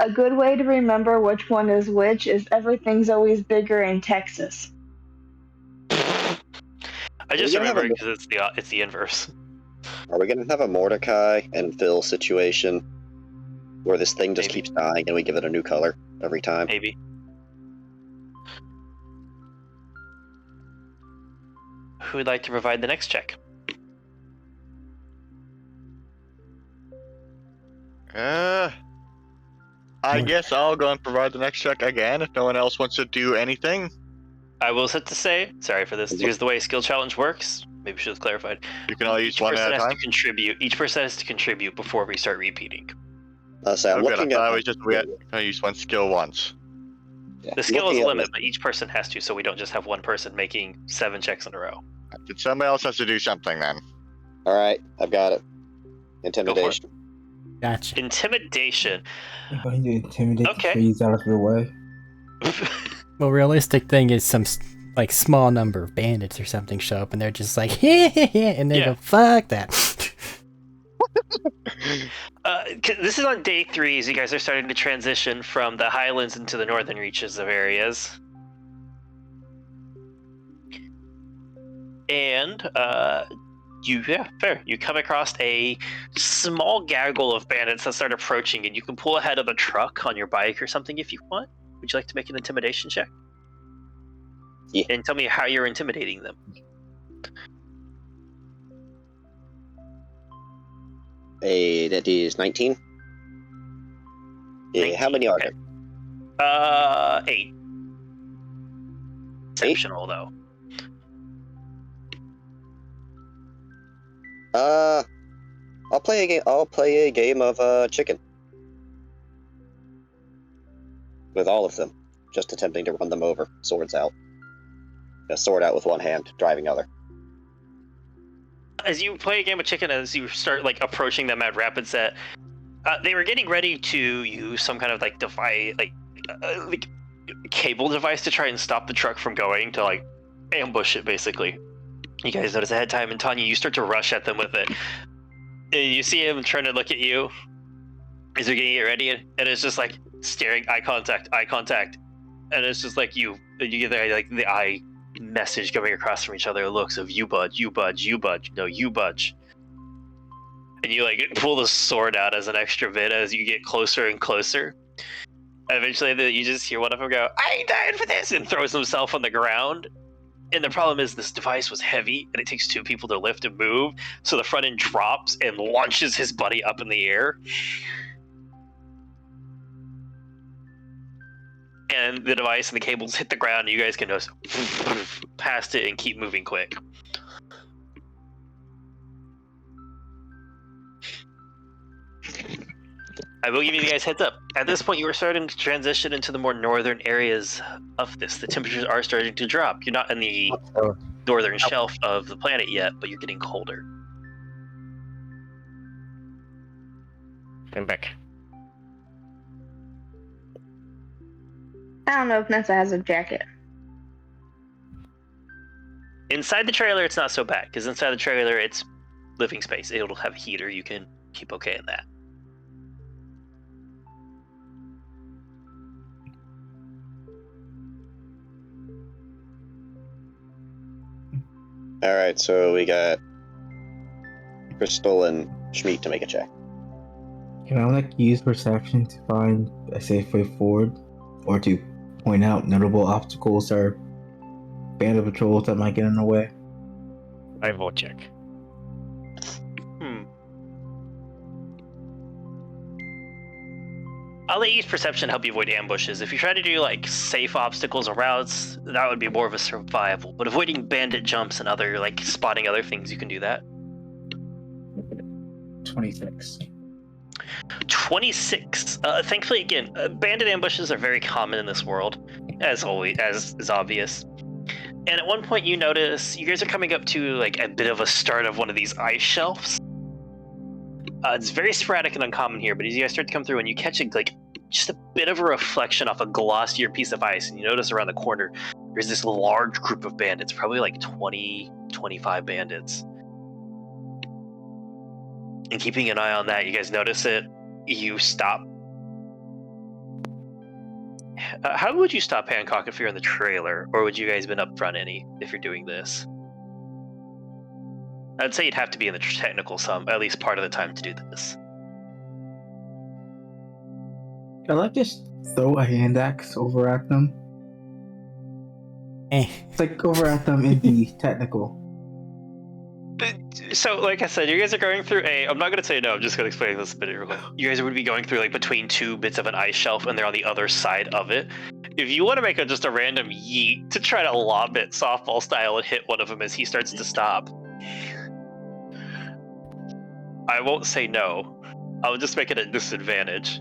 A good way to remember which one is which is everything's always bigger in Texas. I just You're gonna have remember because it's the inverse. Are we going to have a Mordecai and Phil situation where this thing just Maybe. keeps dying and we give it a new color every time? Maybe. Who would like to provide the next check? I guess I'll go and provide the next check again if no one else wants to do anything. I will have to say, sorry for this, because the way skill challenge works, maybe we should have clarified. You can all use Each one person at a has time. to contribute. Each person has to contribute before we start repeating. So I'm Oh, good. I looking thought at I was just going to use one skill once. yeah, The skill is looking a at limit, but each person has to, so we don't just have one person making 7 checks in a row. Somebody else has to do something then. All right, I've got it. Intimidation. Gotcha. Intimidation. I'm going to intimidate Okay. the trees out of your way. Well, realistic thing is some like small number of bandits or something show up and they're just like, and they Yeah. go, fuck that. This is on day 3, as you guys are starting to transition from the highlands into the northern reaches of areas. And, fair. You come across a small gaggle of bandits that start approaching, and you can pull ahead of a truck on your bike or something if you want. Would you like to make an intimidation check? Yeah. And tell me how you're intimidating them. That is 19. Yeah, how many are okay. there? 8. Exceptional, though. I'll play a game. I'll play a game of chicken with all of them, just attempting to run them over. Swords out. A sword out with one hand, driving other. As you play a game of chicken, as you start like approaching them at rapid set, they were getting ready to use some kind of like device, like cable device to try and stop the truck from going, to like ambush it basically. You guys notice ahead of time, and Tanya, you start to rush at them with it. And you see him trying to look at you as you're getting it ready, and it's just like staring, eye contact, and it's just like you get the eye message coming across from each other, looks of you budge, no, you budge. And you like pull the sword out as an extra bit as you get closer and closer. And eventually you just hear one of them go, I ain't dying for this, and throws himself on the ground. And the problem is this device was heavy, and it takes 2 people to lift and move, so the front end drops and launches his buddy up in the air. And the device and the cables hit the ground, and you guys can just past it and keep moving quick. I will give you guys heads up. At this point, you are starting to transition into the more northern areas of this. The temperatures are starting to drop. You're not in the northern shelf of the planet yet, but you're getting colder. I'm back. I don't know if Nessa has a jacket. Inside the trailer, it's not so bad, because inside the trailer, it's living space. It'll have a heater. You can keep okay in that. All right, so we got Crystal and Schmeat to make a check. Can I like use perception to find a safe way forward, or to point out notable obstacles or bandit patrols that might get in the way? I will check. I'll let use perception help you avoid ambushes. If you try to do like safe obstacles or routes, that would be more of a survival. But avoiding bandit jumps and other like spotting other things, you can do that. 26. 26. Thankfully, again, bandit ambushes are very common in this world, as always, as is obvious. And at one point, you notice you guys are coming up to like a bit of a start of one of these ice shelves. It's very sporadic and uncommon here, but as you guys start to come through and you catch just a bit of a reflection off a glossier piece of ice, and you notice around the corner there's this large group of bandits, probably like 20, 25 bandits. And keeping an eye on that, you guys notice it. You stop. How would you stop Hancock if you're in the trailer, or would you guys been up front any if you're doing this? I'd say you'd have to be in the technical at least part of the time to do this. Can I just throw a hand axe over at them? It's like over at them in the technical. So, like I said, you guys are going through I'm not going to say no, I'm just going to explain this a bit real quick. You guys would be going through, like, between two bits of an ice shelf, and they're on the other side of it. If you want to make just a random yeet to try to lob it softball style and hit one of them as he starts to stop, I won't say no. I'll just make it a disadvantage.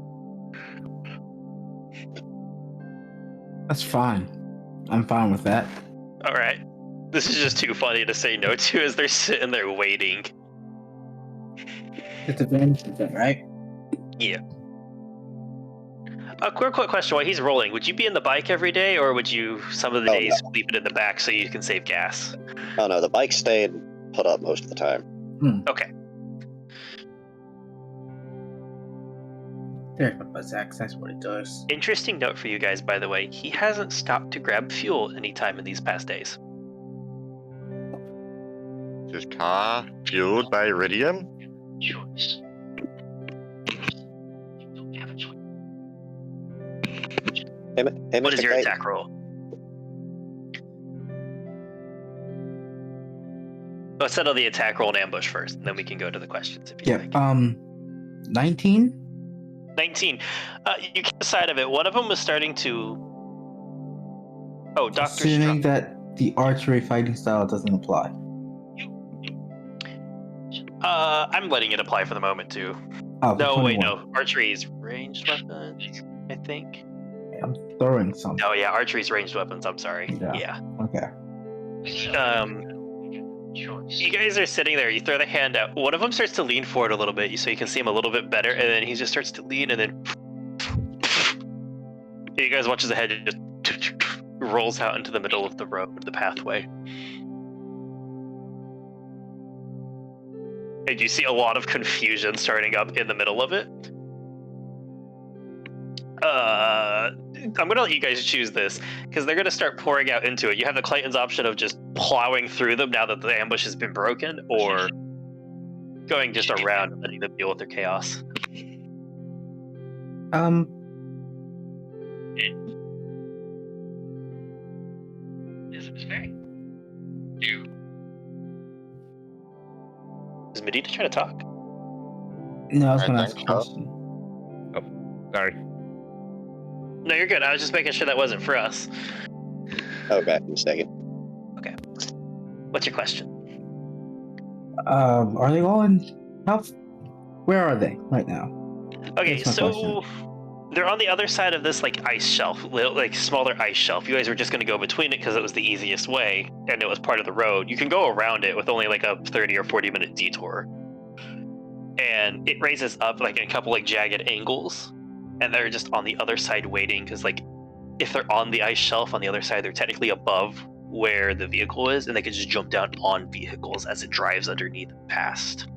That's fine. I'm fine with that. All right. This is just too funny to say no to as they're sitting there waiting. It's advantage, right? Yeah. A quick question while he's rolling, would you be in the bike every day, or would you some of the days leave it in the back so you can save gas? Oh no, the bike stayed put up most of the time. Okay. There, that's what it does. Interesting note for you guys, by the way, he hasn't stopped to grab fuel any time in these past days. Is his car fueled by iridium? Choice. You don't have a choice. Hey, What is Mr. your Kate, attack roll? Let's settle the attack roll and ambush first, and then we can go to the questions if you Yeah. like. 19. 19. You get the side of it. One of them was starting to. Oh, Doctor Assuming that the archery fighting style doesn't apply. I'm letting it apply for the moment too. Oh, No, 21. wait, no. Archery is ranged weapons, I think. I'm throwing something. Oh yeah, archery's ranged weapons. I'm sorry. Yeah. Okay. Choice. You guys are sitting there. You throw the hand out. One of them starts to lean forward a little bit, so you can see him a little bit better, and then he just starts to lean, and then you guys watch as the head just rolls out into the middle of the road, the pathway. And you see a lot of confusion starting up in the middle of it. I'm gonna let you guys choose this because they're gonna start pouring out into it. You have the Clayton's option of just plowing through them now that the ambush has been broken, or going just around and letting them deal with their chaos. This is very. You. Is Medina trying to talk? No, I was I going to ask a think so. question. Sorry. No, you're good. I was just making sure that wasn't for us. Okay, mistaken. What's your question? Are they all in? Where are they right now? Okay, That's my so they're on the other side of this like ice shelf, like smaller ice shelf. You guys were just going to go between it because it was the easiest way, and it was part of the road. You can go around it with only like a 30 or 40-minute detour, and it raises up like a couple like jagged angles, and they're just on the other side waiting because like if they're on the ice shelf on the other side, they're technically above where the vehicle is, and they can just jump down on vehicles as it drives underneath and past.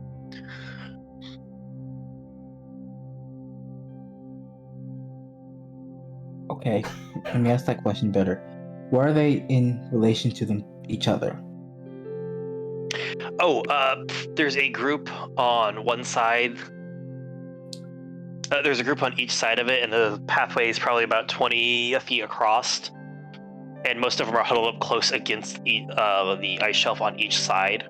Okay, let me ask that question better. Where are they in relation to each other? Oh, there's a group on one side. There's a group on each side of it, and the pathway is probably about 20 feet across. And most of them are huddled up close against the ice shelf on each side,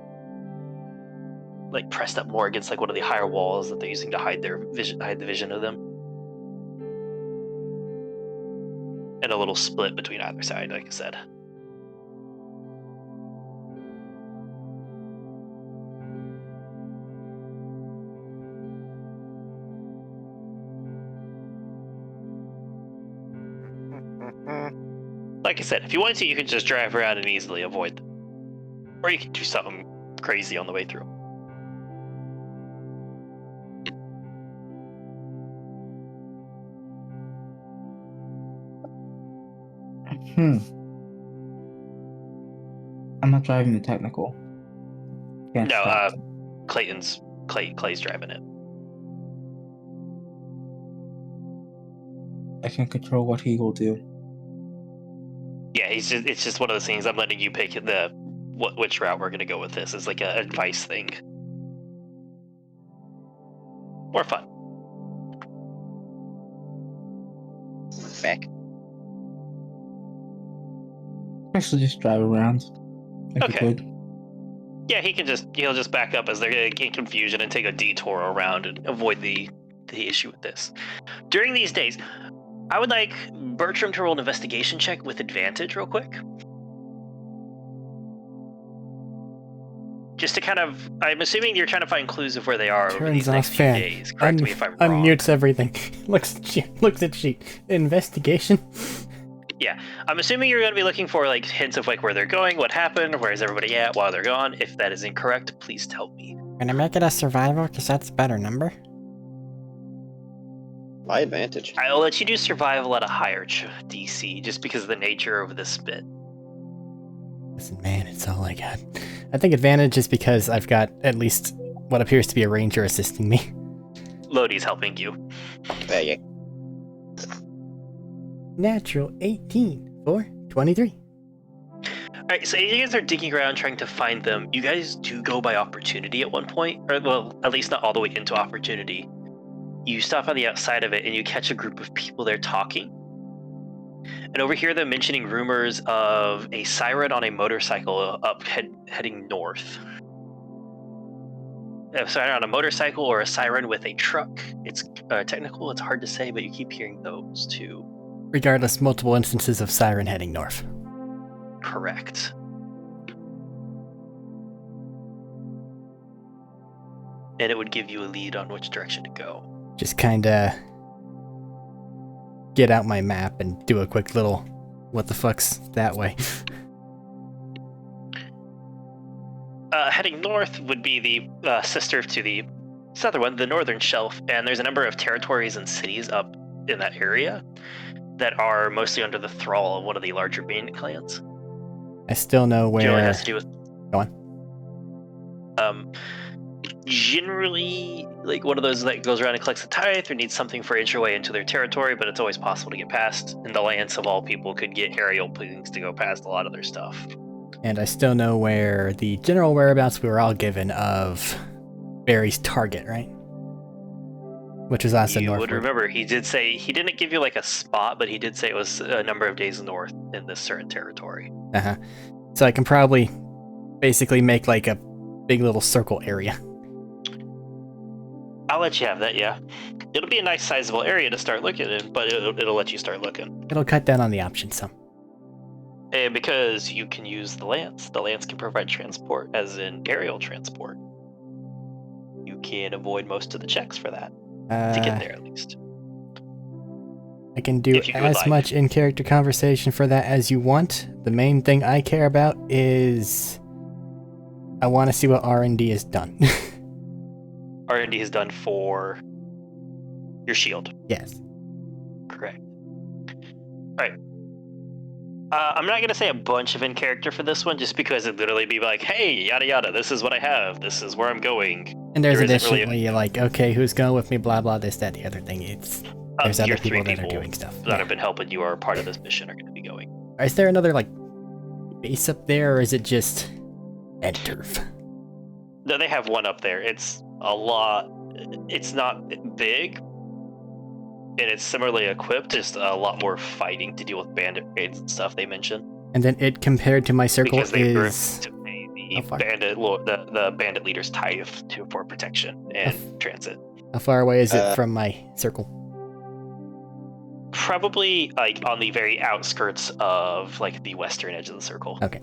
like pressed up more against like one of the higher walls that they're using to hide the vision of them. And a little split between either side, like I said. Like I said, if you want to, you can just drive around and easily avoid them. Or you can do something crazy on the way through. I'm not driving the technical. Can't No, stop. Clay's driving it. I can control what he will do. Yeah, it's just one of those things. I'm letting you pick which route we're gonna go with this. It's like an advice thing. More fun. Back. Actually, just drive around. If Okay. you could. Yeah, he'll just back up as they're gonna gain confusion and take a detour around and avoid the issue with this. During these days, I would like Bertram to roll an investigation check with advantage real quick. Just to kind of, I'm assuming you're trying to find clues of where they are over Turns these off next few fan. days. Correct me if I'm wrong. Unmutes everything. Looks at sheet. Investigation. Yeah, I'm assuming you're going to be looking for like hints of like where they're going, what happened, where's everybody at while they're gone. If that is incorrect, please tell me. Can I make it a survival? Because that's a better number. My advantage. I'll let you do survival at a higher DC just because of the nature of this bit. Listen, man, it's all I got. I think advantage is because I've got at least what appears to be a ranger assisting me. Lodi's helping you. There you. Natural 18 for 23. Alright, so you guys are digging around trying to find them. You guys do go by opportunity at one point, or well, at least not all the way into opportunity. You stop on the outside of it and you catch a group of people there talking. And over here they're mentioning rumors of a siren on a motorcycle heading north. A siren on a motorcycle or a siren with a truck. It's technical, it's hard to say, but you keep hearing those too. Regardless, multiple instances of siren heading north. Correct. And it would give you a lead on which direction to go. Just kinda get out my map and do a quick little what the fuck's that way. Heading north would be the sister to the southern one, the northern shelf, and there's a number of territories and cities up in that area that are mostly under the thrall of one of the larger bandit clans. I still know where... Do you know what it has to do with? Go on. Generally, like one of those that goes around and collects a tithe or needs something for entryway into their territory, but it's always possible to get past. And the Lance of all people could get aerial things to go past a lot of their stuff. And I still know where the general whereabouts we were all given of Barry's target, right? Which was also northward. You would remember, he did say, he didn't give you like a spot, but he did say it was a number of days north in this certain territory. Uh-huh. So I can probably basically make like a big little circle area. I'll let you have that, yeah. It'll be a nice sizable area to start looking in, but it'll let you start looking. It'll cut down on the options some. And because you can use the Lance can provide transport, as in aerial transport. You can avoid most of the checks for that, to get there at least. I can do as much in-character conversation for that as you want. The main thing I care about is I want to see what R&D is done. R&D is done for your shield. Yes. Correct. Alright. I'm not going to say a bunch of in-character for this one, just because it'd literally be like, hey, yada yada, this is what I have, this is where I'm going. And there's additionally like, okay, who's going with me, blah blah, this, that, the other thing. It's there's other people that are doing stuff. That have been helping you or are part of this mission are going to be going. Is there another like base up there, or is it just Ed Turf? No, they have one up there. It's a lot. It's not big, and it's similarly equipped. Just a lot more fighting to deal with bandit raids and stuff. They mentioned. And then it compared to my circle because they is to pay the bandit leader's tithe for protection and transit. How far away is it from my circle? Probably like on the very outskirts of like the western edge of the circle. Okay.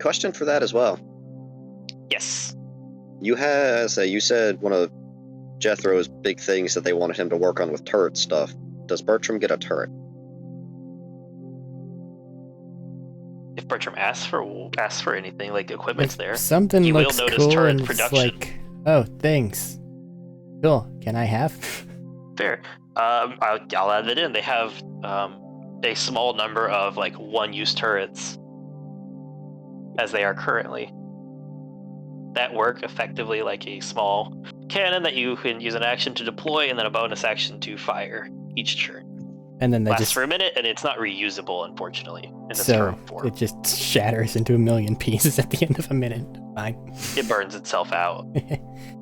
Question for that as well. Yes. You said one of Jethro's big things that they wanted him to work on with turret stuff. Does Bertram get a turret? If Bertram asks for anything, like equipment's there. Something he looks will notice cool turret and production. it's like, oh, thanks. Cool. Can I have? Fair. I'll add that in. They have a small number of like one-use turrets, as they are currently. That work effectively like a small cannon that you can use an action to deploy and then a bonus action to fire each turn. And then they lasts just for a minute, and it's not reusable, unfortunately, in this so current form. it just shatters into a million pieces at the end of a minute. Fine. It burns itself out.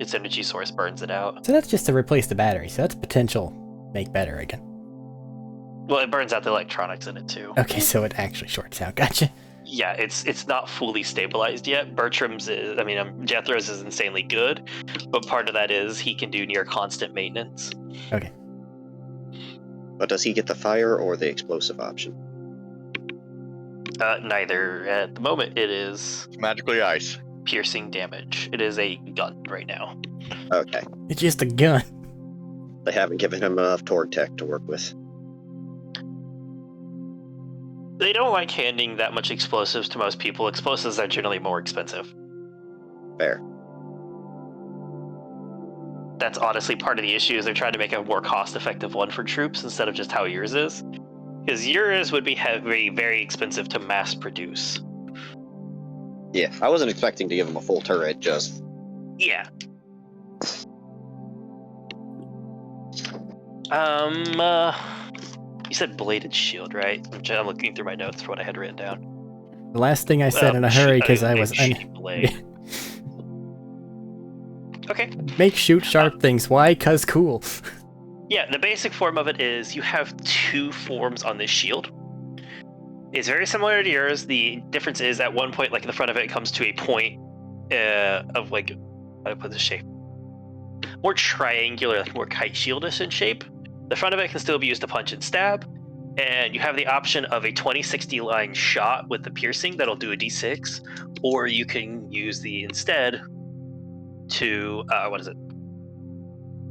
Its energy source burns it out. So that's just to replace the battery. So that's potential make better again. Well, it burns out the electronics in it too. Okay, so it actually shorts out. Gotcha. yeah, it's not fully stabilized yet. Bertram's is, Jethro's is insanely good, but part of that is he can do near constant maintenance. Okay. But does he get the fire or the explosive option? Neither at the moment. It is Magically ice. piercing damage. It is a gun right now. Okay. It's just a gun. They haven't given him enough Torg tech to work with. They don't like handing that much explosives to most people. Explosives are generally more expensive. Fair. That's honestly part of the issue, is they're trying to make a more cost-effective one for troops instead of just how yours is. Because yours would be very, very expensive to mass produce. Yeah, I wasn't expecting to give him a full turret, just... Yeah. You said bladed shield, right? I'm looking through my notes for what I had written down. The last thing I said in a hurry because I was blade. Okay. Make shoot sharp things. Why? 'Cause cool. Yeah, the basic form of it is you have two forms on this shield. It's very similar to yours. The difference is at one point, like the front of it comes to a point of like, how do I put this shape? More triangular, like more kite shieldish in shape. The front of it can still be used to punch and stab, and you have the option of a 20-60 line shot with the piercing that'll do a d6, or you can use the instead to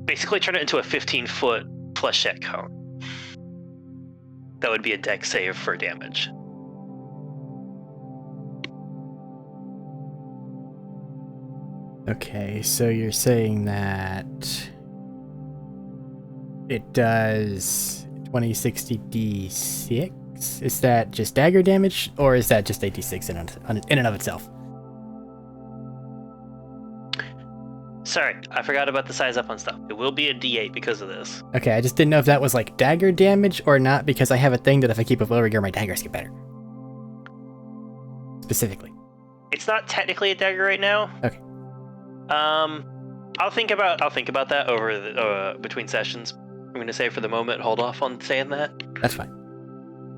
basically turn it into a 15-foot flechette cone. That would be a dex save for damage. Okay, so you're saying that it does 2060 d6? Is that just dagger damage, or is that just a d6 in and of itself? Sorry, I forgot about the size up on stuff. It will be a d8 because of this. Okay, I just didn't know if that was like dagger damage or not, because I have a thing that if I keep a lower gear, my daggers get better. Specifically. It's not technically a dagger right now. Okay. I'll think about that over the, between sessions. I'm going to say for the moment, hold off on saying that. That's fine.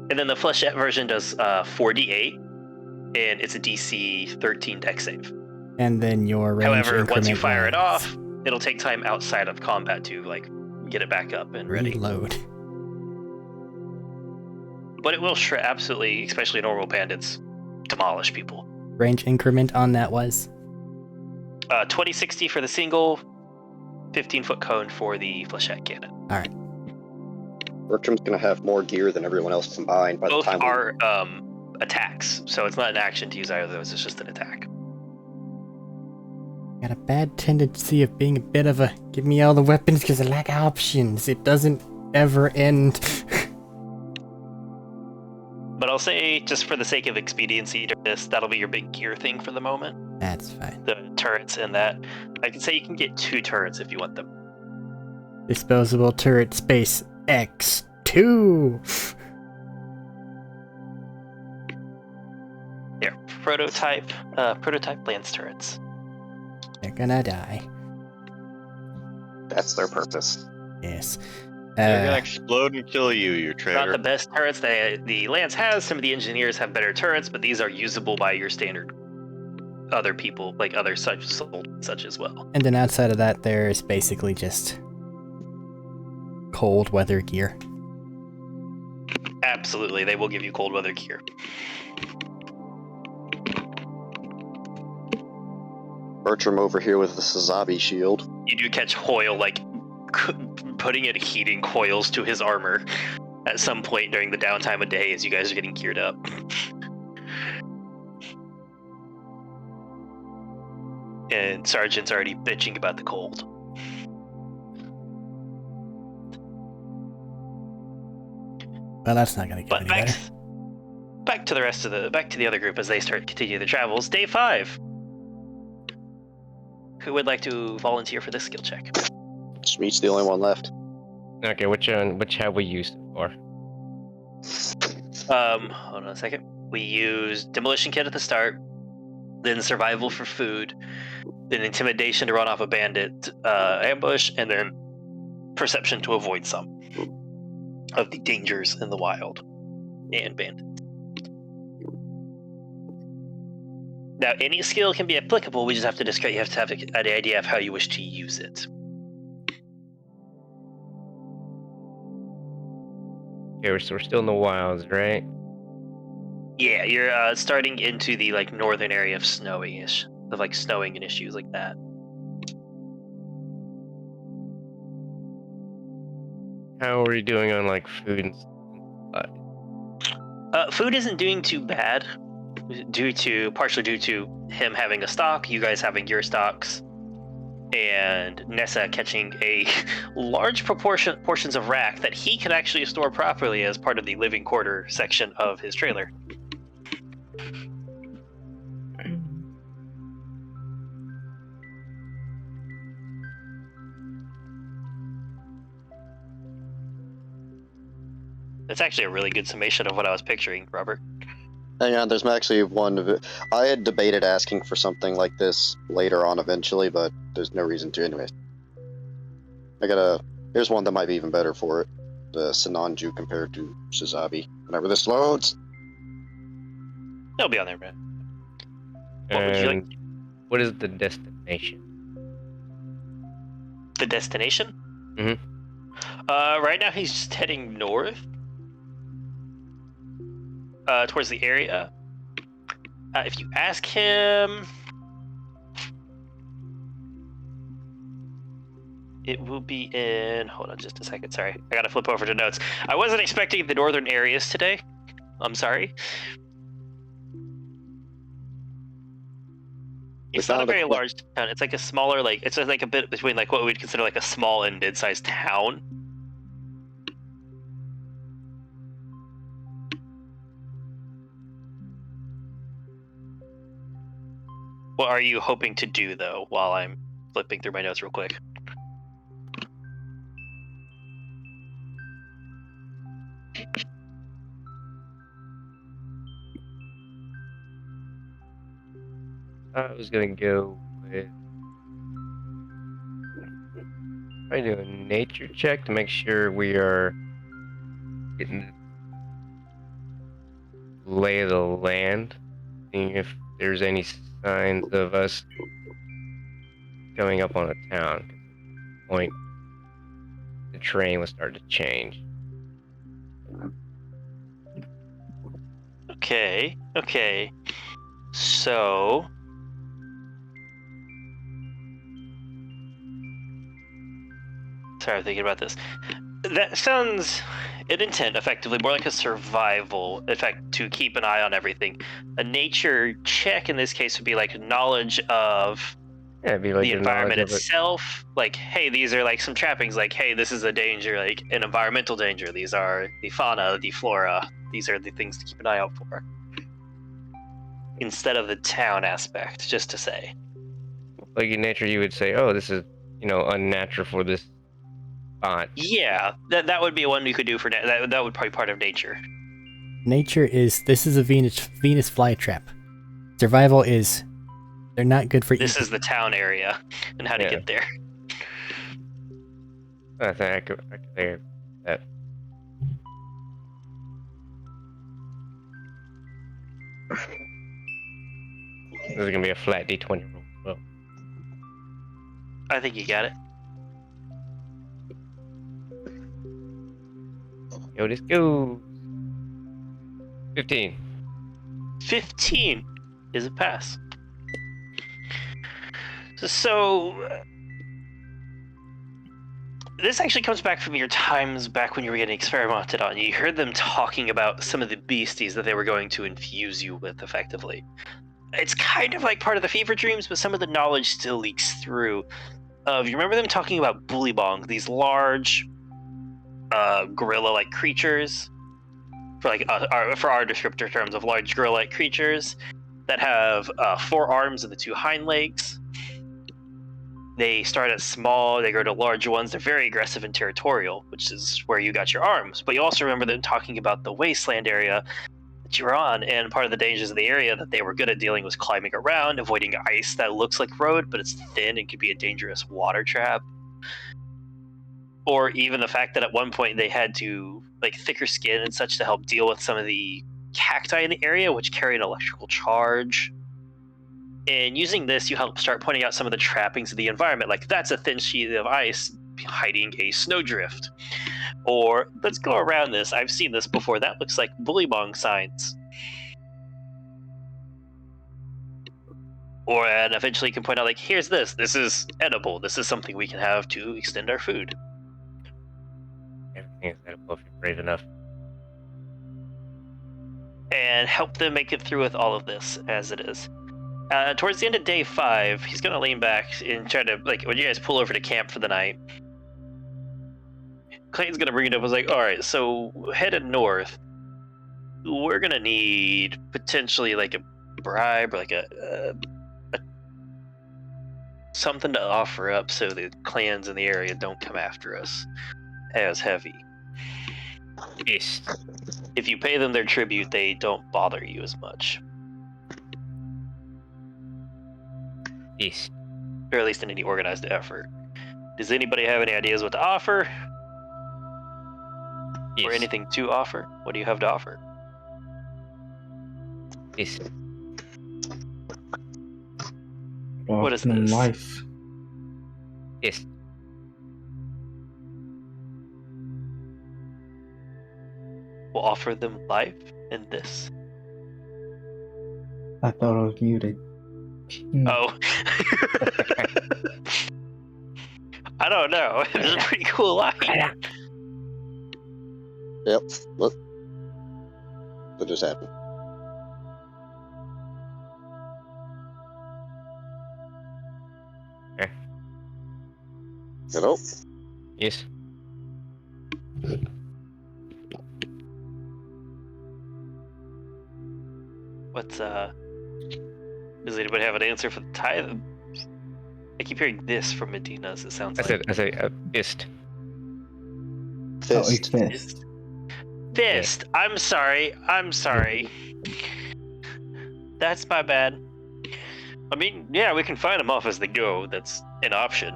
And then the flechette version does 4d8, and it's a DC 13 dex save. And then your range However, once you increment fire it lines. off, it'll take time outside of combat to like get it back up and ready. Reload. But it will absolutely, especially normal bandits, demolish people. Range increment on that was? 2060 for the single, 15-foot cone for the flechette cannon. Alright. Bertram's gonna have more gear than everyone else combined by Both the time are attacks, so it's not an action to use either of those, it's just an attack. Got a bad tendency of being a bit of a give me all the weapons because I lack options. It doesn't ever end. But I'll say, just for the sake of expediency, that'll be your big gear thing for the moment. That's fine. The turrets and that. I can say you can get 2 turrets if you want them. Disposable turret space X2. There, prototype lance turrets. They're gonna die. that's their purpose. Yes. They're gonna explode and kill you, you Not traitor. the best turrets. The Lance has. Some of the engineers have better turrets, but these are usable by your standard other people, like other such as well. And then outside of that, there's basically just cold weather gear. Absolutely, they will give you cold weather gear. Bertram over here with the Sazabi shield. You do catch Hoyle like putting in heating coils to his armor at some point during the downtime of day as you guys are getting geared up. And Sergeant's already bitching about the cold. Well, that's not gonna get But any back, better. back to the other group as they continue their travels. Day 5. Who would like to volunteer for this skill check? Smeet's the only one left. Okay, which have we used it for? Hold on a second. We use demolition kit at the start, then survival for food, then intimidation to run off a bandit ambush, and then perception to avoid some of the dangers in the wild and bandits. Now, any skill can be applicable. We just have to discuss. You have to have an idea of how you wish to use it. Okay, so we're still in the wilds, right? Yeah, you're starting into the like northern area of snowing and issues like that. How are we doing on like food and Food isn't doing too bad, partially due to him having a stock, you guys having your stocks, and Nessa catching a large portions of rack that he can actually store properly as part of the living quarter section of his trailer. That's actually a really good summation of what I was picturing, Robert. Hang on, there's actually one of it. I had debated asking for something like this later on eventually, but there's no reason to anyways. Here's one that might be even better for it. The Sinanju compared to Shizabi. Whenever this loads. It'll be on there, man. What would you like? What is the destination? The destination? Mm-hmm. Right now he's just heading north. Towards the area. If you ask him, it will be in. Hold on just a second. Sorry. I gotta flip over to notes. I wasn't expecting the northern areas today. I'm sorry. It's not a very large town. It's like a smaller, it's like a bit between like what we'd consider like a small and mid-sized town. What are you hoping to do, though, while I'm flipping through my notes real quick? I was gonna go with try to do a nature check to make sure we are getting the lay of the land, seeing if there's any signs of us coming up on a town. At the point the terrain will start to change. Okay. So... Sorry, I'm thinking about this. That sounds an intent, effectively, more like a survival, in fact, to keep an eye on everything. A nature check in this case would be like knowledge of It'd be like the environment itself. Like, hey, these are like some trappings. Like, hey, this is a danger, like an environmental danger. These are the fauna, the flora. These are the things to keep an eye out for. Instead of the town aspect, just to say. Like in nature, you would say, "Oh, this is unnatural for this spot." Yeah, that would be one you could do for that. That would probably be part of nature. Nature is this is a Venus flytrap. Survival is they're not good for This is the town area and how to get there. I think I could say that. This is gonna be a flat D20 roll. Well, I think you got it. yo, this goes 15. 15 is a pass. So this actually comes back from your times back when you were getting experimented on. You heard them talking about some of the beasties that they were going to infuse you with, effectively. It's kind of like part of the fever dreams, but some of the knowledge still leaks through. You remember them talking about bullybong, these large gorilla-like creatures, for our descriptor terms of large gorilla-like creatures that have 4 arms and the 2 hind legs. They start as small, they grow to large ones. They're very aggressive and territorial, which is where you got your arms. But you also remember them talking about the wasteland area that you were on, and part of the dangers of the area that they were good at dealing was climbing around, avoiding ice that looks like road, but it's thin and could be a dangerous water trap. Or even the fact that at one point they had to, thicker skin and such to help deal with some of the cacti in the area, which carry an electrical charge. And using this, you help start pointing out some of the trappings of the environment. Like, that's a thin sheet of ice hiding a snowdrift. Or, let's go around this. I've seen this before. That looks like bullybong signs. Or, and eventually you can point out, like, here's this. This is edible. This is something we can have to extend our food. Everything is edible if you're brave enough. And help them make it through with all of this as it is. Towards the end of day 5, he's going to lean back and try to, like, when you guys pull over to camp for the night, Clayton's going to bring it up. I was like, all right, so headed north, we're going to need potentially like a bribe, or like a something to offer up so the clans in the area don't come after us as heavy. Yes. If you pay them their tribute, they don't bother you as much. Yes. Or at least in any organized effort. Does anybody have any ideas what to offer? Yes. Or anything to offer? What do you have to offer? Yes. What is Often this? Life. Yes. We'll offer them life in this. I thought I was muted. Oh. I don't know. It's a pretty cool line. Yep. What just happened? Okay. Hello? Yes. What's does anybody have an answer for the tithe? I keep hearing this from Medina's. It sounds like I said fist. Oh, it's Fist. fist. fist. I'm sorry. That's my bad. I mean, yeah, we can find them off as they go. That's an option.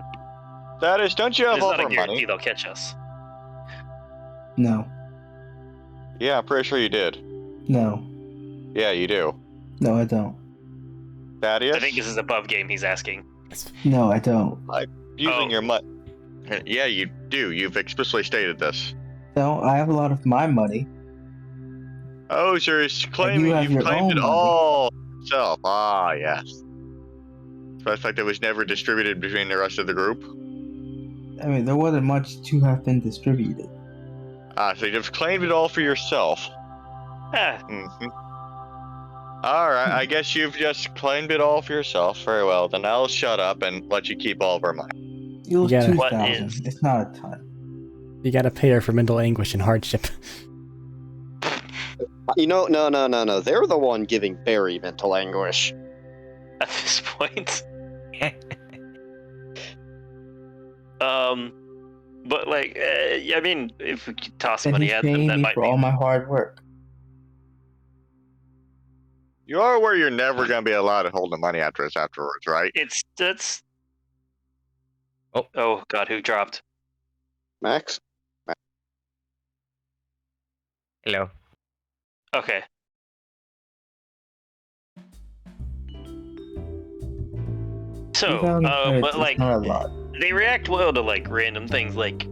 That is, don't you have It's not a offer guarantee money? they'll catch us. No. Yeah, I'm pretty sure you did. No. Yeah, you do. No, I don't. Thaddeus? I think this is above game he's asking. No, I don't. Using Oh. your money. Yeah, you do. You've explicitly stated this. No, I have a lot of my money. Oh, so you're claiming have you've your claimed own it money. all yourself. Ah, yes. Despite the fact that it was never distributed between the rest of the group. I mean, there wasn't much to have been distributed. Ah, so you've claimed it all for yourself. Ah, Mm-hmm. Alright, I guess you've just claimed it all for yourself. Very well, then I'll shut up and let you keep all of our money. It was You gotta- What 2,000. is- It's not a ton. You gotta pay her for mental anguish and hardship. You know, no. They're the one giving Barry mental anguish. at this point. But like, I mean, if we could toss And money he's at them, paying that me might for be. all my hard work. You are aware you're never going to be allowed to hold the money afterwards, right? That's. Oh. Oh God, who dropped? Max? Hello. Okay. So, 2,000 credits but is like, not a lot. they react well to like random things like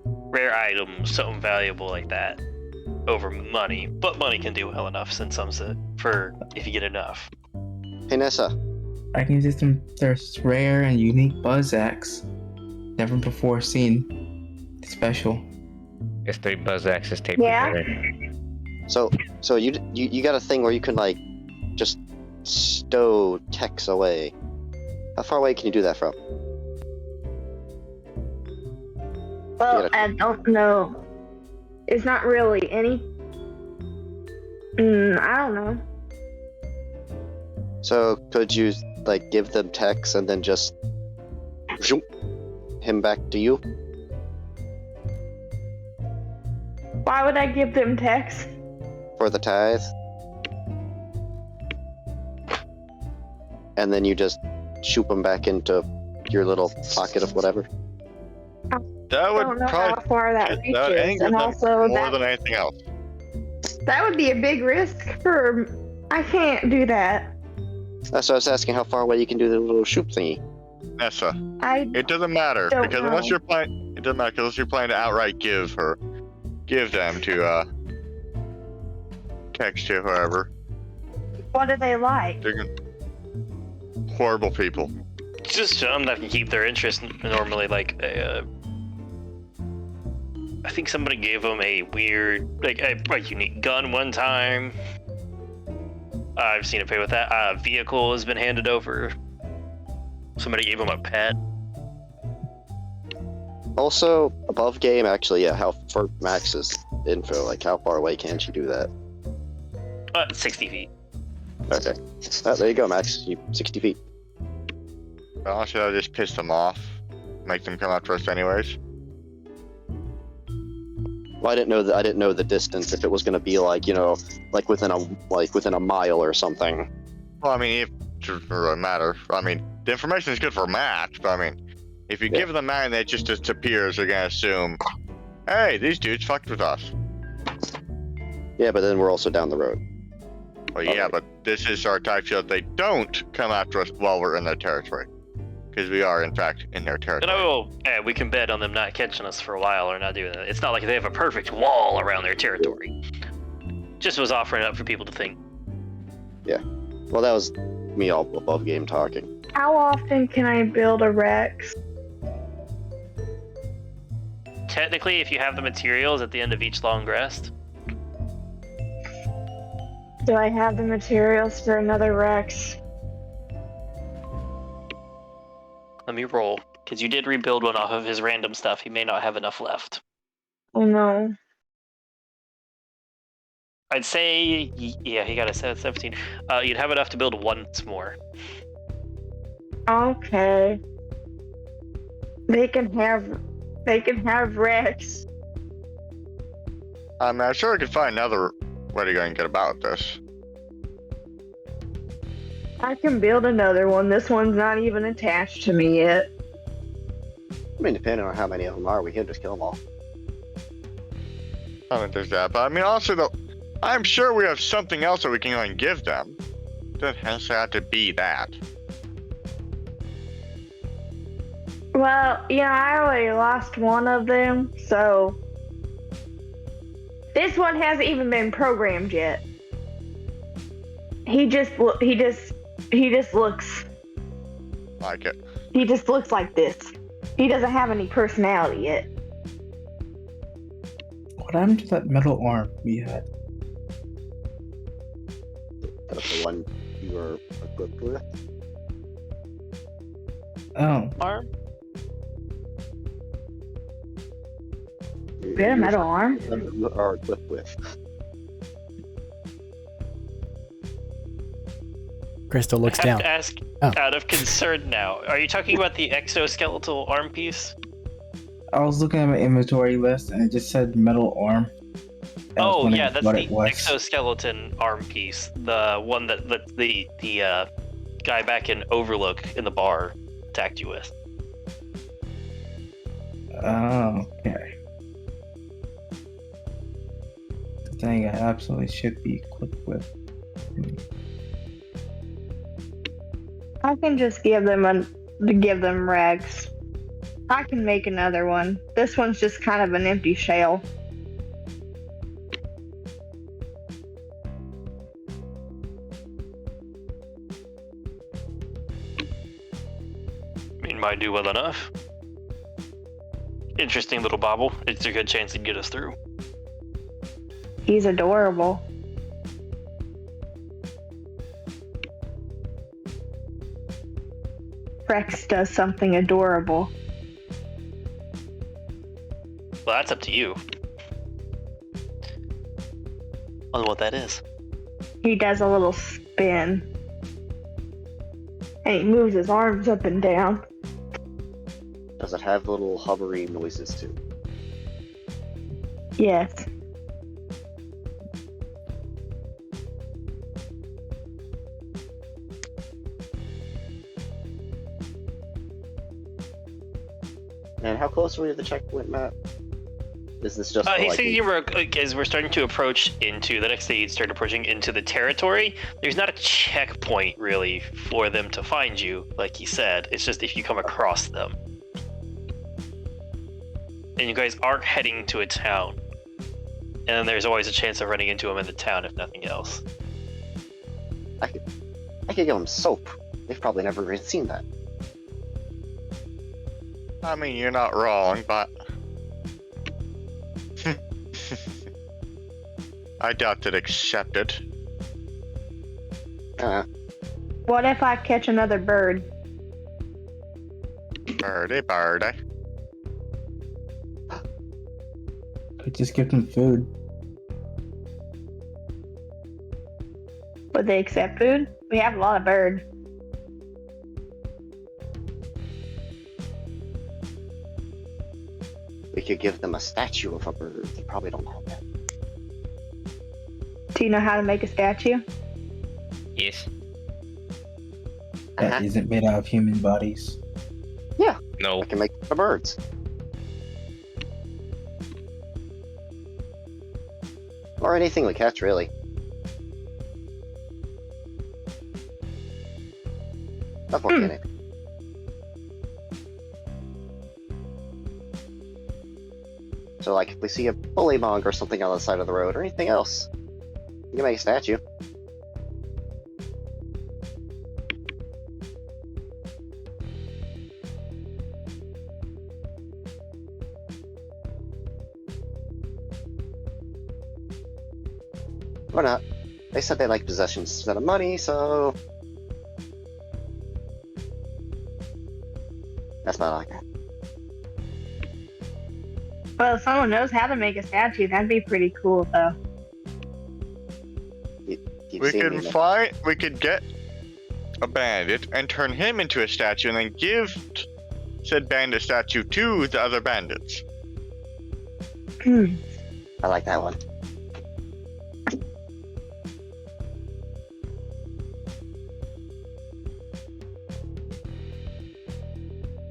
rare items, something valuable like that, over money. But money can do well enough since for if you get enough. Hey, Nessa. I can get some. There's rare and unique buzz axe. Never before seen. Special. Guess 3 buzz axes tape Yeah. together. So you got a thing where you can like just stow techs away. How far away can you do that from? Well, Yeah. I don't know. It's not really any. I don't know. So could you like give them techs and then just zoom him back to you? Why would I give them text? For the tithe, and then you just shoot them back into your little pocket of whatever. That I would don't know probably how far that that would reaches, anger and them also more than anything else. that would be a big risk for. I can't do that. That's why I was asking how far away you can do the little shoot thingy. Nessa, I it doesn't matter Don't because unless know. you're planning, it doesn't matter unless you're planning to outright give them to text to whoever. what do they like? They're horrible people. Just some that can keep their interest. Normally, like I think somebody gave them a weird, like a unique gun one time. I've seen it pay with that. A vehicle has been handed over. Somebody gave them a pet. Also, above game, actually, yeah, how for Max's info, like how far away can she do that? 60 feet. Okay. There you go, Max. 60 feet. Honestly, I just piss them off. Make them come after us anyways. Well, I didn't know the distance. If it was going to be like, like within a mile or something. Well, I mean, it doesn't really matter. I mean, the information is good for match, but I mean, if you give them that and it just disappears, they're gonna assume, hey, these dudes fucked with us. Yeah, but then we're also down the road. Well, yeah, but this is our type so that they don't come after us while we're in their territory. Because we are, in fact, in their territory. We can bet on them not catching us for a while or not doing that. It's not like they have a perfect wall around their territory. Just was offering it up for people to think. Yeah. Well, that was me all above game talking. How often can I build a Rex? Technically, if you have the materials at the end of each long rest. Do I have the materials for another Rex? Let me roll, because you did rebuild one off of his random stuff. He may not have enough left. Oh no. I'd say, yeah, he got a 17. You'd have enough to build once more. Okay. They can have Rex. I mean, I'm sure we could find another way to go and get about this. I can build another one. This one's not even attached to me yet. I mean, depending on how many of them are, we can just kill them all. I mean, there's that. But I mean, also, though, I'm sure we have something else that we can go and give them. Doesn't necessarily have to be that. Well, yeah, I already lost one of them, so this one hasn't even been programmed yet. He just looks Like it. He just looks like this. He doesn't have any personality yet. What happened to that metal arm we had? That's the one you were equipped with. Oh, Arm? We had a metal arm? You are equipped with. Crystal looks I have down. to ask, Oh. out of concern now, are you talking about the exoskeletal arm piece? I was looking at my inventory list and it just said metal arm. I was Oh, wondering yeah, that's what the it was. exoskeleton arm piece. The one that the guy back in Overlook in the bar attacked you with. Oh, okay. The thing I absolutely should be equipped with. I can just give them Rex. I can make another one. This one's just kind of an empty shell. I mean, might do well enough. Interesting little bobble. It's a good chance to get us through. He's adorable. Rex does something adorable. Well, that's up to you. On what that is. He does a little spin. And he moves his arms up and down. Does it have little hovering noises too? Yes. And how close were you to the checkpoint, Matt? Is this just He like, said you were, as we're starting to approach into the next day, you'd start approaching into the territory. There's not a checkpoint really for them to find you, like he said. It's just if you come across them. And you guys aren't heading to a town. And then there's always a chance of running into them in the town, if nothing else. I could give them soap. They've probably never even seen that. I mean, you're not wrong, but I doubt they'd accept it. What if I catch another bird? Birdie, birdie. Could just give them food. Would they accept food? We have a lot of birds. We could give them a statue of a bird. They probably don't have that. Do you know how to make a statue? Yes. That isn't made out of human bodies. No. I can make the birds. Or anything we catch, really. That's organic. So, like, if we see a bullymong or something on the side of the road, or anything else, you can make a statue. Or not. They said they like possessions instead of money, so... That's not like that. Well, if someone knows how to make a statue, that'd be pretty cool, though. You've We seen could me, we could get a bandit and turn him into a statue and then give said bandit statue to the other bandits. I like that one.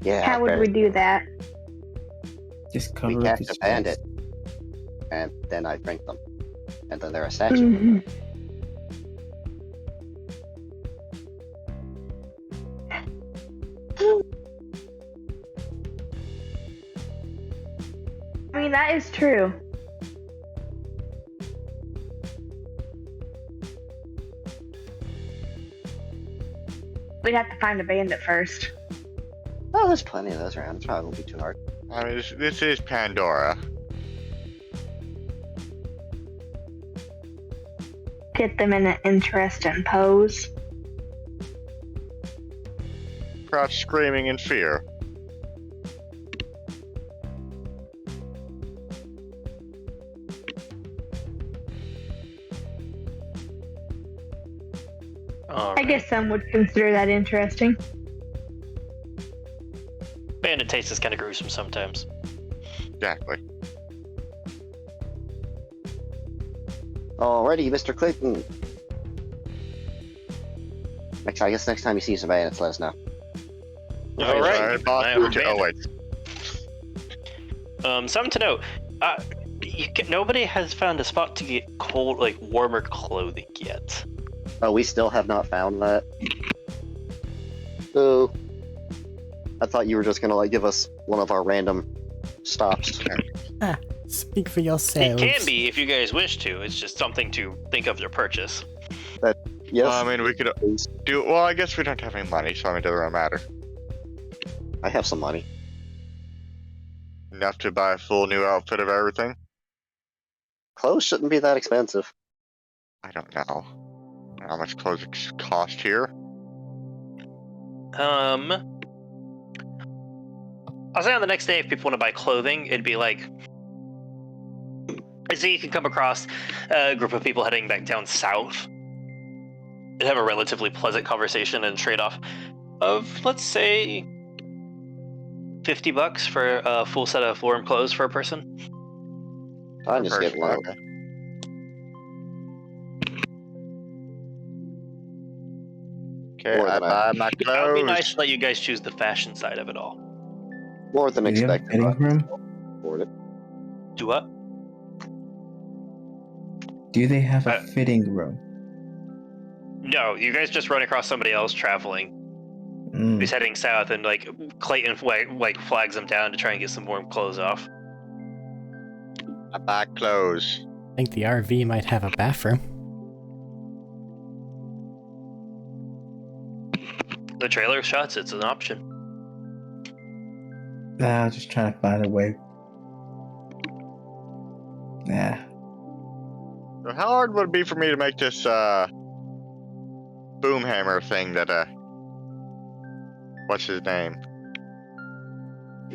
Yeah, How would we do that? Just cover we up catch his a bandit, face. and then I drink them, and then they're a statue. I mean, that is true. We'd have to find a bandit first. Oh, there's plenty of those around. It probably won't be too hard. I mean, this is Pandora. Get them in an interesting pose. Perhaps screaming in fear. I guess some would consider that interesting. Bandit taste is kind of gruesome sometimes. Exactly. Alrighty, Mr. Clayton. I guess next time you see some bandits, let us know. All right. Boss, I have a oh, wait. Something to note. Nobody has found a spot to get cold, like warmer clothing yet. Oh, we still have not found that. Oh. I thought you were just gonna, like, give us one of our random stops. Speak for It yourselves. can be if you guys wish to. It's just something to think of to purchase. Yes, I mean, we could do. Well, I guess we don't have any money, so I mean, it doesn't really matter. I have some money. Enough to buy a full new outfit of everything? Clothes shouldn't be that expensive. I don't know. How much clothes cost here? I'll say on the next day, if people want to buy clothing, it'd be like, I say you can come across a group of people heading back down south and have a relatively pleasant conversation and trade off of, let's say, $50 for a full set of warm clothes for a person. I just get one. Okay. Okay, More I than buy my It would clothes. be nice to let you guys choose the fashion side of it all. More than Do you have a expected. fitting room? Afford it. Do what? Do they have a Uh, fitting room? No, you guys just run across somebody else traveling who's heading south, and like Clayton flags them down to try and get some warm clothes off. I buy clothes. I think the RV might have a bathroom. The trailer shots, it's an option. Nah, I'm just trying to find a way. Nah. So how hard would it be for me to make this boom hammer thing that what's his name?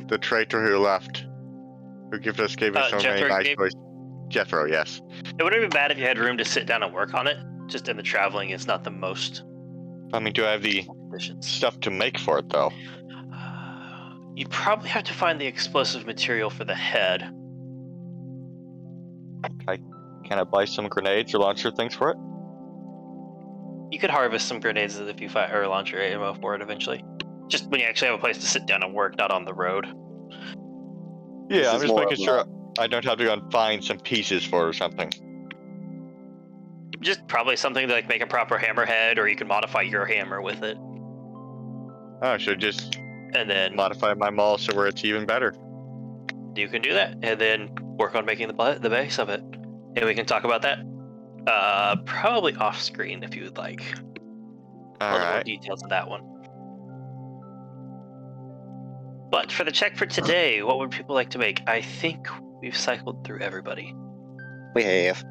The traitor who left, who gave us so many Jethro nice gave- choices. Jethro, yes. It wouldn't be bad if you had room to sit down and work on it. Just in the traveling, it's not the most I mean, do I have the conditions. stuff to make for it though? You'd probably have to find the explosive material for the head. Can I buy some grenades or launcher things for it? You could harvest some grenades if you find or launch your ammo for it eventually. Just when you actually have a place to sit down and work, not on the road. This Yeah, I'm is just more making of sure I don't have to go and find some pieces for it or something. Just probably something to like make a proper hammerhead, or you can modify your hammer with it, Oh, I should just and then modify my maul so where it's even better. you can do that, and then work on making the base of it, and we can talk about that. Probably off screen if you would like. All the more Alright. details of that one. But for the check for today, what would people like to make? I think we've cycled through everybody. We have.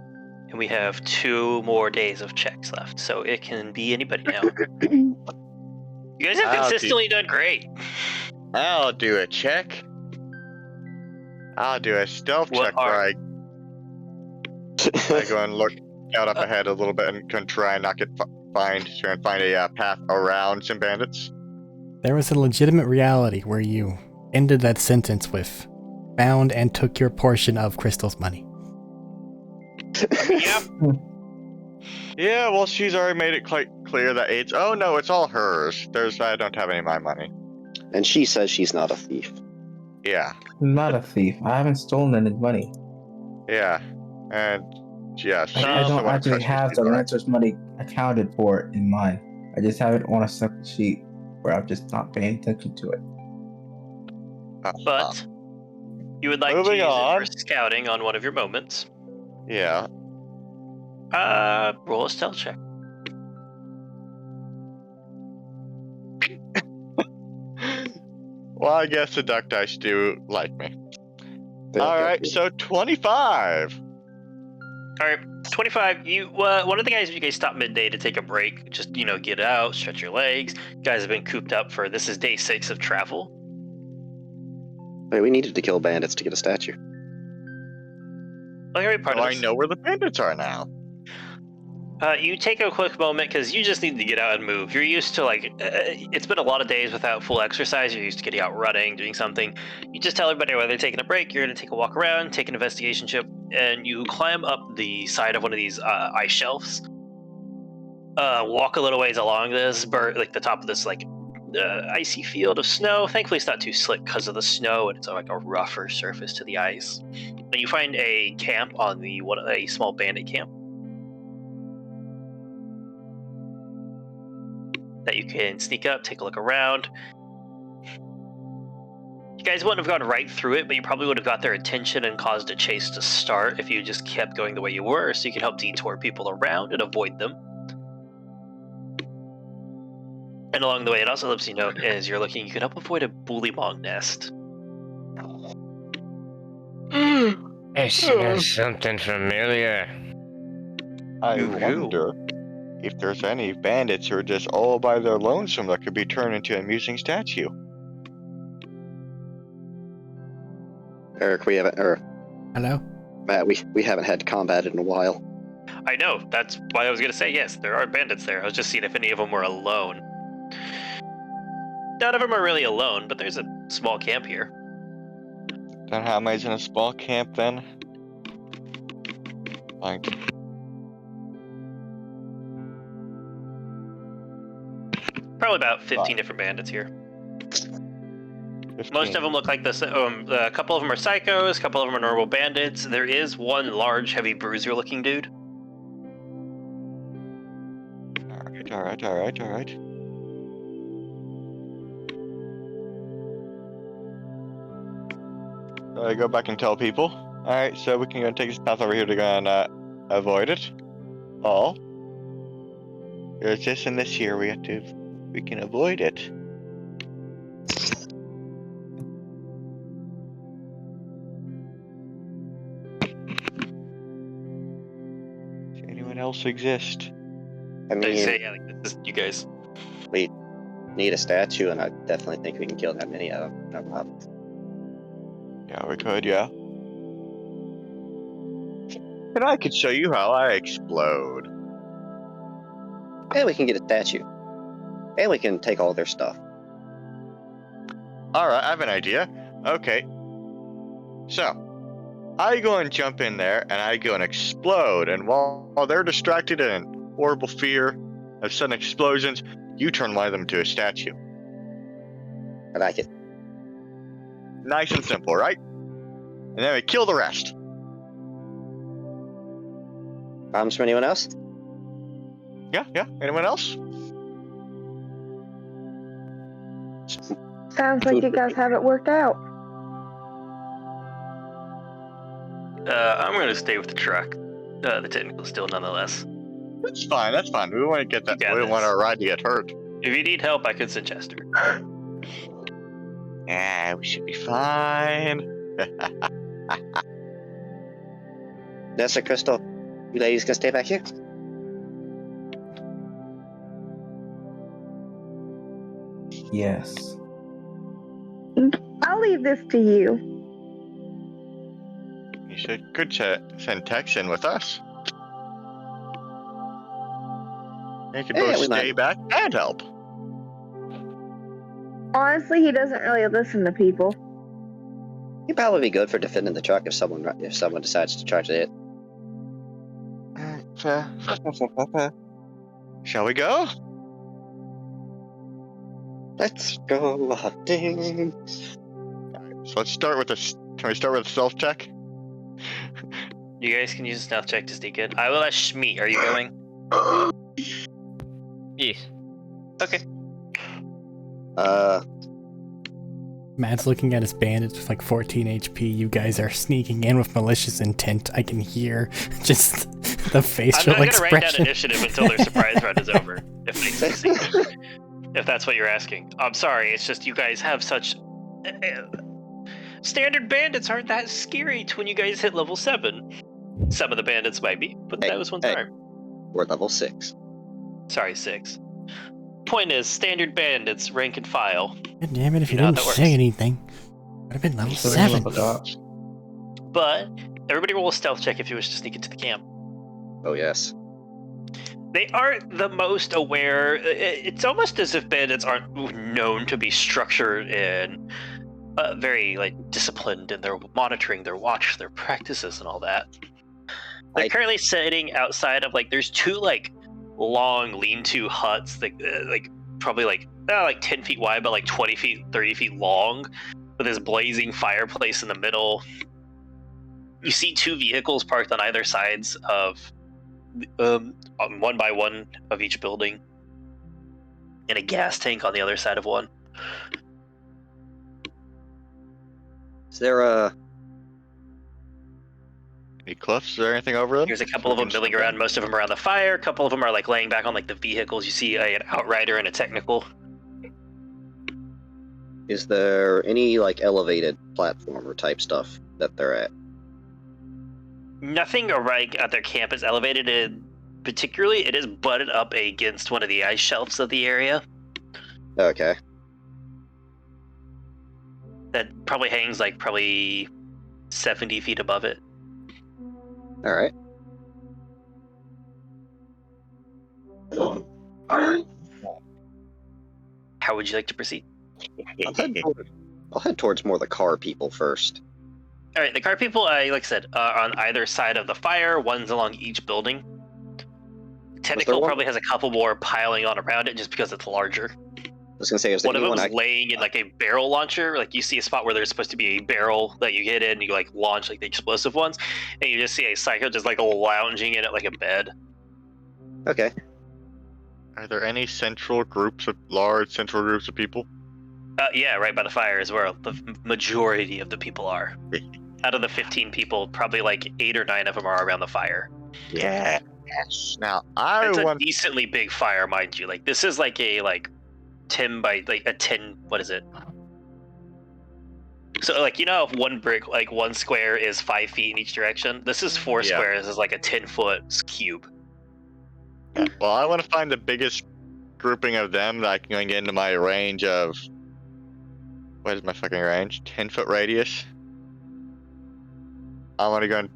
And we have 2 more days of checks left, so it can be anybody now. You guys have consistently done great. I'll do a check. I'll do a stealth What check where are- I go and look out up ahead a little bit and can try and not get try and find a path around some bandits. There was a legitimate reality where you ended that sentence with found and took your portion of Crystal's money. Yep. Yeah, well, she's already made it quite clear that it's it's all hers. I don't have any of my money. And she says she's not a thief. Yeah, I'm not a thief. I haven't stolen any money. yeah, and yeah, she's I the don't one actually who have the trusts me. rancher's money accounted for in mine. I just have it on a separate sheet where I'm just not paying attention to it. But you would like to Moving use on. it for scouting on one of your moments. Yeah. Roll a stealth check. Well, I guess the duck dice do like me. They All don't right, get so 25. All right, 25. One of the guys, you guys stopped midday to take a break. Just get out, stretch your legs. You guys have been cooped up for this is day 6 of travel. Wait, we needed to kill bandits to get a statue. Okay, part So of I this. know where the bandits are now. You take a quick moment because you just need to get out and move. You're used to it's been a lot of days without full exercise. You're used to getting out running, doing something. You just tell everybody while they're taking a break, you're going to take a walk around, take an investigation chip, and you climb up the side of one of these ice shelves. Walk a little ways along this, like the top of this icy field of snow. Thankfully, it's not too slick because of the snow, and it's like a rougher surface to the ice. And you find a camp on a small bandit camp that you can sneak up, take a look around. You guys wouldn't have gone right through it, but you probably would have got their attention and caused a chase to start if you just kept going the way you were, so you can help detour people around and avoid them. And along the way, it also lets you know as you're looking, you can help avoid a bullymong nest. I smell something familiar. I Who? wonder if there's any bandits who are just all by their lonesome that could be turned into an amusing statue. Eric, Hello? Matt, we haven't had combat in a while. I know, that's why I was going to say yes, there are bandits there. I was just seeing if any of them were alone. None of them are really alone, but there's a small camp here. Then how am I in a small camp then? Like, Probably about 15 different bandits here. Most of them look like this. A couple of them are psychos, a couple of them are normal bandits. There is one large, heavy bruiser-looking dude. All right. I go back and tell people. All right, so we can go take this path over here to go and avoid it. All. There's this and this here. We can avoid it. Does anyone else exist? I They say, mean, yeah, like, this is you guys. we need a statue, and I definitely think we can kill that many of them. No problem. Yeah, we could, yeah. And I could show you how I explode. And we can get a statue. And we can take all their stuff. Alright, I have an idea. Okay. So, I go and jump in there, and I go and explode, and while they're distracted and in horrible fear of sudden explosions, you turn one of them into a statue. I like it. Nice and simple, right? And then we kill the rest. Problems for anyone else? Yeah. Anyone else? Sounds like you guys have it worked out. I'm going to stay with the truck. The technical still, nonetheless. That's fine. We want to get that. You got We don't this. want our ride to get hurt. If you need help, I could send Chester. Yeah, we should be fine. Nessa, Crystal, you ladies gonna stay back here? Yes. I'll leave this to you. You could send Tex in with us. They could Yeah, both we stay might. back and help. Honestly, he doesn't really listen to people. He'd probably be good for defending the truck if someone decides to charge it. Shall we go? Let's go hunting. So let's start with this. Can we start with a stealth check? You guys can use a stealth check to sneak in. I will ask Shmeet, are you going? Yes. Okay. Matt's looking at his bandits with like 14 HP. You guys are sneaking in with malicious intent. I can hear just the I'm facial not going to write down expression. initiative until their surprise round is over. If they succeed. If that's what you're asking. I'm sorry, it's just you guys have such... Standard bandits aren't that scary when you guys hit level 7. Some of the bandits might be, but Hey, that was one hey. time. We're level 6. Sorry, 6. Point is, standard bandits, rank and file. God damn it, if you You know how didn't that say works. anything. Would have been level So 7. level up. But everybody roll a stealth check if you wish to sneak into the camp. Oh, yes. They aren't the most aware. It's almost as if bandits aren't known to be structured and very disciplined in their monitoring, their watch, their practices, and all that. They're currently sitting outside of there's two long lean-to huts that probably 10 feet wide, but 20 feet, 30 feet long, with this blazing fireplace in the middle. You see two vehicles parked on either sides of one by one of each building, and a gas tank on the other side of one. Is there Any cliffs? Is there anything over them? There's a couple of them milling around. Most of them are on the fire. A couple of them are laying back on the vehicles. You see an outrider and a technical. is there any elevated platform or type stuff that they're at? Nothing at their camp is elevated. Particularly, it is butted up against one of the ice shelves of the area. Okay. That probably hangs probably 70 feet above it. All right. How would you like to proceed? I'll head towards more of the car people first. All right, the car people, like I said, are on either side of the fire. One's along each building. Technical one? probably has a couple more piling on around it just because it's larger. was gonna say, is there One of anyone them's laying in like a barrel launcher. Like you see a spot where there's supposed to be a barrel that you get in, and you like launch like the explosive ones, and you just see a psycho just like lounging in it like a bed. Okay. Are there any large central groups of people? Yeah, right by the fire is where the majority of the people are. Out of the 15 people, probably like 8 or 9 of them are around the fire. Yes. Now I It's a want. decently big fire, mind you. Like this is like a 10 by like a 10. What is it? So like if one brick, like one square is 5 feet in each direction. This is 4 Yeah. squares, is like a 10-foot cube. Well, I want to find the biggest grouping of them that I can get into my range of. What is my fucking range? 10-foot radius. I want to go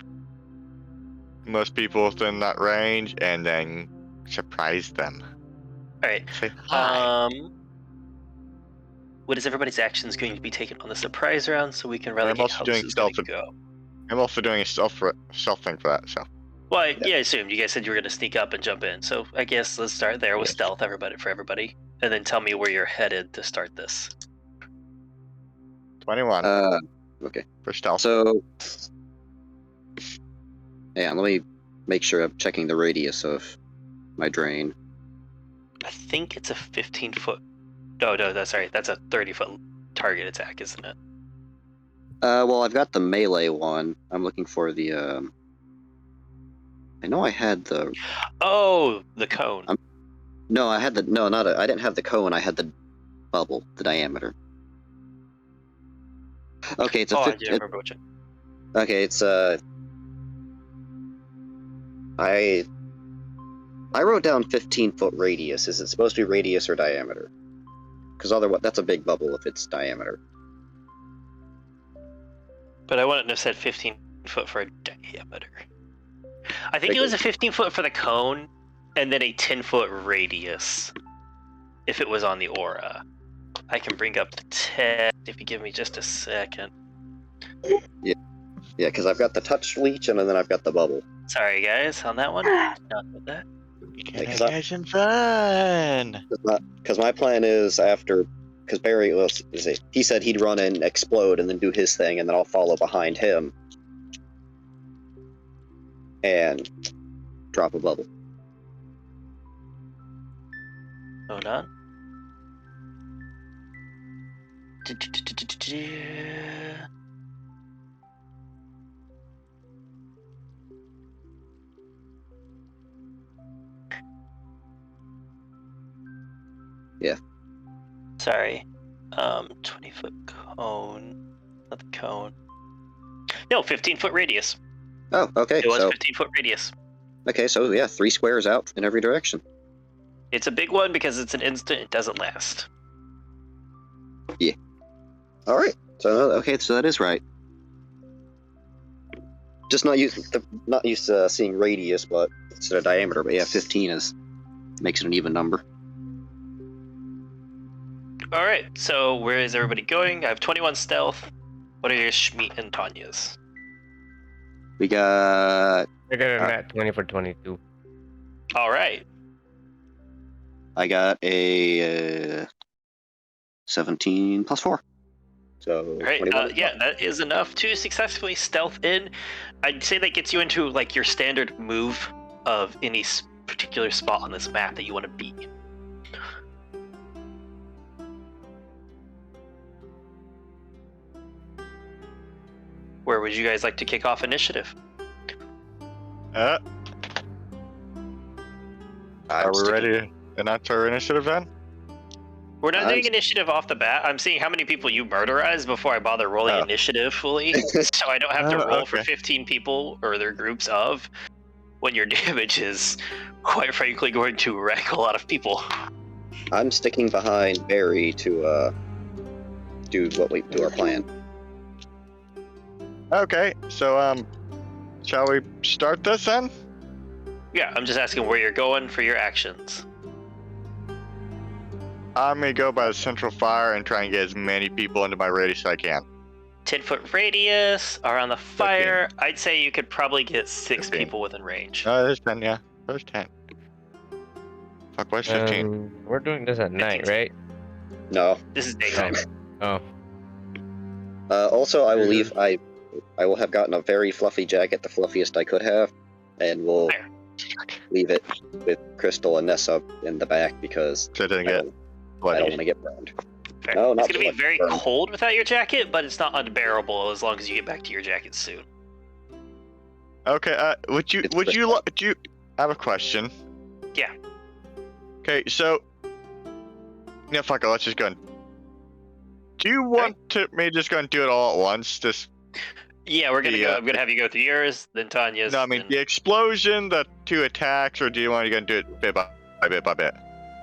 most people within that range and then surprise them. All right. Say hi. What is everybody's actions going to be taken on the surprise round, so we can I'm relegate also how doing this is going to stealth. go? I'm also doing a stealth thing for that. So Well, I assumed you guys said you were going to sneak up and jump in, so I guess let's start there with Yes. stealth, everybody, and then tell me where you're headed to start this. 21 Okay. for stealth. So, yeah, let me make sure I'm checking the radius of my drain. I think it's a 15-foot. No, that's a 30-foot target attack, isn't it? Well, I've got the melee one. I'm looking for the. I know I had the. Oh, the cone. No, I had the. No, not. I didn't have the cone. I had the bubble, the diameter. Okay, it's a. I do remember which. Okay, it's I wrote down 15-foot radius. Is it supposed to be radius or diameter? Because otherwise, that's a big bubble if it's diameter. But I wouldn't have said 15 foot for a diameter. I think it was a 15 foot for the cone, and then a 10-foot radius if it was on the aura. I can bring up the text if you give me just a second. Yeah, because I've got the touch leech and then I've got the bubble. Sorry, guys, on that one. Not with that. Get some fun. Because my plan is after, because Barry, he said he'd run in, explode, and then do his thing, and then I'll follow behind him and drop a bubble. Hold on. Yeah. Sorry. 20-foot cone. Not the cone. No, 15-foot radius. Oh, okay. It was So 15-foot radius. okay, so yeah, 3 squares out in every direction. It's a big one because it's an instant. It doesn't last. All right. So okay, so that is right. Just not used to seeing radius, but instead of diameter. But yeah, 15 makes it an even number. All right. So where is everybody going? I have 21 stealth. What are your Schmeat and Tanya's? We got. I got a nat 20 for 22. All right. I got a 17 plus 4. So All right. 21. Yeah, that is enough to successfully stealth in. I'd say that gets you into like your standard move of any particular spot on this map that you want to be. Where would you guys like to kick off initiative? Are we ready to announce our initiative then? We're not I'm- doing initiative off the bat. I'm seeing how many people you murderize before I bother rolling Oh. initiative fully. So I don't have to roll for Okay. 15 people or their groups of when your damage is, quite frankly, going to wreck a lot of people. I'm sticking behind Barry to do our plan. Okay, so shall we start this then? Yeah, I'm just asking where you're going for your actions. I'm gonna go by the central fire and try and get as many people into my radius as I can. 10-foot radius, around the fire. I'd say you could probably get 6 15. people within range. There's 10, yeah. There's 10. Fuck, what's 15? We're doing this at night, right? No. This is daytime. Oh, Also, I will leave. I will have gotten a very fluffy jacket, the fluffiest I could have, and we'll Fair. leave it with Crystal and Nessa in the back because So it didn't I get don't bloody. want to get burned. Fair. No, not it's gonna be blood very burn. cold without your jacket, but it's not unbearable as long as you get back to your jacket soon. Okay, would you It's do you I have a question? Yeah. Okay, so yeah, fuck it, let's just go and do you want me to just go and do it all at once? Just Yeah, we're gonna The, go. I'm gonna have you go through yours, then Tanya's. no, I mean then... the explosion, the 2 attacks, or do you want to go and do it bit by bit?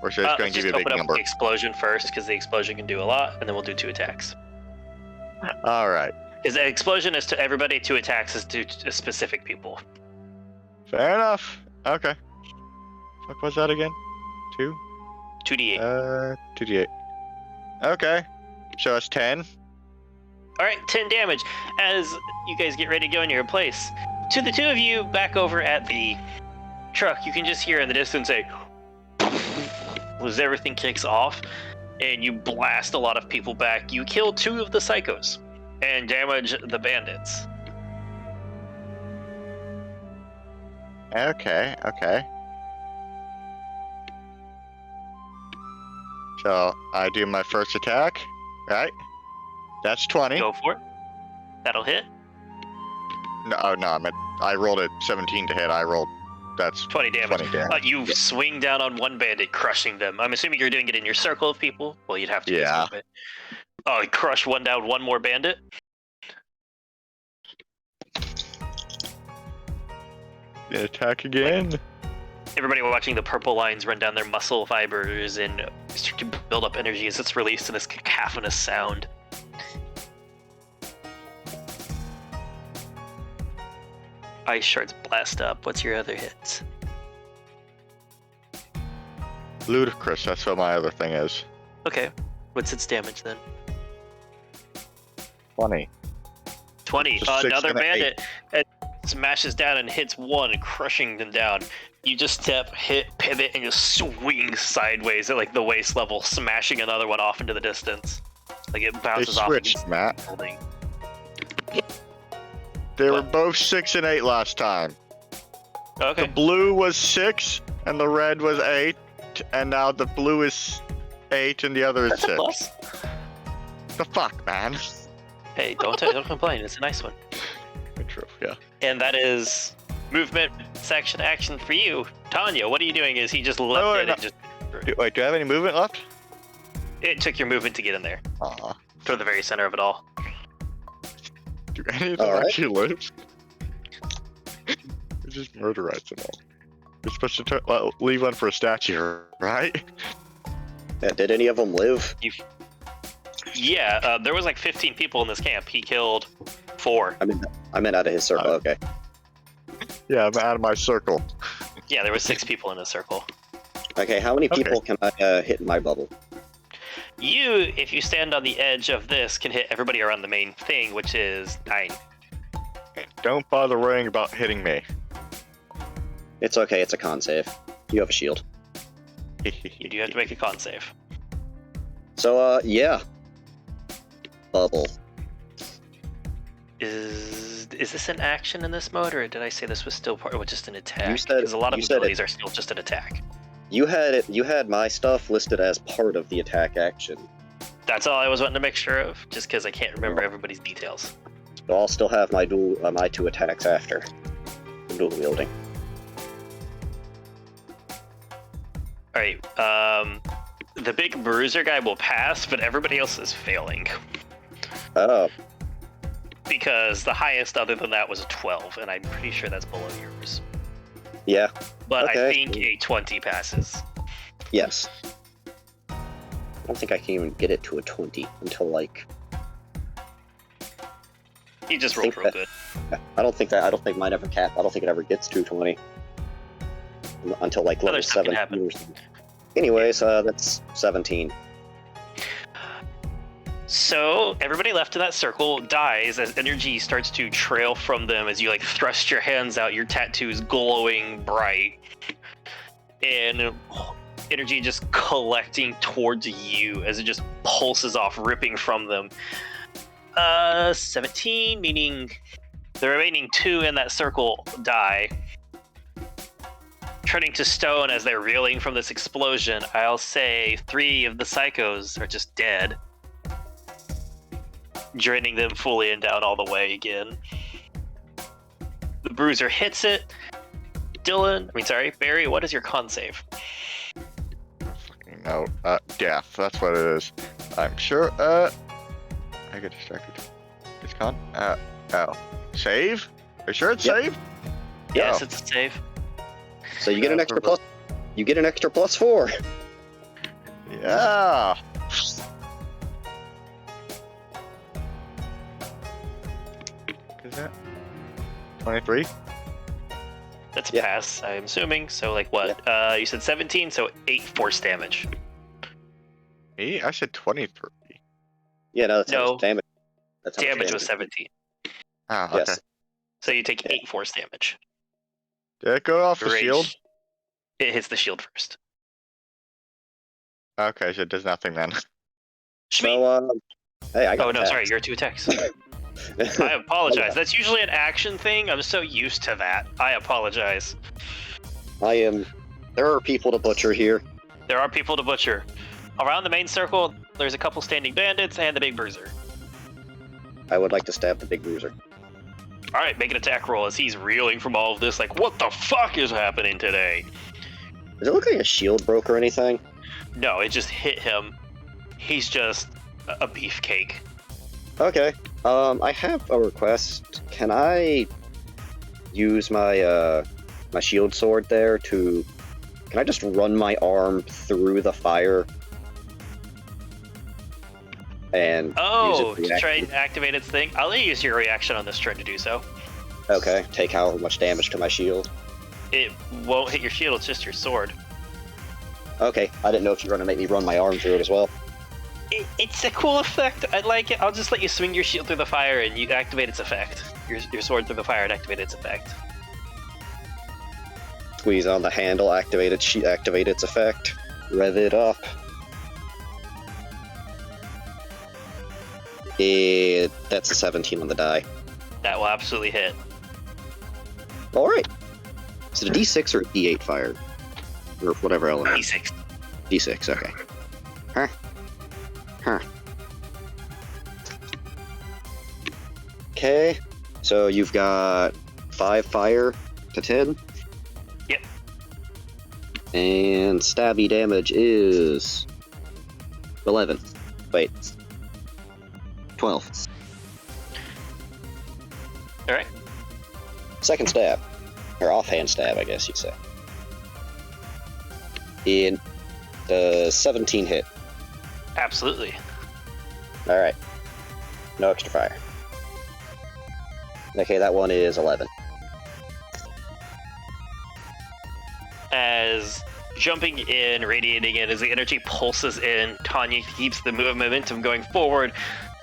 Or should I just go and let's give just you a big open up number? the explosion first, because the explosion can do a lot, and then we'll do 2 attacks. Alright. Because the explosion is to everybody, 2 attacks is to specific people. Fair enough. Okay. Fuck was that again? 2? 2d8. 2d8. Okay. So it's 10. Alright, 10 damage. As you guys get ready to go in your place. To the 2 of you back over at the truck, you can just hear in the distance a as everything kicks off, and you blast a lot of people back. You kill 2 of the psychos and damage the bandits. Okay. So I do my first attack, right? That's 20. Go for it. That'll hit. No, I rolled a 17 to hit. That's 20 damage. 20 damage. You swing down on one bandit, crushing them. I'm assuming you're doing it in your circle of people. Well, you'd have to. Yeah. Oh, you crush one down, one more bandit. Attack again. Everybody watching the purple lines run down their muscle fibers and start to build up energy as it's released in this cacophonous sound. Ice shards blast up. What's your other hits? Ludicrous. That's what my other thing is. Okay. What's its damage then? 20. 20. Just 6 Another and an bandit smashes down and hits one, crushing them down. You just step, hit, pivot, and just swing sideways at like the waist level, smashing another one off into the distance. Like it They bounces off switched, against Matt. the building. They were What? both 6 and 8 last time. Okay. The blue was 6 and the red was 8, and now the blue is 8 and the other is That's a 6. plus. The fuck, man? Hey, don't complain. It's a nice one. True, yeah. And that is movement, section, action for you. Tanya, what are you doing? Is he just left wait, it no. and just... Wait, do I have any movement left? It took your movement to get in there. Aw. To the very center of it all. Do any of them Alright. actually live? We just murderize them all. We're supposed to leave one for a statue, right? Yeah, did any of them live? Yeah, there was like 15 people in this camp. He killed 4. I meant out of his circle. Okay. Yeah, I'm out of my circle. Yeah, there was 6 people in a circle. Okay. How many Okay. people can I hit in my bubble? You, if you stand on the edge of this, can hit everybody around the main thing, which is 9. Don't bother worrying about hitting me. It's okay. It's a con save. You have a shield. You do have to make a con save. So yeah. Bubble. Is this an action in this mode, or did I say this was still part of just an attack? You said- Because a lot of you said abilities are still just an attack. You had my stuff listed as part of the attack action. That's all I was wanting to make sure of, just because I can't remember everybody's details. So I'll still have my my 2 attacks after dual wielding. All right. The big bruiser guy will pass, but everybody else is failing Oh, because the highest other than that was a 12, and I'm pretty sure that's below yours. yeah. But I Okay. think a 20 passes. Yes. I don't think I can even get it to a 20 until like. You just I rolled think real that- good. I don't think mine ever cap. I don't think it ever gets to 20 until like Other level stuff can 7. happen. Anyways, that's 17. So everybody left in that circle dies as energy starts to trail from them as you like thrust your hands out, your tattoos glowing bright. And energy just collecting towards you as it just pulses off, ripping from them. 17, meaning the remaining 2 in that circle die. Turning to stone as they're reeling from this explosion, I'll say 3 of the psychos are just dead. Draining them fully and down all the way again. The bruiser hits it. Barry, what is your con save? No, death. That's what it is. I'm sure. I get distracted. It's con. Oh. Save? Are you sure it's Yep. save? Yes, Oh. it's a save. So you get an extra plus. You get an extra +4. Yeah. Is that 23? That's a Yeah. pass, I'm assuming. So, like, what? You said 17, so 8 force damage. Me? I said 23. Yeah, no, that's how No. much damage. That's how much Damage was 17. Ah, okay. Yes. So you take Yeah. 8 force damage. Did it go off the Rage- shield? It hits the shield first. Okay, so it does nothing then. So, hey, I got Oh, no, sorry, attacked. you're 2 attacks. I apologize. That's usually an action thing. I'm so used to that. I apologize. There are people to butcher here. There are people to butcher. Around the main circle, there's a couple standing bandits and the big bruiser. I would like to stab the big bruiser. All right, make an attack roll as he's reeling from all of this. Like, what the fuck is happening today? Does it look like a shield broke or anything? No, it just hit him. He's just a beefcake. Okay. I have a request. Can I use my my shield sword there to? Can I just run my arm through the fire? And Oh, use it to try and activate its thing. I'll let you use your reaction on this turn to do so. Okay, take however much damage to my shield. It won't hit your shield, it's just your sword. Okay, I didn't know if you were gonna make me run my arm through it as well. It's a cool effect. I like it. I'll just let you swing your shield through the fire and you activate its effect. Your sword through the fire and activate its effect. Squeeze on the handle, activate its effect. Rev it up. That's a 17 on the die. That will absolutely hit. Alright. Is it a D6 or a D8 fire? Or whatever element. D6. D6, okay. Huh. Okay, so you've got 5 fire to 10. Yep. And stabby damage is 11. Wait. 12. Alright. Second stab. Or offhand stab, I guess you'd say. In the 17 hit. Absolutely. Alright. No extra fire. Okay, that one is 11. As jumping in, radiating in, as the energy pulses in, Tanya keeps the momentum going forward,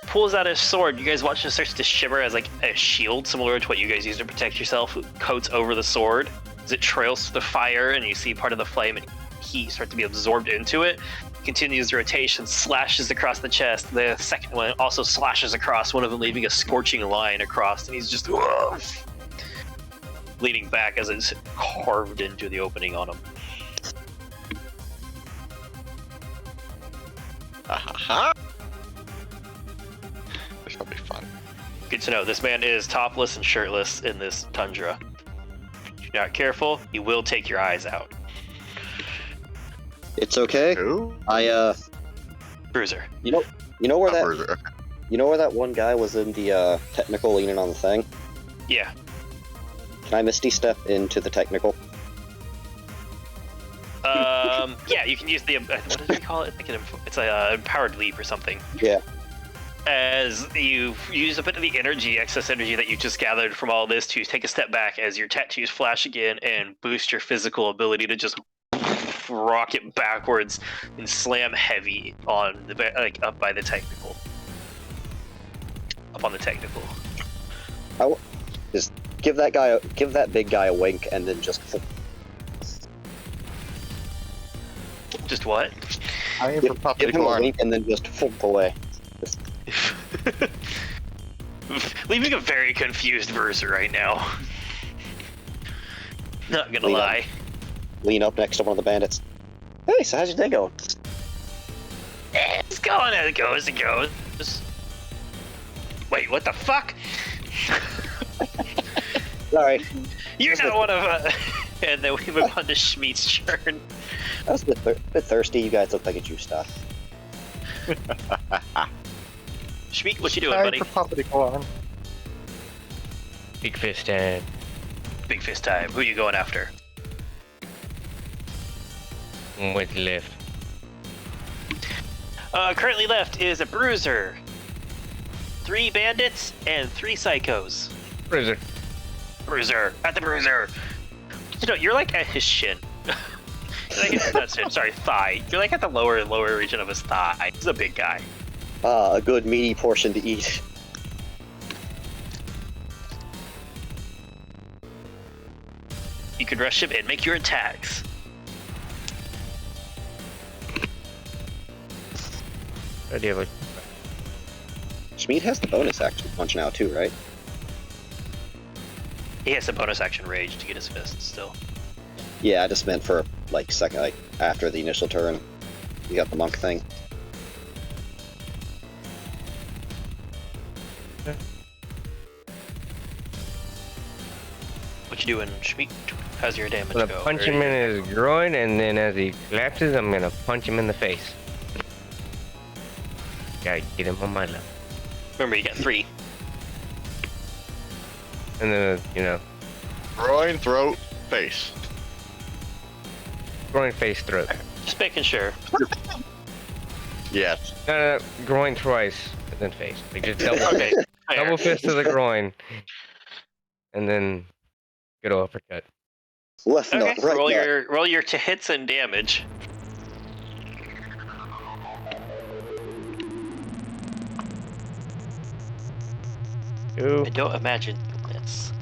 pulls out his sword. You guys watch it starts to shimmer as like a shield similar to what you guys use to protect yourself, coats over the sword. As it trails through the fire and you see part of the flame and heat start to be absorbed into it. Continues the rotation, slashes across the chest. The second one also slashes across, one of them leaving a scorching line across, and he's just leaning back as it's carved into the opening on him. Aha! This will be fun. Good to know. This man is topless and shirtless in this tundra. If you're not careful, he will take your eyes out. It's okay. Who? Bruiser. You know where that Bruiser, okay. you know where that one guy was in the technical leaning on the thing? Yeah. Can I Misty Step into the technical? Yeah, you can use the what did we call it? It's a empowered leap or something. Yeah. As you use a bit of the excess energy that you just gathered from all this to take a step back as your tattoos flash again and boost your physical ability to just rocket backwards and slam heavy on the up by the technical. Up on the technical. Just give that big guy a wink and then just Just what? I am for Give puppy him a corn. wink and then just flip away. Leaving a very confused Bruiser right now. Not gonna Lean up. lie. Lean up next to one of the bandits. Hey, so how's your day going? It's going as it goes, it goes. Wait, what the fuck? Sorry, You're not one of and then we move on to Schmeat's turn. I was a bit thirsty. You guys look like a juice stuff. Schmeat, what you doing, Time buddy? for puppy corn. Big fist time. Big fist time. Who you going after? What's left? Currently left is a Bruiser, 3 bandits, and 3 psychos. Bruiser. Bruiser, at the Bruiser. You know, you're like at his shin. You're like at, not shin, sorry, thigh. You're like at the lower region of his thigh. He's a big guy. A good meaty portion to eat. You can rush him and make your attacks. I do have a Schmied has the bonus action punch now too, right? He has a bonus action rage to get his fist still. Yeah, I just meant for like second, like after the initial turn. You got the monk thing. What you doing, Schmeat? How's your damage I'm gonna go? punch him in his groin, and then as he collapses, I'm gonna punch him in the face. Gotta get him on my level. Remember, you got 3. And then, you know, Groin, throat, face. groin, face, throat. Just making sure. Yes. No, groin twice, and then face. Like just double Okay. fist. Fair. Double fist to the groin. And then good old uppercut. Left Okay, nut, right nut. roll your to hits and damage. Two. I don't imagine this.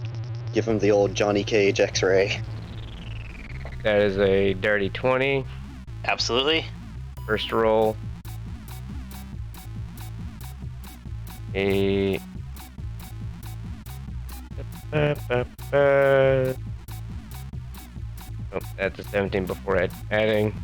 Give him the old Johnny Cage X-ray. That is a dirty 20. Absolutely. First roll. A. Oh, that's a 17 before adding.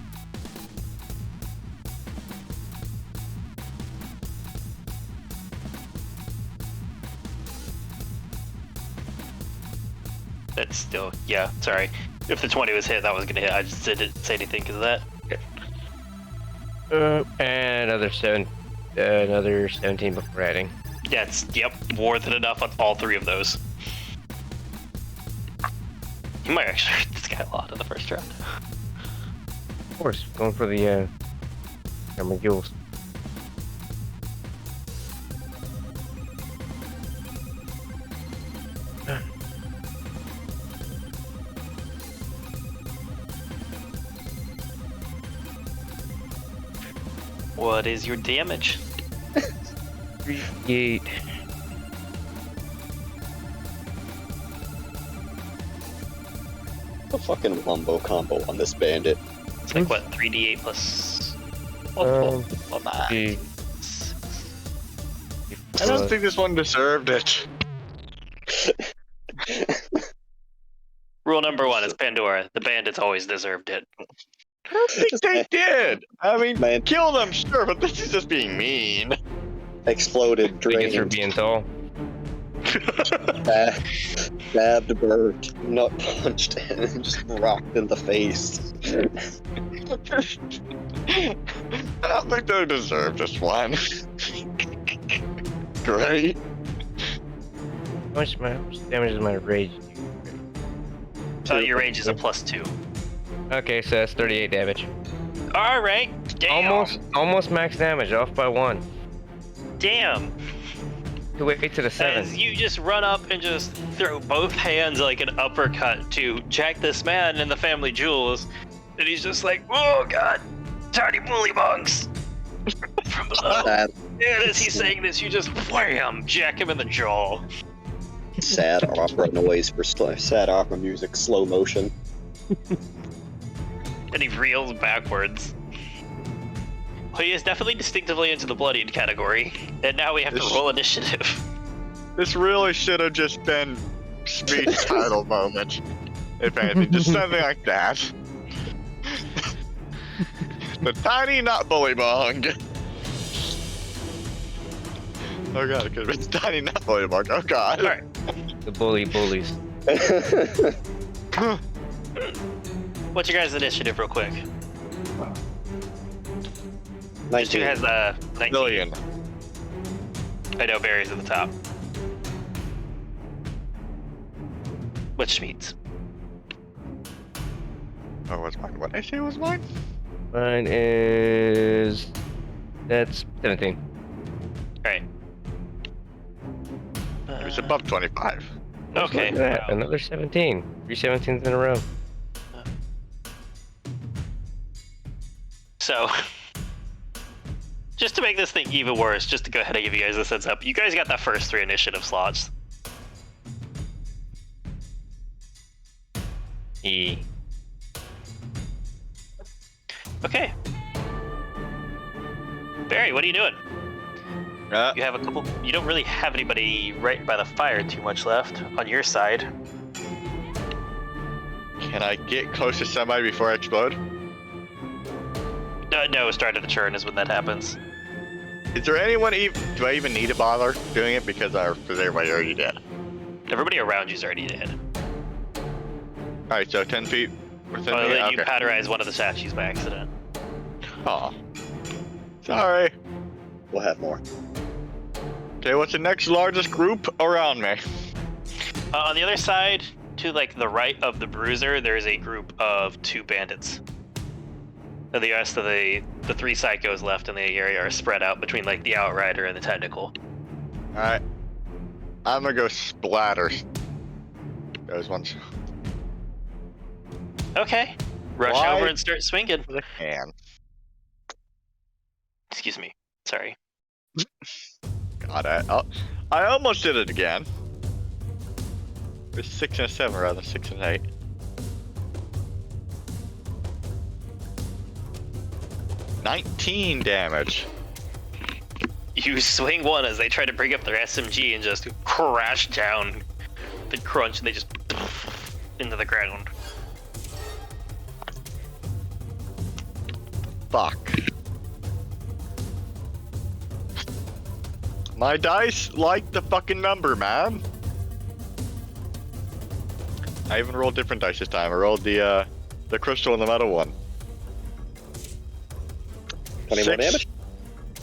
That's still, yeah, sorry. If the 20 was hit, that was gonna hit. I just didn't say anything because of that. And another 17 before adding. Yeah, it's, yep, more than enough on all 3 of those. You might actually hurt this guy a lot in the first round. Of course, going for the hammer jewels. What is your damage? 38. A fucking lumbo combo on this bandit. It's like, what, 3d8 plus... Um, Well, nah. the- I don't think this one deserved it. Rule number 1 is Pandora. The bandits always deserved it. I don't think they did. I mean, Man. kill them, sure, but this is just being mean. Exploded, I think it's for drained, being tall. stabbed, burnt, nut punched, and just rocked in the face. I don't think they deserve this one. Great. How much damage is my rage? Your range is a +2. Okay, so that's 38 damage. Alright, damn. Almost max damage, off by 1. Damn. To wait to the 7. As you just run up and just throw both hands like an uppercut to jack this man in the family jewels, and he's just like, oh god, tiny woolly monks. From below. Sad, And as he's saying this, you just wham, jack him in the jaw. sad opera noise for sad opera music, slow motion. And he reels backwards. Well, he is definitely distinctively into the bloodied category, and now we have to roll initiative. This really should have just been speech title moment. If anything, just something like that. The tiny not bully bong. Oh god, it could have been tiny not bully bong. Oh god. Alright. The bullies. What's your guys' initiative, real quick? Just who 19. has 19? Million. I know Barry's at the top. What's Schmeed's? Oh, what's mine? What did I say was mine? Mine is... That's 17. Alright. It was above 25. Okay. Look at that, Wow. another 17. 3 17s in a row. So, just to make this thing even worse, just to go ahead and give you guys a heads up, you guys got the first 3 initiative slots. E. Okay. Barry, what are you doing? You have a couple. You don't really have anybody right by the fire too much left on your side. Can I get close to somebody before I explode? No, start of the turn is when that happens. Is there anyone do I even need to bother doing it because everybody already did? Everybody around you's already dead. Alright, so 10 feet within Oh, me? then you Okay. powderize one of the statues by accident. Aw. Sorry. We'll have more. Okay, what's the next largest group around me? On the other side, to like the right of the bruiser, there is a group of 2 bandits. And the rest of the 3 psychos left in the area are spread out between like the outrider and the technical. Alright. I'm gonna go splatter those ones. Okay. Rush Why? over and start swinging. With a can. Excuse me. Sorry. God, I almost did it again. It was 6 and a 7 rather than 6 and 8. $19 damage. You swing one as they try to bring up their SMG and just crash down. They crunch and they just into the ground. Fuck. My dice like the fucking number, man. I even rolled different dice this time. I rolled the crystal and the metal one. 20 more 6 damage?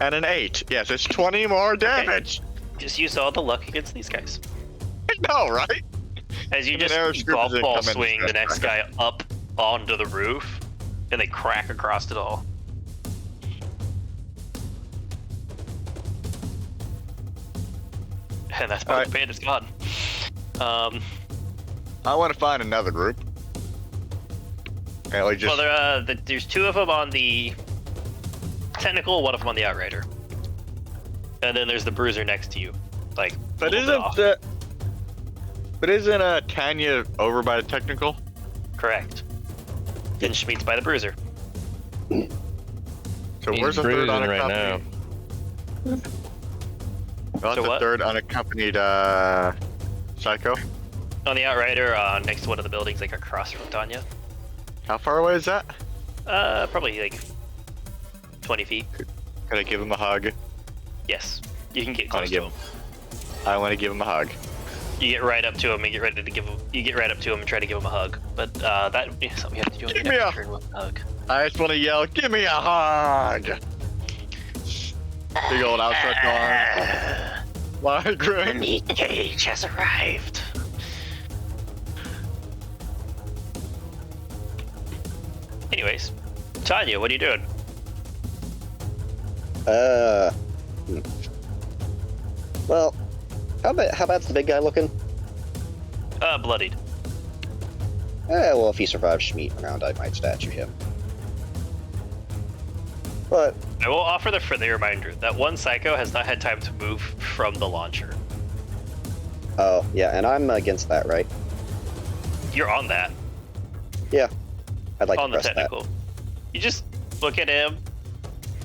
and an 8. Yes, it's 20 more damage. Just use all the luck against these guys. I know, right? As you And then just Eric's group golf is ball coming swing the just next guy crack. up onto the roof, and they crack across it all. And that's both Alright. the bandits gone. I want to find another group. And we just Well, there's 2 of them on the technical, 1 of them on the outrider. And then there's the bruiser next to you. Like, But a little bit off. isn't Tanya over by the technical? Correct. And Schmeed's by the bruiser. So He's where's the third bruising right unaccompanied? now. What's So the what? third unaccompanied psycho? On the outrider, next to one of the buildings, like across from Tanya. How far away is that? Probably like 20 feet. Can I give him a hug? Yes. You can get I wanna close to give him. I want to give him a hug. You get right up to him and get ready to give him. You get right up to him and try to give him a hug. But that is something you have to do on Give your me next a- turn with a hug. I just want to yell, give me a hug! Big old outstretched arm. Why, The Greg? meat cage has arrived. Anyways, Tanya, what are you doing? Well, how bad's the big guy looking? Bloodied. Well, if he survives Schmeat around, I might statue him. But, I will offer the friendly reminder that one psycho has not had time to move from the launcher. oh, yeah, and I'm against that, right? You're on that. I'd like On to the press technical. You just look at him,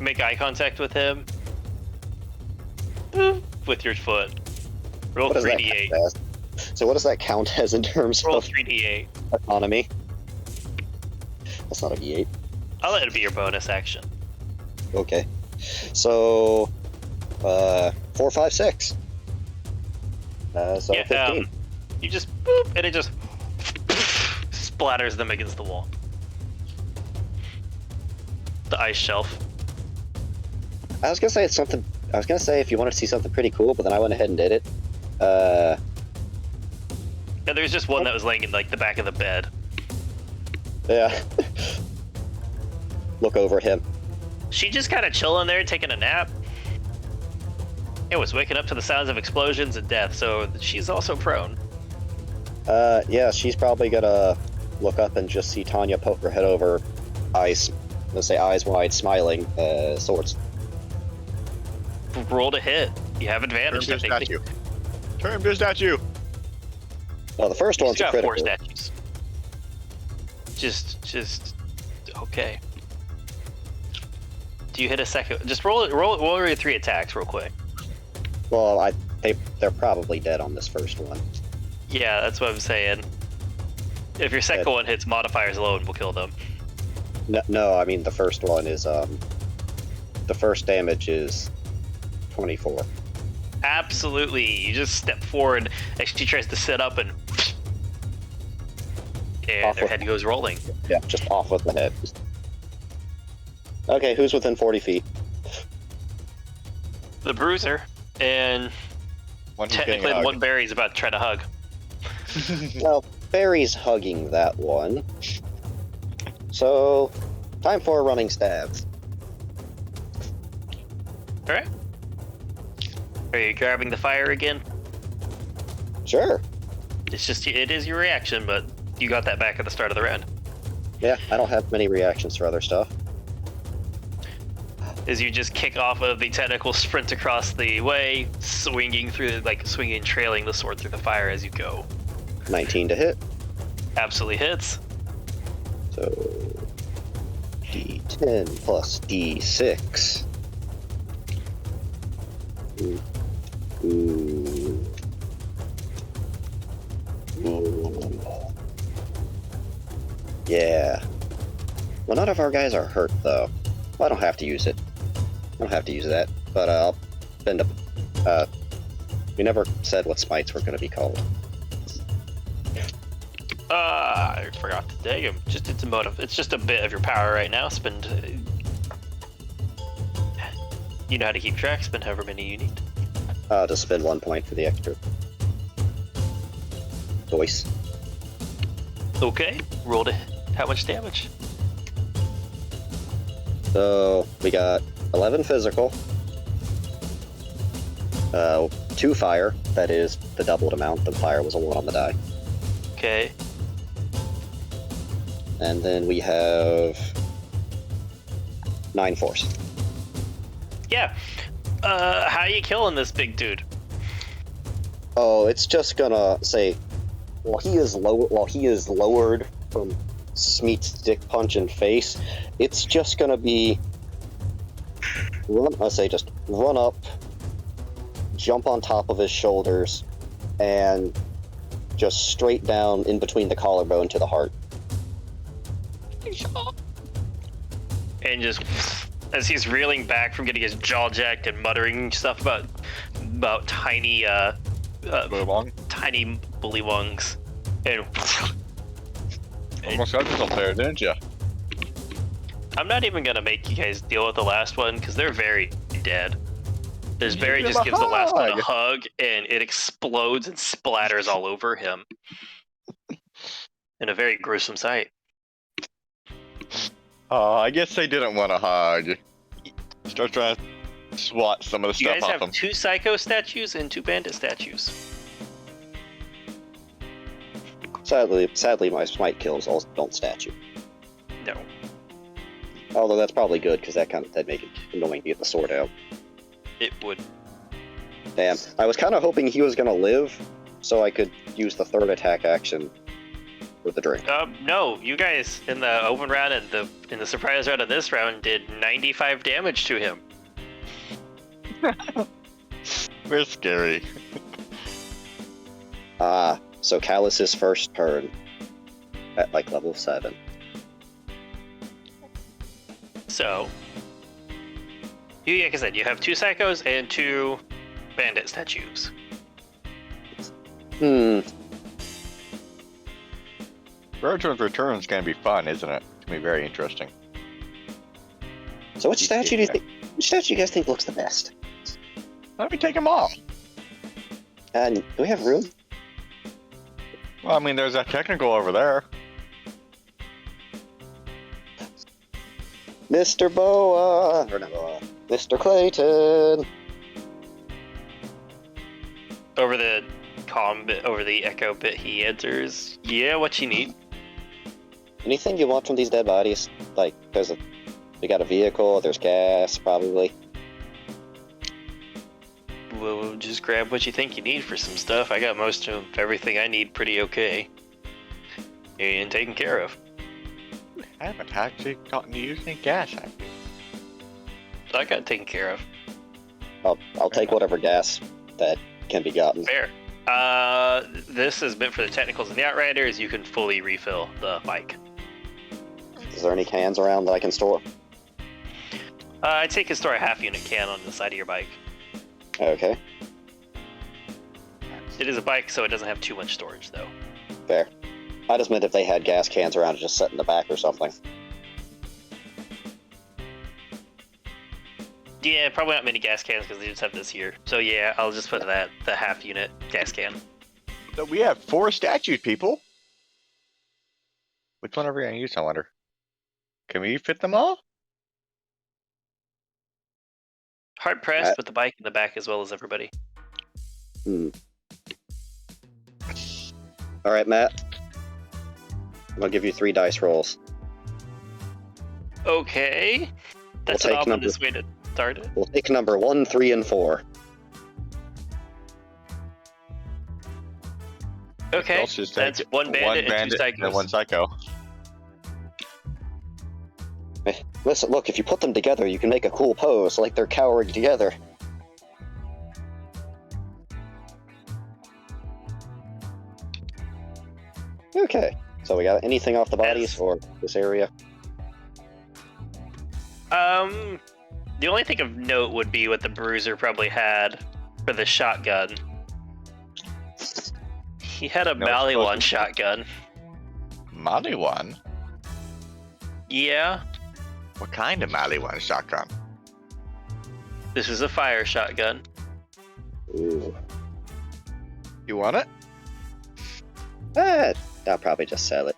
make eye contact with him with your foot. Roll What does that 3d8. count as? So what does that count as in terms Roll of 3d8. economy? That's not a D8. I'll let it be your bonus action. Okay. So, 4, 5, 6. So Yeah, 15. You just boop, and it just splatters them against the wall. The ice shelf. I was gonna say it's something. I was gonna say if you want to see something pretty cool, but then I went ahead and did it. Yeah, there's just one that was laying in like the back of the bed. Yeah. Look over at him. She just kind of chilling there, taking a nap. It was waking up to the sounds of explosions and death, so she's also prone. Yeah, she's probably gonna look up and just see Tanya poke her head over, let's say eyes wide, smiling, swords. Roll to hit. You have Turn advantage. to technically. statue. Turn to statue. Well, the first She's one's a got critical. 4 statues. Just okay. Do you hit a second? Just roll your 3 attacks real quick. Well, they're probably dead on this first one. Yeah, that's what I'm saying. If your second one hits, modifiers alone will kill them. No, I mean the first one is the first damage is 24. Absolutely. You just step forward as she tries to sit up and Off their with- head goes rolling. Yeah, just off with the head. Okay, who's within 40 feet? The bruiser, and One who's getting technically hugged. one Barry's about to try to hug. Well, Barry's hugging that one. So, time for running stabs. Alright. Are you grabbing the fire again? Sure. It is your reaction, but you got that back at the start of the round. Yeah, I don't have many reactions for other stuff. As you just kick off of the technical sprint across the way, swinging, trailing the sword through the fire as you go. 19 to hit. Absolutely hits. So, D10 plus D6. Ooh. Yeah. Well, none of our guys are hurt, though. Well, I don't have to use it. I don't have to use that. But I'll spend a... we never said what smites were going to be called. I forgot to dig him. It's a motive. It's just a bit of your power right now. Spend. You know how to keep track. Spend however many you need. I'll just spend 1 point for the extra. Voice. Okay. Roll to how much damage? So, we got 11 physical. 2 fire. That is the doubled amount. The fire was a 1 on the die. Okay. And then we have 9 force. Yeah. How are you killing this big dude? Oh, it's just gonna say, while he is lowered from Smeat's dick punch in face, it's just gonna be just run up, jump on top of his shoulders, and just straight down in between the collarbone to the heart. And just as he's reeling back from getting his jaw jacked and muttering stuff about tiny tiny bullywungs, and Almost got yourself there, didn't you? I'm not even gonna make you guys deal with the last one because they're very dead. There's Barry Give him just a gives the last one a hug. hug and it explodes and splatters all over him. In a very gruesome sight. Oh, I guess they didn't want a hug. Start trying to swat some of the You stuff guys off have them. 2 psycho statues and 2 bandit statues. Sadly, my smite kills all don't statue. No. Although that's probably good because that'd make it annoying to get the sword out. It would. Damn, I was kind of hoping he was gonna live, so I could use the third attack action with the drink. No, you guys in the open round and in the surprise round of this round did 95 damage to him. We're scary. So Callus's first turn at like level 7. So, like I said, you have 2 psychos and 2 bandit statues. Bertrand's return is going to be fun, isn't it? It's going to be very interesting. So which statue do you think? Which statue you guys think looks the best? Let me take them all. And do we have room? Well, I mean, there's that technical over there. Mr. Boa, or not Boa, Mr. Clayton. Over the calm bit, over the echo bit, he answers, "Yeah, what you need?" Anything you want from these dead bodies? Like, we got a vehicle, there's gas, probably. We'll just grab what you think you need for some stuff. I got most of everything I need pretty okay and taken care of. I haven't actually gotten to use any gas, have you? So I got it taken care of. I'll take whatever gas that can be gotten. Fair. This is meant for the technicals and the outriders. You can fully refill the bike. Is there any cans around that I can store? I'd say you can store a half unit can on the side of your bike. Okay, It is a bike, so it doesn't have too much storage, though. fair. I just meant if they had gas cans around just set in the back or something. Yeah, probably not many gas cans because they just have this here. So yeah, I'll just put the half unit gas can. So we have 4 statues, people. Which one are we going to use, I wonder? Can we fit them all? Hard pressed with the bike in the back as well as everybody. Alright, Matt. I'm gonna give you 3 dice rolls. Okay. That's We'll an take ominous way to start it. We'll take number 1, 3, and 4. Okay, Let's just that's take one bandit and 2 psychos. and 1 psycho. Listen, look, if you put them together, you can make a cool pose, like they're cowering together. Okay, so we got anything off the bodies or this area? The only thing of note would be what the bruiser probably had for the shotgun. He had a No, Maliwan shotgun. Maliwan? Yeah, What kind of Maliwan shotgun? this is a fire shotgun. Ooh. You want it? I'll probably just sell it.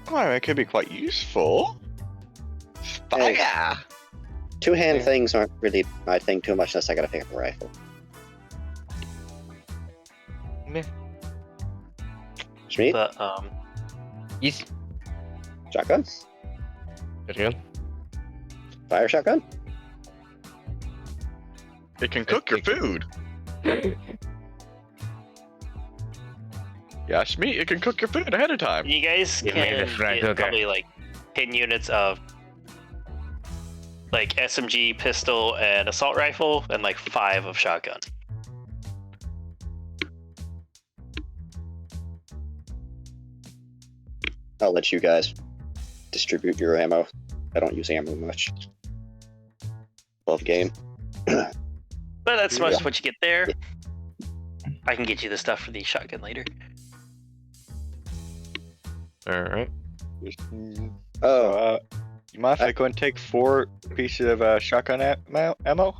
Well, it could be quite useful. Hey. Fire! 2-hand Yeah. things aren't really my thing too much unless I gotta pick up a rifle. Meh. Schmied? But Yes. Shotgun? Shotgun. Fire shotgun? It can cook your food. Yeah, Shmeat, it can cook your food ahead of time. you guys Give me can the front get hooker. probably like 10 units of like SMG, pistol, and assault rifle, and like 5 of shotgun. I'll let you guys distribute your ammo. I don't use ammo much. Love game. But that's most Yeah. of what you get there. I can get you the stuff for the shotgun later. All right. Oh, You mind if I go and take 4 pieces of shotgun ammo?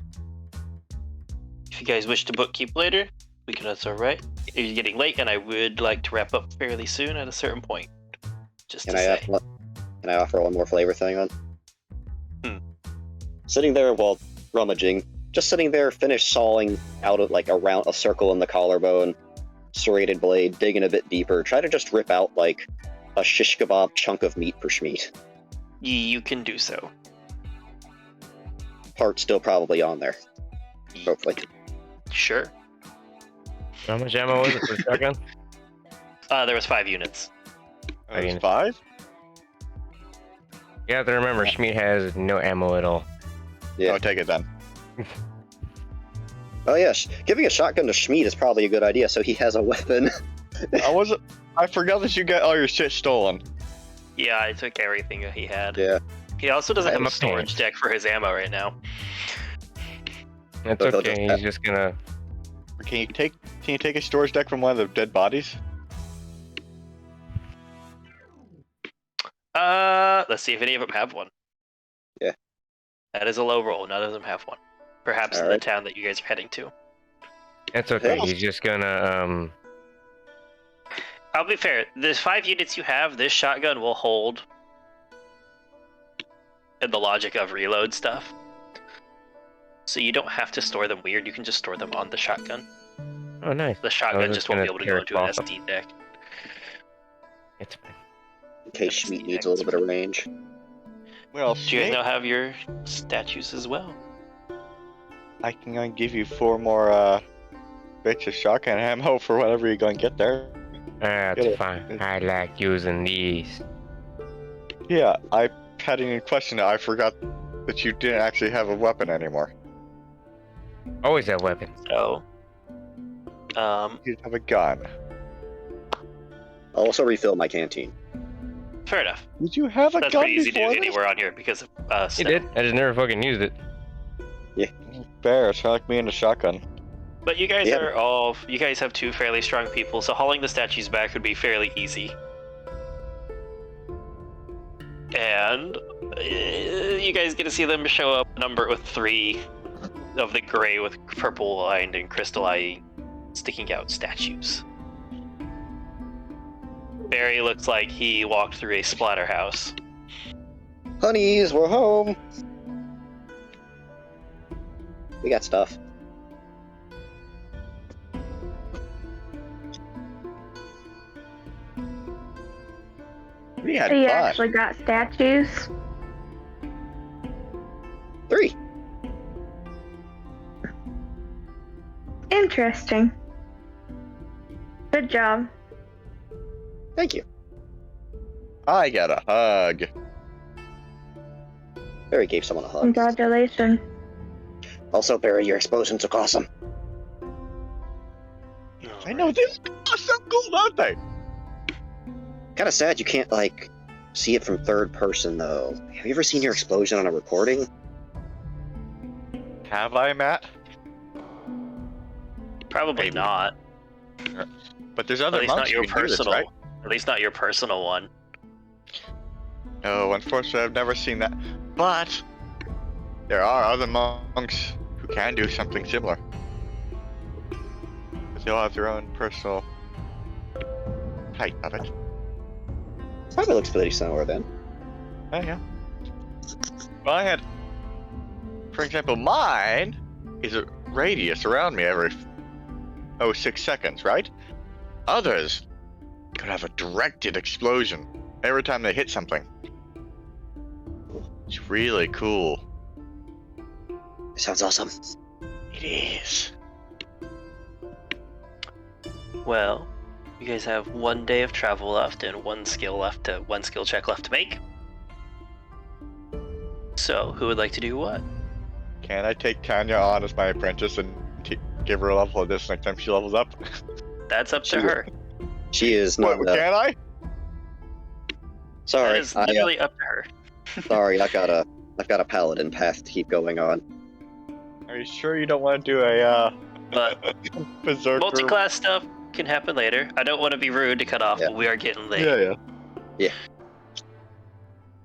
If you guys wish to bookkeep later, we can. That's all right. It's getting late, and I would like to wrap up fairly soon at a certain point. Just can to I, say. can I offer one more flavor thing on? Hmm. Sitting there while rummaging, just sitting there, finished sawing out of like around a circle in the collarbone, serrated blade, digging a bit deeper, try to just rip out like a shish kebab chunk of meat per Schmeat. You can do so. Part still probably on there, hopefully. Sure. How much ammo was it for the shotgun? There was 5 units. There's mean- 5? You have to remember, Schmidt has no ammo at all. Yeah. I'll take it then. Oh yeah, giving a shotgun to Schmied is probably a good idea, so he has a weapon. I forgot that you got all your shit stolen. Yeah, I took everything that he had. Yeah. He also doesn't have I'm a a storage pants. deck for his ammo right now. That's But they'll okay. just He's just gonna. Can you take a storage deck from one of the dead bodies? Let's see if any of them have one. Yeah. That is a low roll. None of them have one. Perhaps in the Alright. town that you guys are heading to. That's okay. Yeah. He's just gonna. I'll be fair. The 5 units you have, this shotgun will hold. In the logic of reload stuff. So you don't have to store them weird. You can just store them on the shotgun. Oh, nice. The shotgun just just won't be gonna able to go tear into an cloth up. SD deck. It's fine. In case Schmied needs a little bit of range. Well, Do you guys now have your statues as well? I can give you 4 more bits of shotgun ammo for whatever you're going to get there. That's Get it. fine. I like using these. Yeah, I had an question. I forgot that you didn't actually have a weapon anymore. Always have weapons. So, You have a gun. I'll also refill my canteen. fair enough. Did you have a That's gun pretty easy to do before this? anywhere on here because of He snow. did. I just never fucking used it. Fair, it's kind of like me and the shotgun. But you guys Yeah. you guys have 2 fairly strong people, so hauling the statues back would be fairly easy. And you guys get to see them show up numbered with 3 of the gray with purple lined and crystalline sticking out statues. Barry looks like he walked through a splatterhouse. Honeys, we're home. We got stuff. We had You fun. actually got statues. 3. Interesting. Good job. Thank you. I got a hug. Barry gave someone a hug. Congratulations. Also, Barry, your explosions look awesome. I know this are so cool, don't they? Kind of sad you can't, like, see it from third person, though. Have you ever seen your explosion on a recording? Have I, Matt? Probably Maybe. not. But there's At other least not monks your who can do this, personal. right? At least not your personal one. No, unfortunately, I've never seen that. But there are other monks who can do something similar. But they all have their own personal type of it. Probably looks pretty similar then. Oh, yeah. Well, I had, for example, mine is a radius around me every 6 seconds, right? Others could have a directed explosion every time they hit something. It's really cool. Sounds awesome. It is. Well, you guys have 1 day of travel left and one skill check left to make. So, who would like to do what? Can I take Tanya on as my apprentice and give her a level of this next time she levels up? That's up to Sure. her. She is not. What, can I? That Sorry, is literally up to her. sorry. I've got a paladin path to keep going on. Are you sure you don't want to do a But berserker? multi-class stuff can happen later. I don't want to be rude to cut off, Yeah. but we are getting late. Yeah.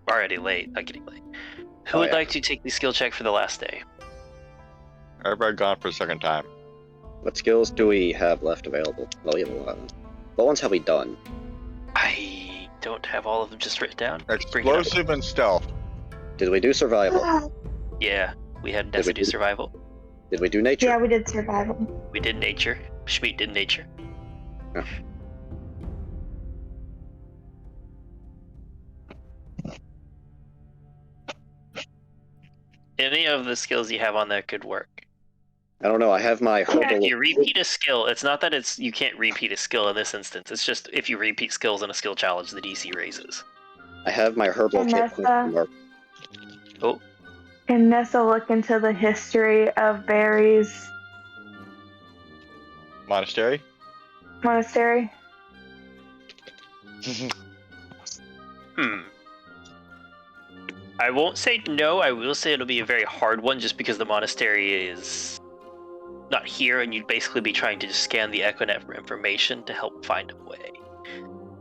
Already late, not getting late. Who Oh, would yeah. like to take the skill check for the last day? Everybody gone for a second time. What skills do we have left available? Well, we have a lot. What ones have we done? I don't have all of them just written down. Bring it up. Explosive and stealth. Did we do survival? Yeah, we had Did we Nessa do do- survival. Did we do nature? Yeah, we did survival. We did nature. Schmidt did nature. Yeah. Any of the skills you have on there could work. I don't know. I have my If herbal. you repeat a skill, it's not that it's you can't repeat a skill in this instance. It's just if you repeat skills in a skill challenge, the DC raises. I have my herbal kit. Vanessa? Oh, Can Nessa look into the history of Barry's Monastery? monastery? I won't say no. I will say it'll be a very hard one, just because the monastery is not here, and you'd basically be trying to just scan the Equinet for information to help find a way.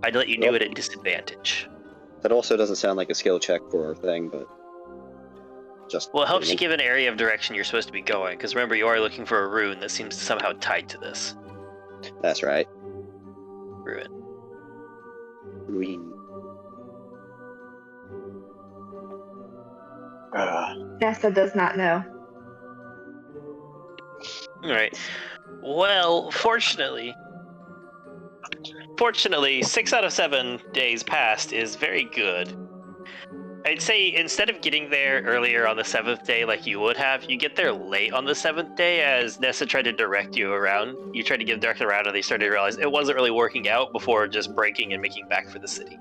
I'd let you do it at disadvantage. That also doesn't sound like a skill check for our thing, but just. Well, it helps you give an area of direction you're supposed to be going, because remember, you are looking for a rune that seems somehow tied to this. That's right. Ruin. Ruin. Nessa does not know. Alright. Well, fortunately, 6 out of 7 days past is very good. I'd say instead of getting there earlier on the 7th day like you would have, you get there late on the 7th day as Nessa tried to direct you around. You tried to get directed around and they started to realize it wasn't really working out before just breaking and making back for the city.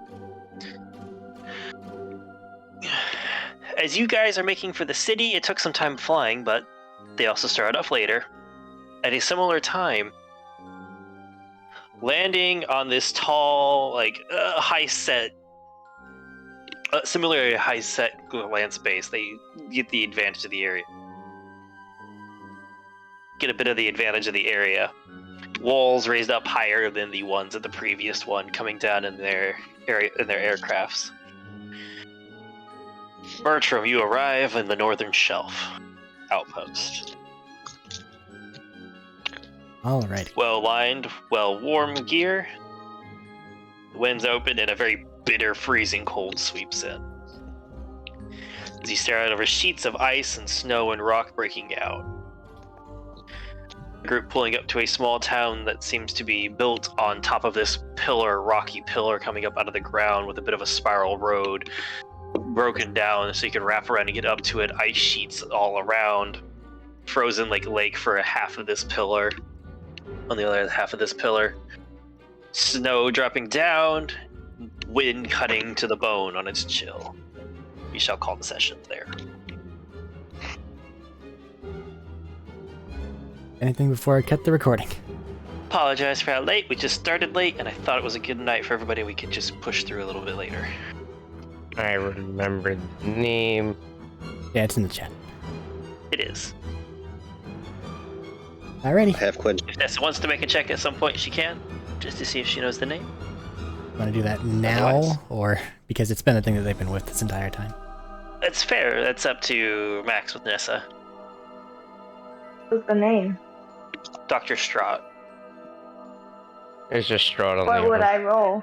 As you guys are making for the city, it took some time flying, but they also started off later. At a similar time, landing on this tall, similarly high-set land space, they get the advantage of the area. Get a bit of the advantage of the area. Walls raised up higher than the ones at the previous one, coming down in their area in their aircrafts. Bertram, you arrive in the Northern Shelf outpost. Alrighty. Well-lined, well-warm gear. The wind's open and a very bitter, freezing cold sweeps in. As you stare out over sheets of ice and snow and rock breaking out. A group pulling up to a small town that seems to be built on top of this rocky pillar coming up out of the ground with a bit of a spiral road broken down so you can wrap around and get up to it. Ice sheets all around. Frozen lake for a half of this pillar. On the other half of this pillar. Snow dropping down. Wind cutting to the bone on its chill. We shall call the session there. Anything before I cut the recording? Apologize for how late. We just started late, and I thought it was a good night for everybody. We could just push through a little bit later. I remember the name. Yeah, it's in the chat. It is. Alrighty. I have Quinn. If Nessa wants to make a check at some point, she can, just to see if she knows the name. Want to do that now, Otherwise. or because it's been the thing that they've been with this entire time? That's fair. That's up to Max with Nessa. What's the name? Dr. Strahd. It's just Strahd on What the would I roll?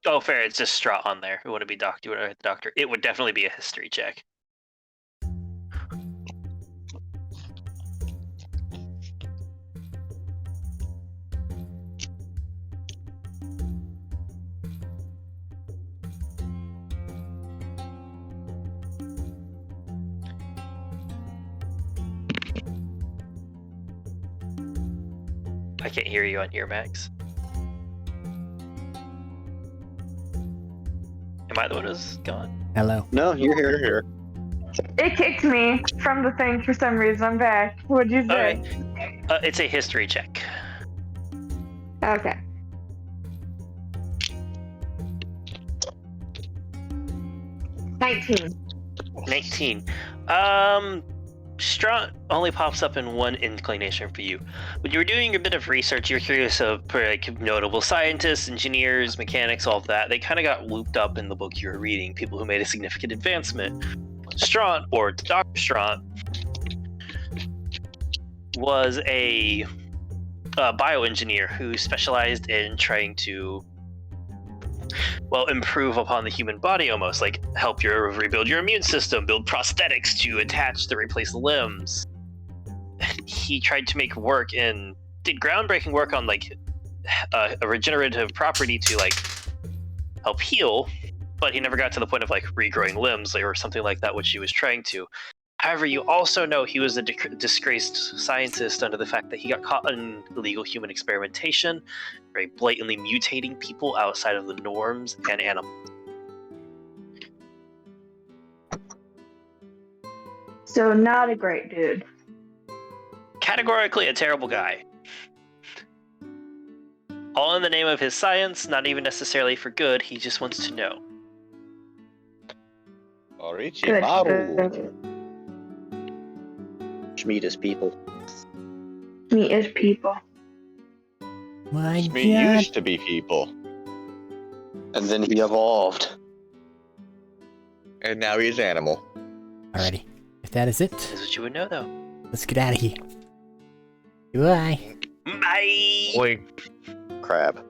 Oh, fair. It's just Strahd on there. It wouldn't be Doctor. You would write the Doctor. It would definitely be a history check. I can't hear you on here, Max. Am I the one who's gone? Hello. No, you're here. Here. It kicked me from the thing for some reason. I'm back. What'd you say? Alright. It's a history check. Okay. $19. 19. Strahd only pops up in one inclination for you. When you were doing a bit of research, you were curious of notable scientists, engineers, mechanics, all of that. They kind of got looped up in the book you were reading, people who made a significant advancement. Strahd, or Dr. Strahd, was a bioengineer who specialized in trying to improve upon the human body almost, like help you rebuild your immune system, build prosthetics to attach to replace limbs. He tried to make work and did groundbreaking work on a regenerative property to help heal, but he never got to the point of regrowing limbs or something like that, which he was trying to. However, you also know he was a disgraced scientist under the fact that he got caught in illegal human experimentation, very blatantly mutating people outside of the norms and animals. So not a great dude. Categorically a terrible guy. All in the name of his science, not even necessarily for good, he just wants to know. Good. Meet his people. Meet his people. My Shmi God. used to be people, And then he evolved. and now he's animal. Alrighty. If that is it, This is what you would know, though. let's get out of here. Goodbye. Bye! Boy, Crab.